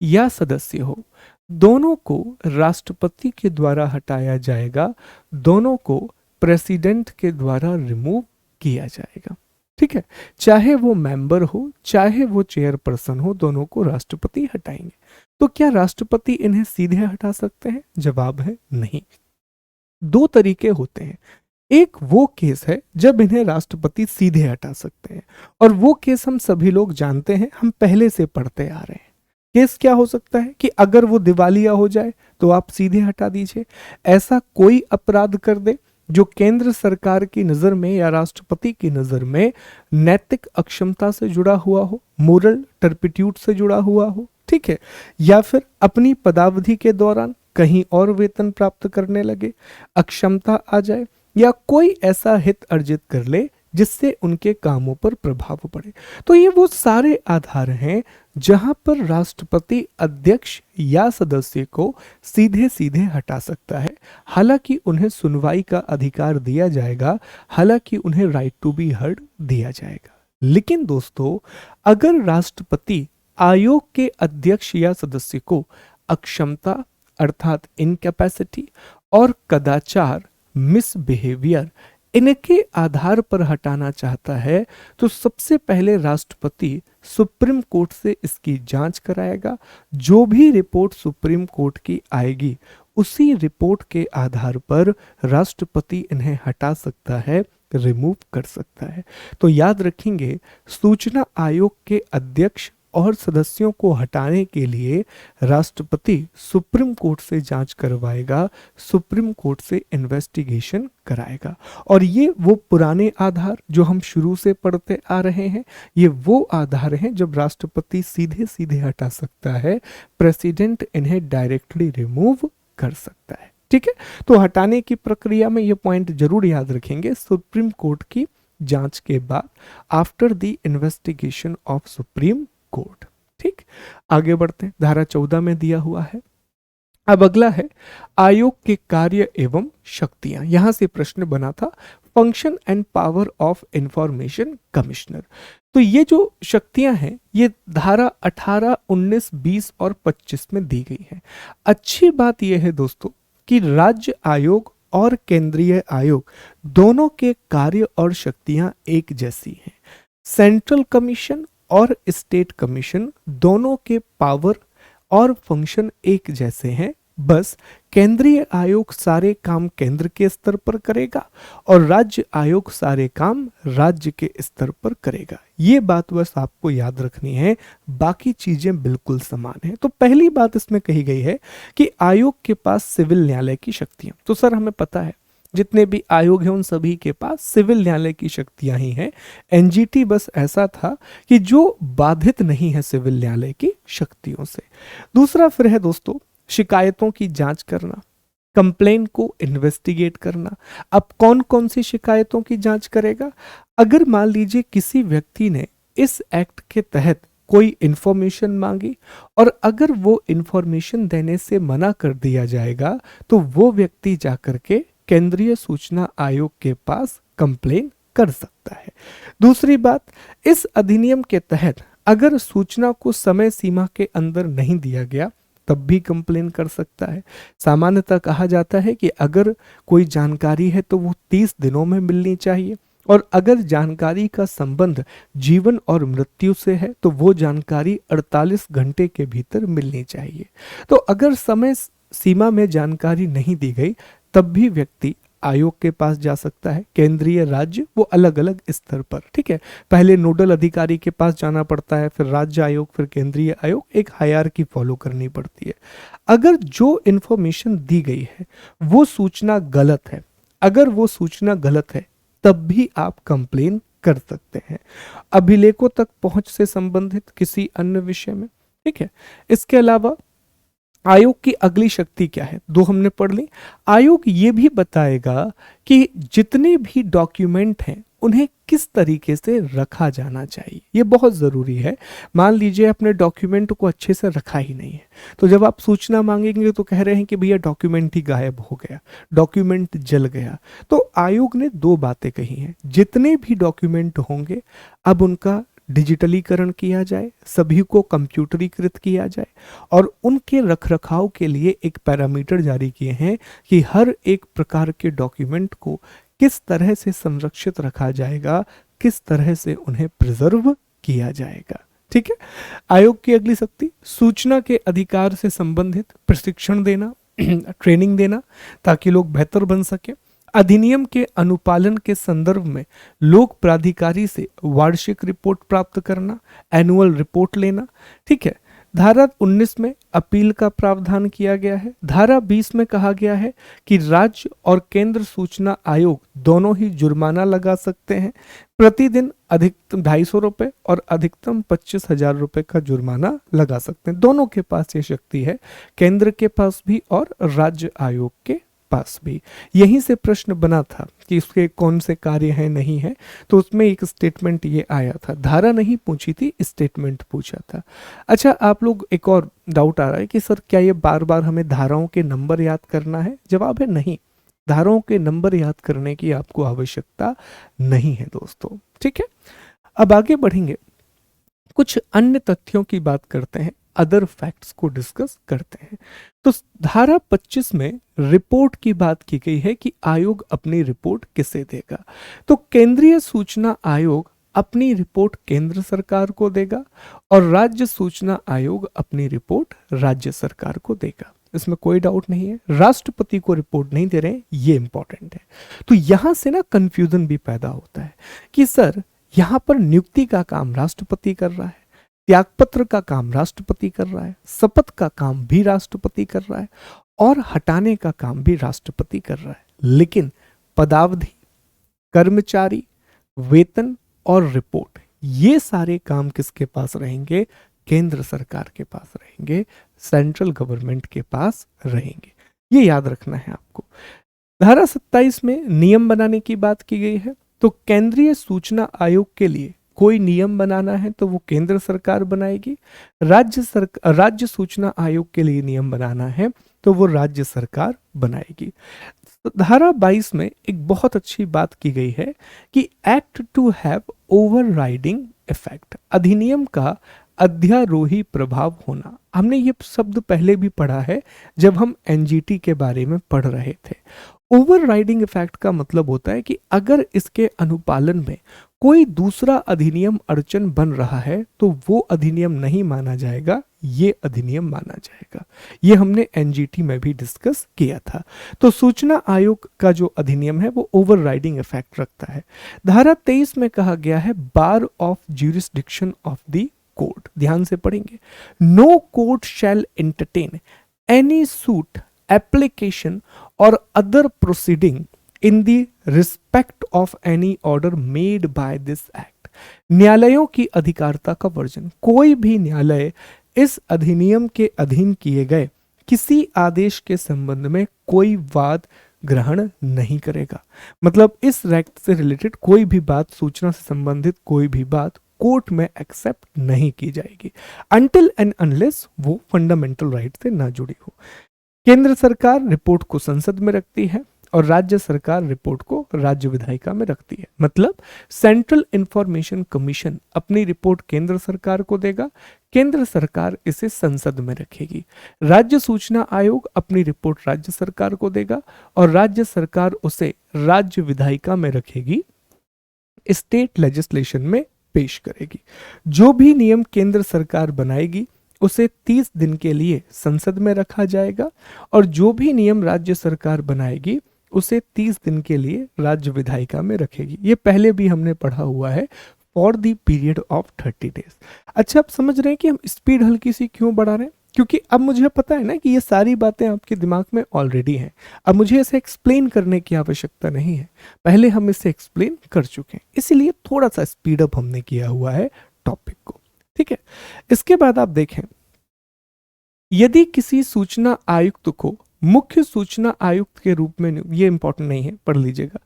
या सदस्य हो, दोनों को राष्ट्रपति के द्वारा हटाया जाएगा, दोनों को प्रेसिडेंट के द्वारा रिमूव किया जाएगा। ठीक है, चाहे वो मेंबर हो चाहे वो चेयरपर्सन हो, दोनों को राष्ट्रपति हटाएंगे। तो क्या राष्ट्रपति इन्हें सीधे हटा सकते हैं? जवाब है नहीं। दो तरीके होते हैं। एक वो केस है जब इन्हें राष्ट्रपति सीधे हटा सकते हैं और वो केस हम सभी लोग जानते हैं, हम पहले से पढ़ते आ रहे हैं। केस क्या हो सकता है कि अगर वो दिवालिया हो जाए तो आप सीधे हटा दीजिए, ऐसा कोई अपराध कर दे जो केंद्र सरकार की नजर में या राष्ट्रपति की नजर में नैतिक अक्षमता से जुड़ा हुआ हो, मोरल टर्पिट्यूड से जुड़ा हुआ हो, ठीक है, या फिर अपनी पदावधि के दौरान कहीं और वेतन प्राप्त करने लगे, अक्षमता आ जाए, या कोई ऐसा हित अर्जित कर ले जिससे उनके कामों पर प्रभाव पड़े। तो ये वो सारे आधार हैं जहां पर राष्ट्रपति अध्यक्ष या सदस्य को सीधे सीधे हटा सकता है। हालांकि उन्हें सुनवाई का अधिकार दिया जाएगा, हालांकि उन्हें राइट टू बी हर्ड दिया जाएगा। लेकिन दोस्तों, अगर राष्ट्रपति आयोग के अध्यक्ष या सदस्य को अक्षमता अर्थात इनकैपेसिटी और कदाचार मिसबिहेवियर इनके आधार पर हटाना चाहता है, तो सबसे पहले राष्ट्रपति सुप्रीम कोर्ट से इसकी जांच कराएगा। जो भी रिपोर्ट सुप्रीम कोर्ट की आएगी उसी रिपोर्ट के आधार पर राष्ट्रपति इन्हें हटा सकता है, रिमूव कर सकता है। तो याद रखेंगे, सूचना आयोग के अध्यक्ष और सदस्यों को हटाने के लिए राष्ट्रपति सुप्रीम कोर्ट से जांच करवाएगा, सुप्रीम कोर्ट से इन्वेस्टिगेशन कराएगा। और ये वो पुराने आधार जो हम शुरू से पढ़ते आ रहे हैं, ये वो आधार हैं जब राष्ट्रपति सीधे सीधे हटा सकता है, प्रेसिडेंट इन्हें डायरेक्टली रिमूव कर सकता है। ठीक है, तो हटाने की प्रक्रिया में ये पॉइंट जरूर याद रखेंगे, सुप्रीम कोर्ट की जांच के बाद, after the investigation of supreme court. ठीक, आगे बढ़ते हैं। धारा 14 में दिया हुआ है अब अगला है आयोग के कार्य एवं शक्तियां। यहां से प्रश्न बना था function and power of information commissioner. तो ये जो शक्तियां हैं ये धारा 18, 19, 20 और 25 में दी गई है। अच्छी बात यह है दोस्तों कि राज्य आयोग और केंद्रीय आयोग दोनों के कार्य और शक्तियां एक जैसी हैं। सेंट्रल कमीशन और स्टेट कमीशन दोनों के पावर और फंक्शन एक जैसे हैं। बस केंद्रीय आयोग सारे काम केंद्र के स्तर पर करेगा और राज्य आयोग सारे काम राज्य के स्तर पर करेगा। ये बात बस आपको याद रखनी है, बाकी चीजें बिल्कुल समान हैं। तो पहली बात इसमें कही गई है कि आयोग के पास सिविल न्यायालय की शक्तियां। तो सर हमें पता है जितने भी आयोग हैं उन सभी के पास सिविल न्यायालय की शक्तियां ही हैं। एनजीटी बस ऐसा था कि जो बाधित नहीं है सिविल न्यायालय की शक्तियों से। दूसरा फिर है दोस्तों शिकायतों की जांच करना, कंप्लेन को इन्वेस्टिगेट करना। अब कौन कौन सी शिकायतों की जांच करेगा? अगर मान लीजिए किसी व्यक्ति ने इस एक्ट के तहत कोई इंफॉर्मेशन मांगी और अगर वो इंफॉर्मेशन देने से मना कर दिया जाएगा तो वो व्यक्ति जाकर के केंद्रीय सूचना आयोग के पास कंप्लेन कर सकता है। दूसरी बात, इस अधिनियम के तहत अगर सूचना को समय सीमा के अंदर नहीं दिया गया तब भी कंप्लेन कर सकता है। सामान्यतः कहा जाता है कि अगर कोई जानकारी है तो वो 30 दिनों में मिलनी चाहिए और अगर जानकारी का संबंध जीवन और मृत्यु से है तो वो जानकारी 48 घंटे के भीतर मिलनी चाहिए। तो अगर समय सीमा में जानकारी नहीं दी गई तब भी व्यक्ति आयोग के पास जा सकता है। केंद्रीय राज्य वो अलग अलग स्तर पर, ठीक है, पहले नोडल अधिकारी के पास जाना पड़ता है, फिर राज्य आयोग, फिर केंद्रीय आयोग, एक हायरार्की फॉलो करनी पड़ती है। अगर जो इंफॉर्मेशन दी गई है वो सूचना गलत है, अगर वो सूचना गलत है तब भी आप कंप्लेन कर सकते हैं अभिलेखों तक पहुंच से संबंधित किसी अन्य विषय में, ठीक है। इसके अलावा आयोग की अगली शक्ति क्या है? दो हमने पढ़ ली। आयोग ये भी बताएगा कि जितने भी डॉक्यूमेंट हैं उन्हें किस तरीके से रखा जाना चाहिए। ये बहुत जरूरी है। मान लीजिए अपने डॉक्यूमेंट को अच्छे से रखा ही नहीं है तो जब आप सूचना मांगेंगे तो कह रहे हैं कि भैया डॉक्यूमेंट ही गायब हो गया, डॉक्यूमेंट जल गया। तो आयोग ने दो बातें कही हैं, जितने भी डॉक्यूमेंट होंगे अब उनका डिजिटलीकरण किया जाए, सभी को कंप्यूटरीकृत किया जाए और उनके रखरखाव के लिए एक पैरामीटर जारी किए हैं कि हर एक प्रकार के डॉक्यूमेंट को किस तरह से संरक्षित रखा जाएगा, किस तरह से उन्हें प्रिजर्व किया जाएगा, ठीक है। आयोग की अगली शक्ति सूचना के अधिकार से संबंधित प्रशिक्षण देना, ट्रेनिंग देना ताकि लोग बेहतर बन सके। अधिनियम के अनुपालन के संदर्भ में लोक प्राधिकारी से वार्षिक रिपोर्ट प्राप्त करना, एनुअल रिपोर्ट लेना, ठीक है। धारा 19 में अपील का प्रावधान किया गया है। धारा 20 में कहा गया है कि राज्य और केंद्र सूचना आयोग दोनों ही जुर्माना लगा सकते हैं। प्रतिदिन अधिकतम 250 रुपए और अधिकतम 25,000 रुपए का जुर्माना लगा सकते हैं। दोनों के पास ये शक्ति है, केंद्र के पास भी और राज्य आयोग के पास भी। यहीं से प्रश्न बना था कि इसके कौन से कार्य हैं नहीं है, तो उसमें एक स्टेटमेंट ये आया था। धारा नहीं पूछी थी, स्टेटमेंट पूछा था। अच्छा, आप लोग एक और डाउट आ रहा है कि सर क्या ये बार बार हमें धाराओं के नंबर याद करना है? जवाब है नहीं, धाराओं के नंबर याद करने की आपको आवश्यकता नहीं है दोस्तों, ठीक है। अब आगे बढ़ेंगे, कुछ अन्य तथ्यों की बात करते हैं, अदर फैक्ट्स को डिस्कस करते हैं। तो धारा 25 में रिपोर्ट की बात की गई है कि आयोग अपनी रिपोर्ट किसे देगा। तो केंद्रीय सूचना आयोग अपनी रिपोर्ट केंद्र सरकार को देगा और राज्य सूचना आयोग अपनी रिपोर्ट राज्य सरकार को देगा। इसमें कोई डाउट नहीं है। राष्ट्रपति को रिपोर्ट नहीं दे रहे, ये इंपॉर्टेंट है। तो यहां से ना कंफ्यूजन भी पैदा होता है कि सर यहां पर नियुक्ति का काम राष्ट्रपति कर रहा है, त्यागपत्र का काम राष्ट्रपति कर रहा है, शपथ का काम भी राष्ट्रपति कर रहा है और हटाने का काम भी राष्ट्रपति कर रहा है, लेकिन पदावधि, कर्मचारी, वेतन और रिपोर्ट, ये सारे काम किसके पास रहेंगे? केंद्र सरकार के पास रहेंगे, सेंट्रल गवर्नमेंट के पास रहेंगे। ये याद रखना है आपको। धारा 27 में नियम बनाने की बात की गई है। तो केंद्रीय सूचना आयोग के लिए कोई नियम बनाना है तो वो केंद्र सरकार बनाएगी। राज्य सूचना आयोग के लिए नियम बनाना है तो वो राज्य सरकार बनाएगी। धारा 22 में एक बहुत अच्छी बात की गई है कि act to have overriding effect, अधिनियम का अध्यारोही प्रभाव होना। हमने ये शब्द पहले भी पढ़ा है जब हम एनजीटी के बारे में पढ़ रहे थे। ओवरराइडिंग इफेक्ट का मतलब होता है कि अगर इसके अनुपालन में कोई दूसरा अधिनियम अड़चन बन रहा है तो वो अधिनियम नहीं माना जाएगा, ये अधिनियम माना जाएगा। ये हमने एनजीटी में भी डिस्कस किया था। तो सूचना आयोग का जो अधिनियम है वो ओवरराइडिंग इफेक्ट रखता है। धारा 23 में कहा गया है bar of jurisdiction of the court, ध्यान से पढ़ेंगे। No court shall entertain any suit application or other proceeding in the respect of any order made by this act. न्यायालयों की अधिकारिता का वर्जन, कोई भी न्यायालय इस अधिनियम के अधीन किए गए किसी आदेश के संबंध में कोई वाद ग्रहण नहीं करेगा। मतलब इस एक्ट से रिलेटेड कोई भी बात, सूचना से संबंधित कोई भी बात कोर्ट में एक्सेप्ट नहीं की जाएगी अनटिल एंड अनलेस वो फंडामेंटल राइट से ना जुड़ी हो। केंद्र सरकार रिपोर्ट को संसद में रखती है और राज्य सरकार रिपोर्ट को राज्य विधायिका में रखती है। मतलब सेंट्रल इंफॉर्मेशन कमीशन अपनी रिपोर्ट केंद्र सरकार को देगा, केंद्र सरकार इसे संसद में रखेगी। राज्य सूचना आयोग अपनी रिपोर्ट राज्य सरकार को देगा और राज्य सरकार उसे राज्य विधायिका में रखेगी, स्टेट लेजिस्लेशन में पेश करेगी। जो भी नियम केंद्र सरकार बनाएगी उसे 30 दिन के लिए संसद में रखा जाएगा और जो भी नियम राज्य सरकार बनाएगी उसे 30 दिन के लिए राज्य विधायिका में रखेगी। ये पहले भी हमने पढ़ा हुआ है, for the period of 30 days. अच्छा, आप समझ रहे हैं कि हम स्पीड हल्की सी क्यों बढ़ा रहे हैं? क्योंकि अब मुझे पता है ना कि ये सारी बातें आपके दिमाग में ऑलरेडी हैं। अब मुझे इसे एक्सप्लेन करने की आवश्यकता नहीं है, पहले हम इसे एक्सप्लेन कर चुके हैं, इसीलिए थोड़ा सा स्पीड अप हमने किया हुआ है टॉपिक को। ठीक है, इसके बाद आप देखें, यदि किसी सूचना आयुक्त को मुख्य सूचना आयुक्त के रूप में, ये इंपॉर्टेंट नहीं है, पढ़ लीजिएगा।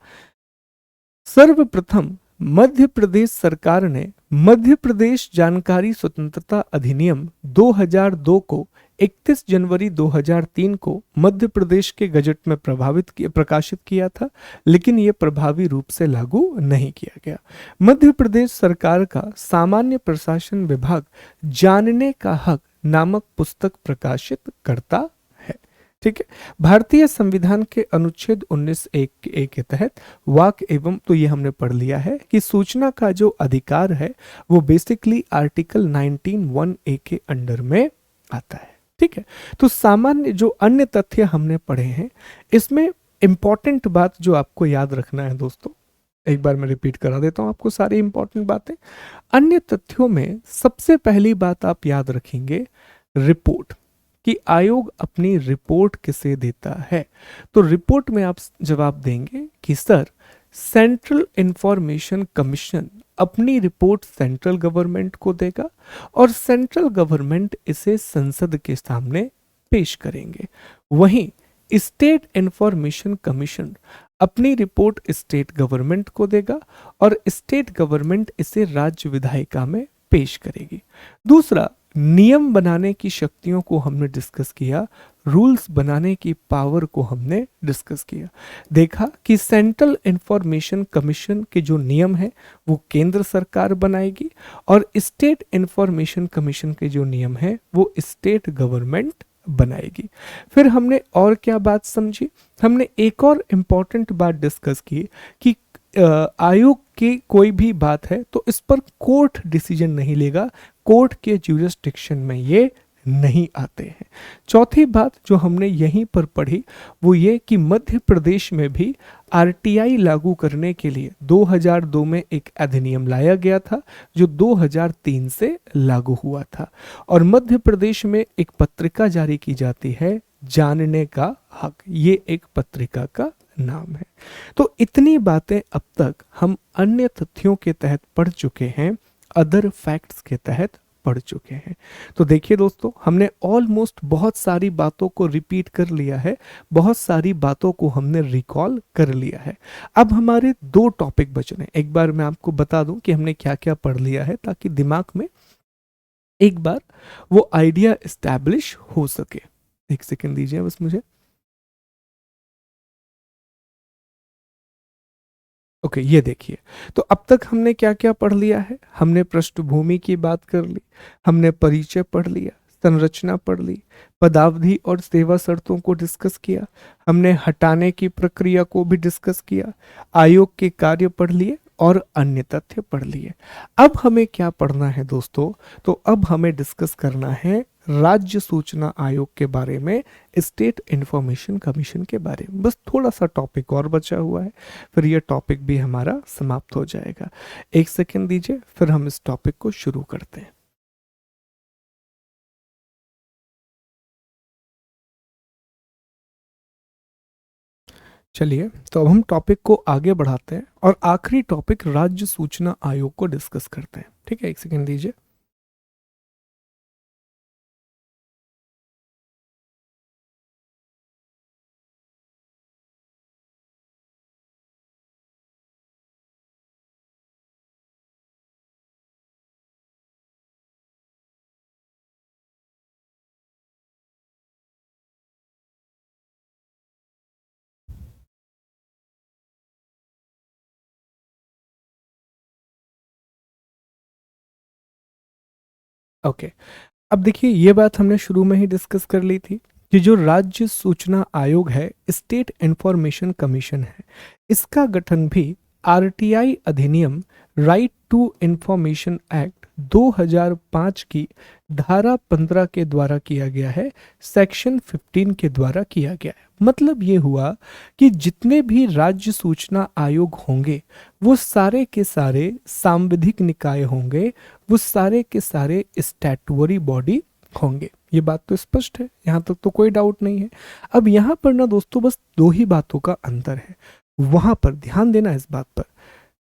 सर्वप्रथम मध्य प्रदेश सरकार ने मध्य प्रदेश जानकारी स्वतंत्रता अधिनियम 2002 को 31 जनवरी 2003 को मध्य प्रदेश के गजट में प्रकाशित किया था, लेकिन यह प्रभावी रूप से लागू नहीं किया गया। मध्य प्रदेश सरकार का सामान्य प्रशासन विभाग जानने का हक नामक पुस्तक प्रकाशित करता है। ठीक है, भारतीय संविधान के अनुच्छेद 19(1) के तहत वाक एवं, तो ये हमने पढ़ लिया है कि सूचना का जो अधिकार है वो बेसिकली आर्टिकल 19(1)(a) के अंडर में आता है। ठीक है, तो सामान्य जो अन्य तथ्य हमने पढ़े हैं, इसमें इंपॉर्टेंट बात जो आपको याद रखना है दोस्तों, एक बार मैं रिपीट करा देता हूं आपको सारी इंपॉर्टेंट बातें। अन्य तथ्यों में सबसे पहली बात आप याद रखेंगे रिपोर्ट, कि आयोग अपनी रिपोर्ट किसे देता है। तो रिपोर्ट में आप जवाब देंगे कि सर सेंट्रल इंफॉर्मेशन कमीशन अपनी रिपोर्ट सेंट्रल गवर्नमेंट को देगा और सेंट्रल गवर्नमेंट इसे संसद के सामने पेश करेंगे। वहीं स्टेट इंफॉर्मेशन कमीशन अपनी रिपोर्ट स्टेट गवर्नमेंट को देगा और स्टेट गवर्नमेंट इसे राज्य विधायिका में पेश करेगी। दूसरा, नियम बनाने की शक्तियों को हमने डिस्कस किया, रूल्स बनाने की पावर को हमने डिस्कस किया। देखा कि सेंट्रल इंफॉर्मेशन कमीशन के जो नियम है वो केंद्र सरकार बनाएगी और स्टेट इंफॉर्मेशन कमीशन के जो नियम है वो स्टेट गवर्नमेंट बनाएगी। फिर हमने और क्या बात समझी, हमने एक और इम्पॉर्टेंट बात डिस्कस की कि आयोग की कोई भी बात है तो इस पर कोर्ट डिसीजन नहीं लेगा, कोर्ट के ज्यूरिसडिक्शन में ये नहीं आते हैं। चौथी बात जो हमने यहीं पर पढ़ी वो ये कि मध्य प्रदेश में भी आरटीआई लागू करने के लिए 2002 में एक अधिनियम लाया गया था जो 2003 से लागू हुआ था और मध्य प्रदेश में एक पत्रिका जारी की जाती है जानने का हक, ये एक पत्रिका का नाम है। तो इतनी बातें अब तक हम अन्य तथ्यों के तहत पढ़ चुके हैं, अदर फैक्ट्स के तहत पढ़ चुके हैं। तो देखिए दोस्तों, हमने ऑलमोस्ट बहुत सारी बातों को रिपीट कर लिया है, बहुत सारी बातों को हमने रिकॉल कर लिया है। अब हमारे 2 टॉपिक बच रहे हैं। एक बार मैं आपको बता दूं कि हमने क्या क्या पढ़ लिया है ताकि दिमाग में एक बार वो आइडिया एस्टैब्लिश हो सके। एक सेकंड दीजिए बस मुझे। ओके, ये देखिए। तो अब तक हमने क्या क्या पढ़ लिया है? हमने पृष्ठभूमि की बात कर ली, हमने परिचय पढ़ लिया, संरचना पढ़ ली, पदावधि और सेवा शर्तों को डिस्कस किया, हमने हटाने की प्रक्रिया को भी डिस्कस किया, आयोग के कार्य पढ़ लिए और अन्य तथ्य पढ़ लिए। अब हमें क्या पढ़ना है दोस्तों? तो अब हमें डिस्कस करना है राज्य सूचना आयोग के बारे में, स्टेट इंफॉर्मेशन कमीशन के बारे में। बस थोड़ा सा टॉपिक और बचा हुआ है, फिर ये टॉपिक भी हमारा समाप्त हो जाएगा। एक सेकंड दीजिए, फिर हम इस टॉपिक को शुरू करते हैं। चलिए, तो अब हम टॉपिक को आगे बढ़ाते हैं और आखिरी टॉपिक राज्य सूचना आयोग को डिस्कस करते हैं। ठीक है, एक सेकंड दीजिए। ओके, अब देखिए, ये बात हमने शुरू में ही डिस्कस कर ली थी कि जो राज्य सूचना आयोग है, स्टेट इंफॉर्मेशन कमीशन है, इसका गठन भी आरटीआई अधिनियम, राइट टू इंफॉर्मेशन एक्ट 2005 की धारा 15 के द्वारा किया गया है, सेक्शन 15 के द्वारा किया गया है। मतलब ये हुआ कि जितने भी राज्य सूचना आयोग होंगे वो सारे के सारे सांविधिक निकाय होंगे, वो सारे के सारे स्टैट्यूटरी बॉडी होंगे। ये बात तो स्पष्ट है, यहाँ तक तो कोई डाउट नहीं है। अब यहाँ पर ना दोस्तों बस दो ही बातों का अंतर है, वहां पर ध्यान देना इस बात पर।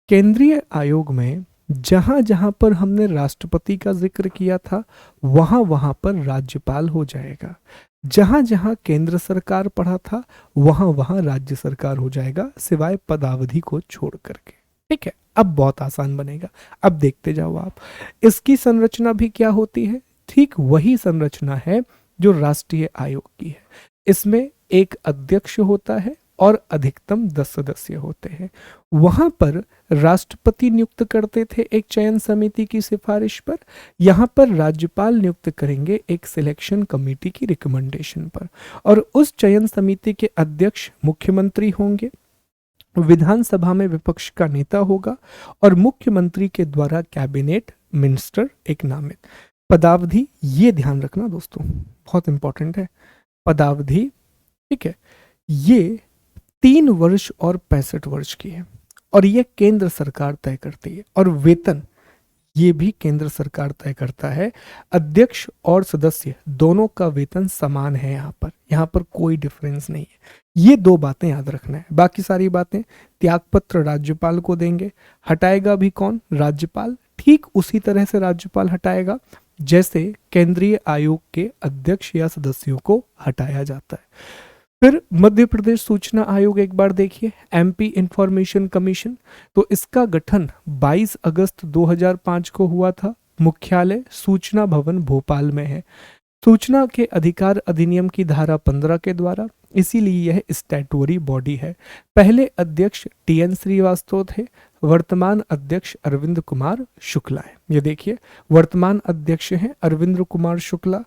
केंद्रीय आयोग में जहां जहां पर हमने राष्ट्रपति का जिक्र किया था, वहां वहां पर राज्यपाल हो जाएगा। जहां जहां केंद्र सरकार पढ़ा था, वहां वहां राज्य सरकार हो जाएगा, सिवाय पदावधि को छोड़ करके। ठीक है, अब बहुत आसान बनेगा। अब देखते जाओ आप, इसकी संरचना भी क्या होती है? ठीक वही संरचना है जो राष्ट्रीय आयोग की है। इसमें एक अध्यक्ष होता है और अधिकतम 10 सदस्य होते हैं। वहां पर राष्ट्रपति नियुक्त करते थे एक चयन समिति की सिफारिश पर, यहाँ पर राज्यपाल नियुक्त करेंगे एक सिलेक्शन कमेटी की रिकमेंडेशन पर, और उस चयन समिति के अध्यक्ष मुख्यमंत्री होंगे, विधानसभा में विपक्ष का नेता होगा और मुख्यमंत्री के द्वारा कैबिनेट मिनिस्टर एक नामित। पदावधि, ये ध्यान रखना दोस्तों, बहुत इंपॉर्टेंट है पदावधि। ठीक है, ये 3 वर्ष और 65 वर्ष की है और ये केंद्र सरकार तय करती है। और वेतन, ये भी केंद्र सरकार तय करता है। अध्यक्ष और सदस्य दोनों का वेतन समान है, यहाँ पर कोई डिफरेंस नहीं है। ये दो बातें याद रखना है। बाकी सारी बातें, त्यागपत्र राज्यपाल को देंगे, हटाएगा भी कौन? राज्यपाल। ठीक उसी तरह से राज्यपाल हटाएगा जैसे केंद्रीय आयोग के अध्यक्ष या सदस्यों को हटाया जाता है। फिर मध्य प्रदेश सूचना आयोग एक बार देखिए, एमपी इंफॉर्मेशन कमीशन। तो इसका गठन 22 अगस्त 2005 को हुआ था। मुख्यालय सूचना भवन भोपाल में है। सूचना के अधिकार अधिनियम की धारा 15 के द्वारा, इसीलिए यह स्टैट्यूटरी बॉडी है। पहले अध्यक्ष टीएन श्रीवास्तव थे, वर्तमान अध्यक्ष अरविंद कुमार शुक्ला है। ये देखिए, वर्तमान अध्यक्ष हैं अरविंद कुमार शुक्ला।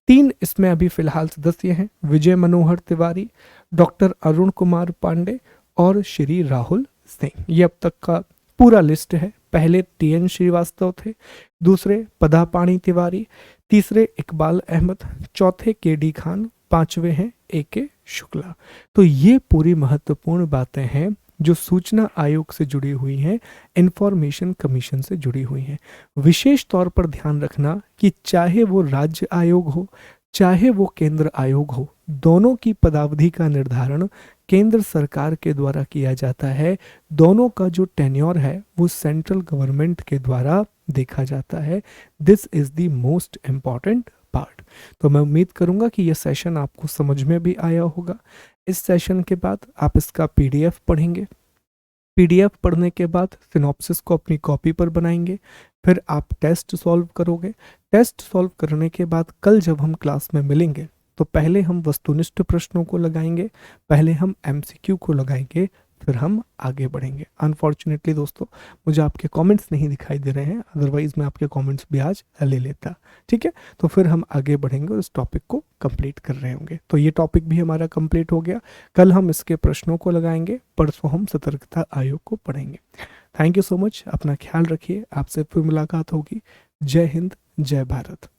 3 इसमें अभी फिलहाल सदस्य हैं, विजय मनोहर तिवारी, डॉक्टर अरुण कुमार पांडे और श्री राहुल सिंह। ये अब तक का पूरा लिस्ट है। पहले टीएन श्रीवास्तव थे, दूसरे पदापाणी तिवारी, तीसरे इकबाल अहमद, चौथे केडी खान, पांचवे हैं एके शुक्ला। तो ये पूरी महत्वपूर्ण बातें हैं जो सूचना आयोग से जुड़ी हुई हैं, इंफॉर्मेशन कमीशन से जुड़ी हुई हैं। विशेष तौर पर ध्यान रखना कि चाहे वो राज्य आयोग हो, चाहे वो केंद्र आयोग हो, दोनों की पदावधि का निर्धारण केंद्र सरकार के द्वारा किया जाता है। दोनों का जो टेन्योर है वो सेंट्रल गवर्नमेंट के द्वारा देखा जाता है। This is the most important part. तो मैं उम्मीद करूंगा कि यह सेशन आपको समझ में भी आया होगा। इस सेशन के बाद आप इसका पीडीएफ पढ़ेंगे। पीडीएफ पढ़ने के बाद सिनॉप्सिस को अपनी कॉपी पर बनाएंगे, फिर आप टेस्ट सॉल्व करोगे। टेस्ट सॉल्व करने के बाद कल जब हम क्लास में मिलेंगे तो पहले हम वस्तुनिष्ठ प्रश्नों को लगाएंगे, पहले हम एमसीक्यू को लगाएंगे, फिर हम आगे बढ़ेंगे। अनफॉर्चुनेटली दोस्तों मुझे आपके कमेंट्स नहीं दिखाई दे रहे हैं, अदरवाइज मैं आपके कमेंट्स भी आज ले लेता। ठीक है, तो फिर हम आगे बढ़ेंगे और इस टॉपिक को कंप्लीट कर रहे होंगे। तो ये टॉपिक भी हमारा कंप्लीट हो गया। कल हम इसके प्रश्नों को लगाएंगे, परसों हम सतर्कता आयोग को पढ़ेंगे। थैंक यू सो मच, अपना ख्याल रखिए, आपसे फिर मुलाकात होगी। जय हिंद, जय भारत।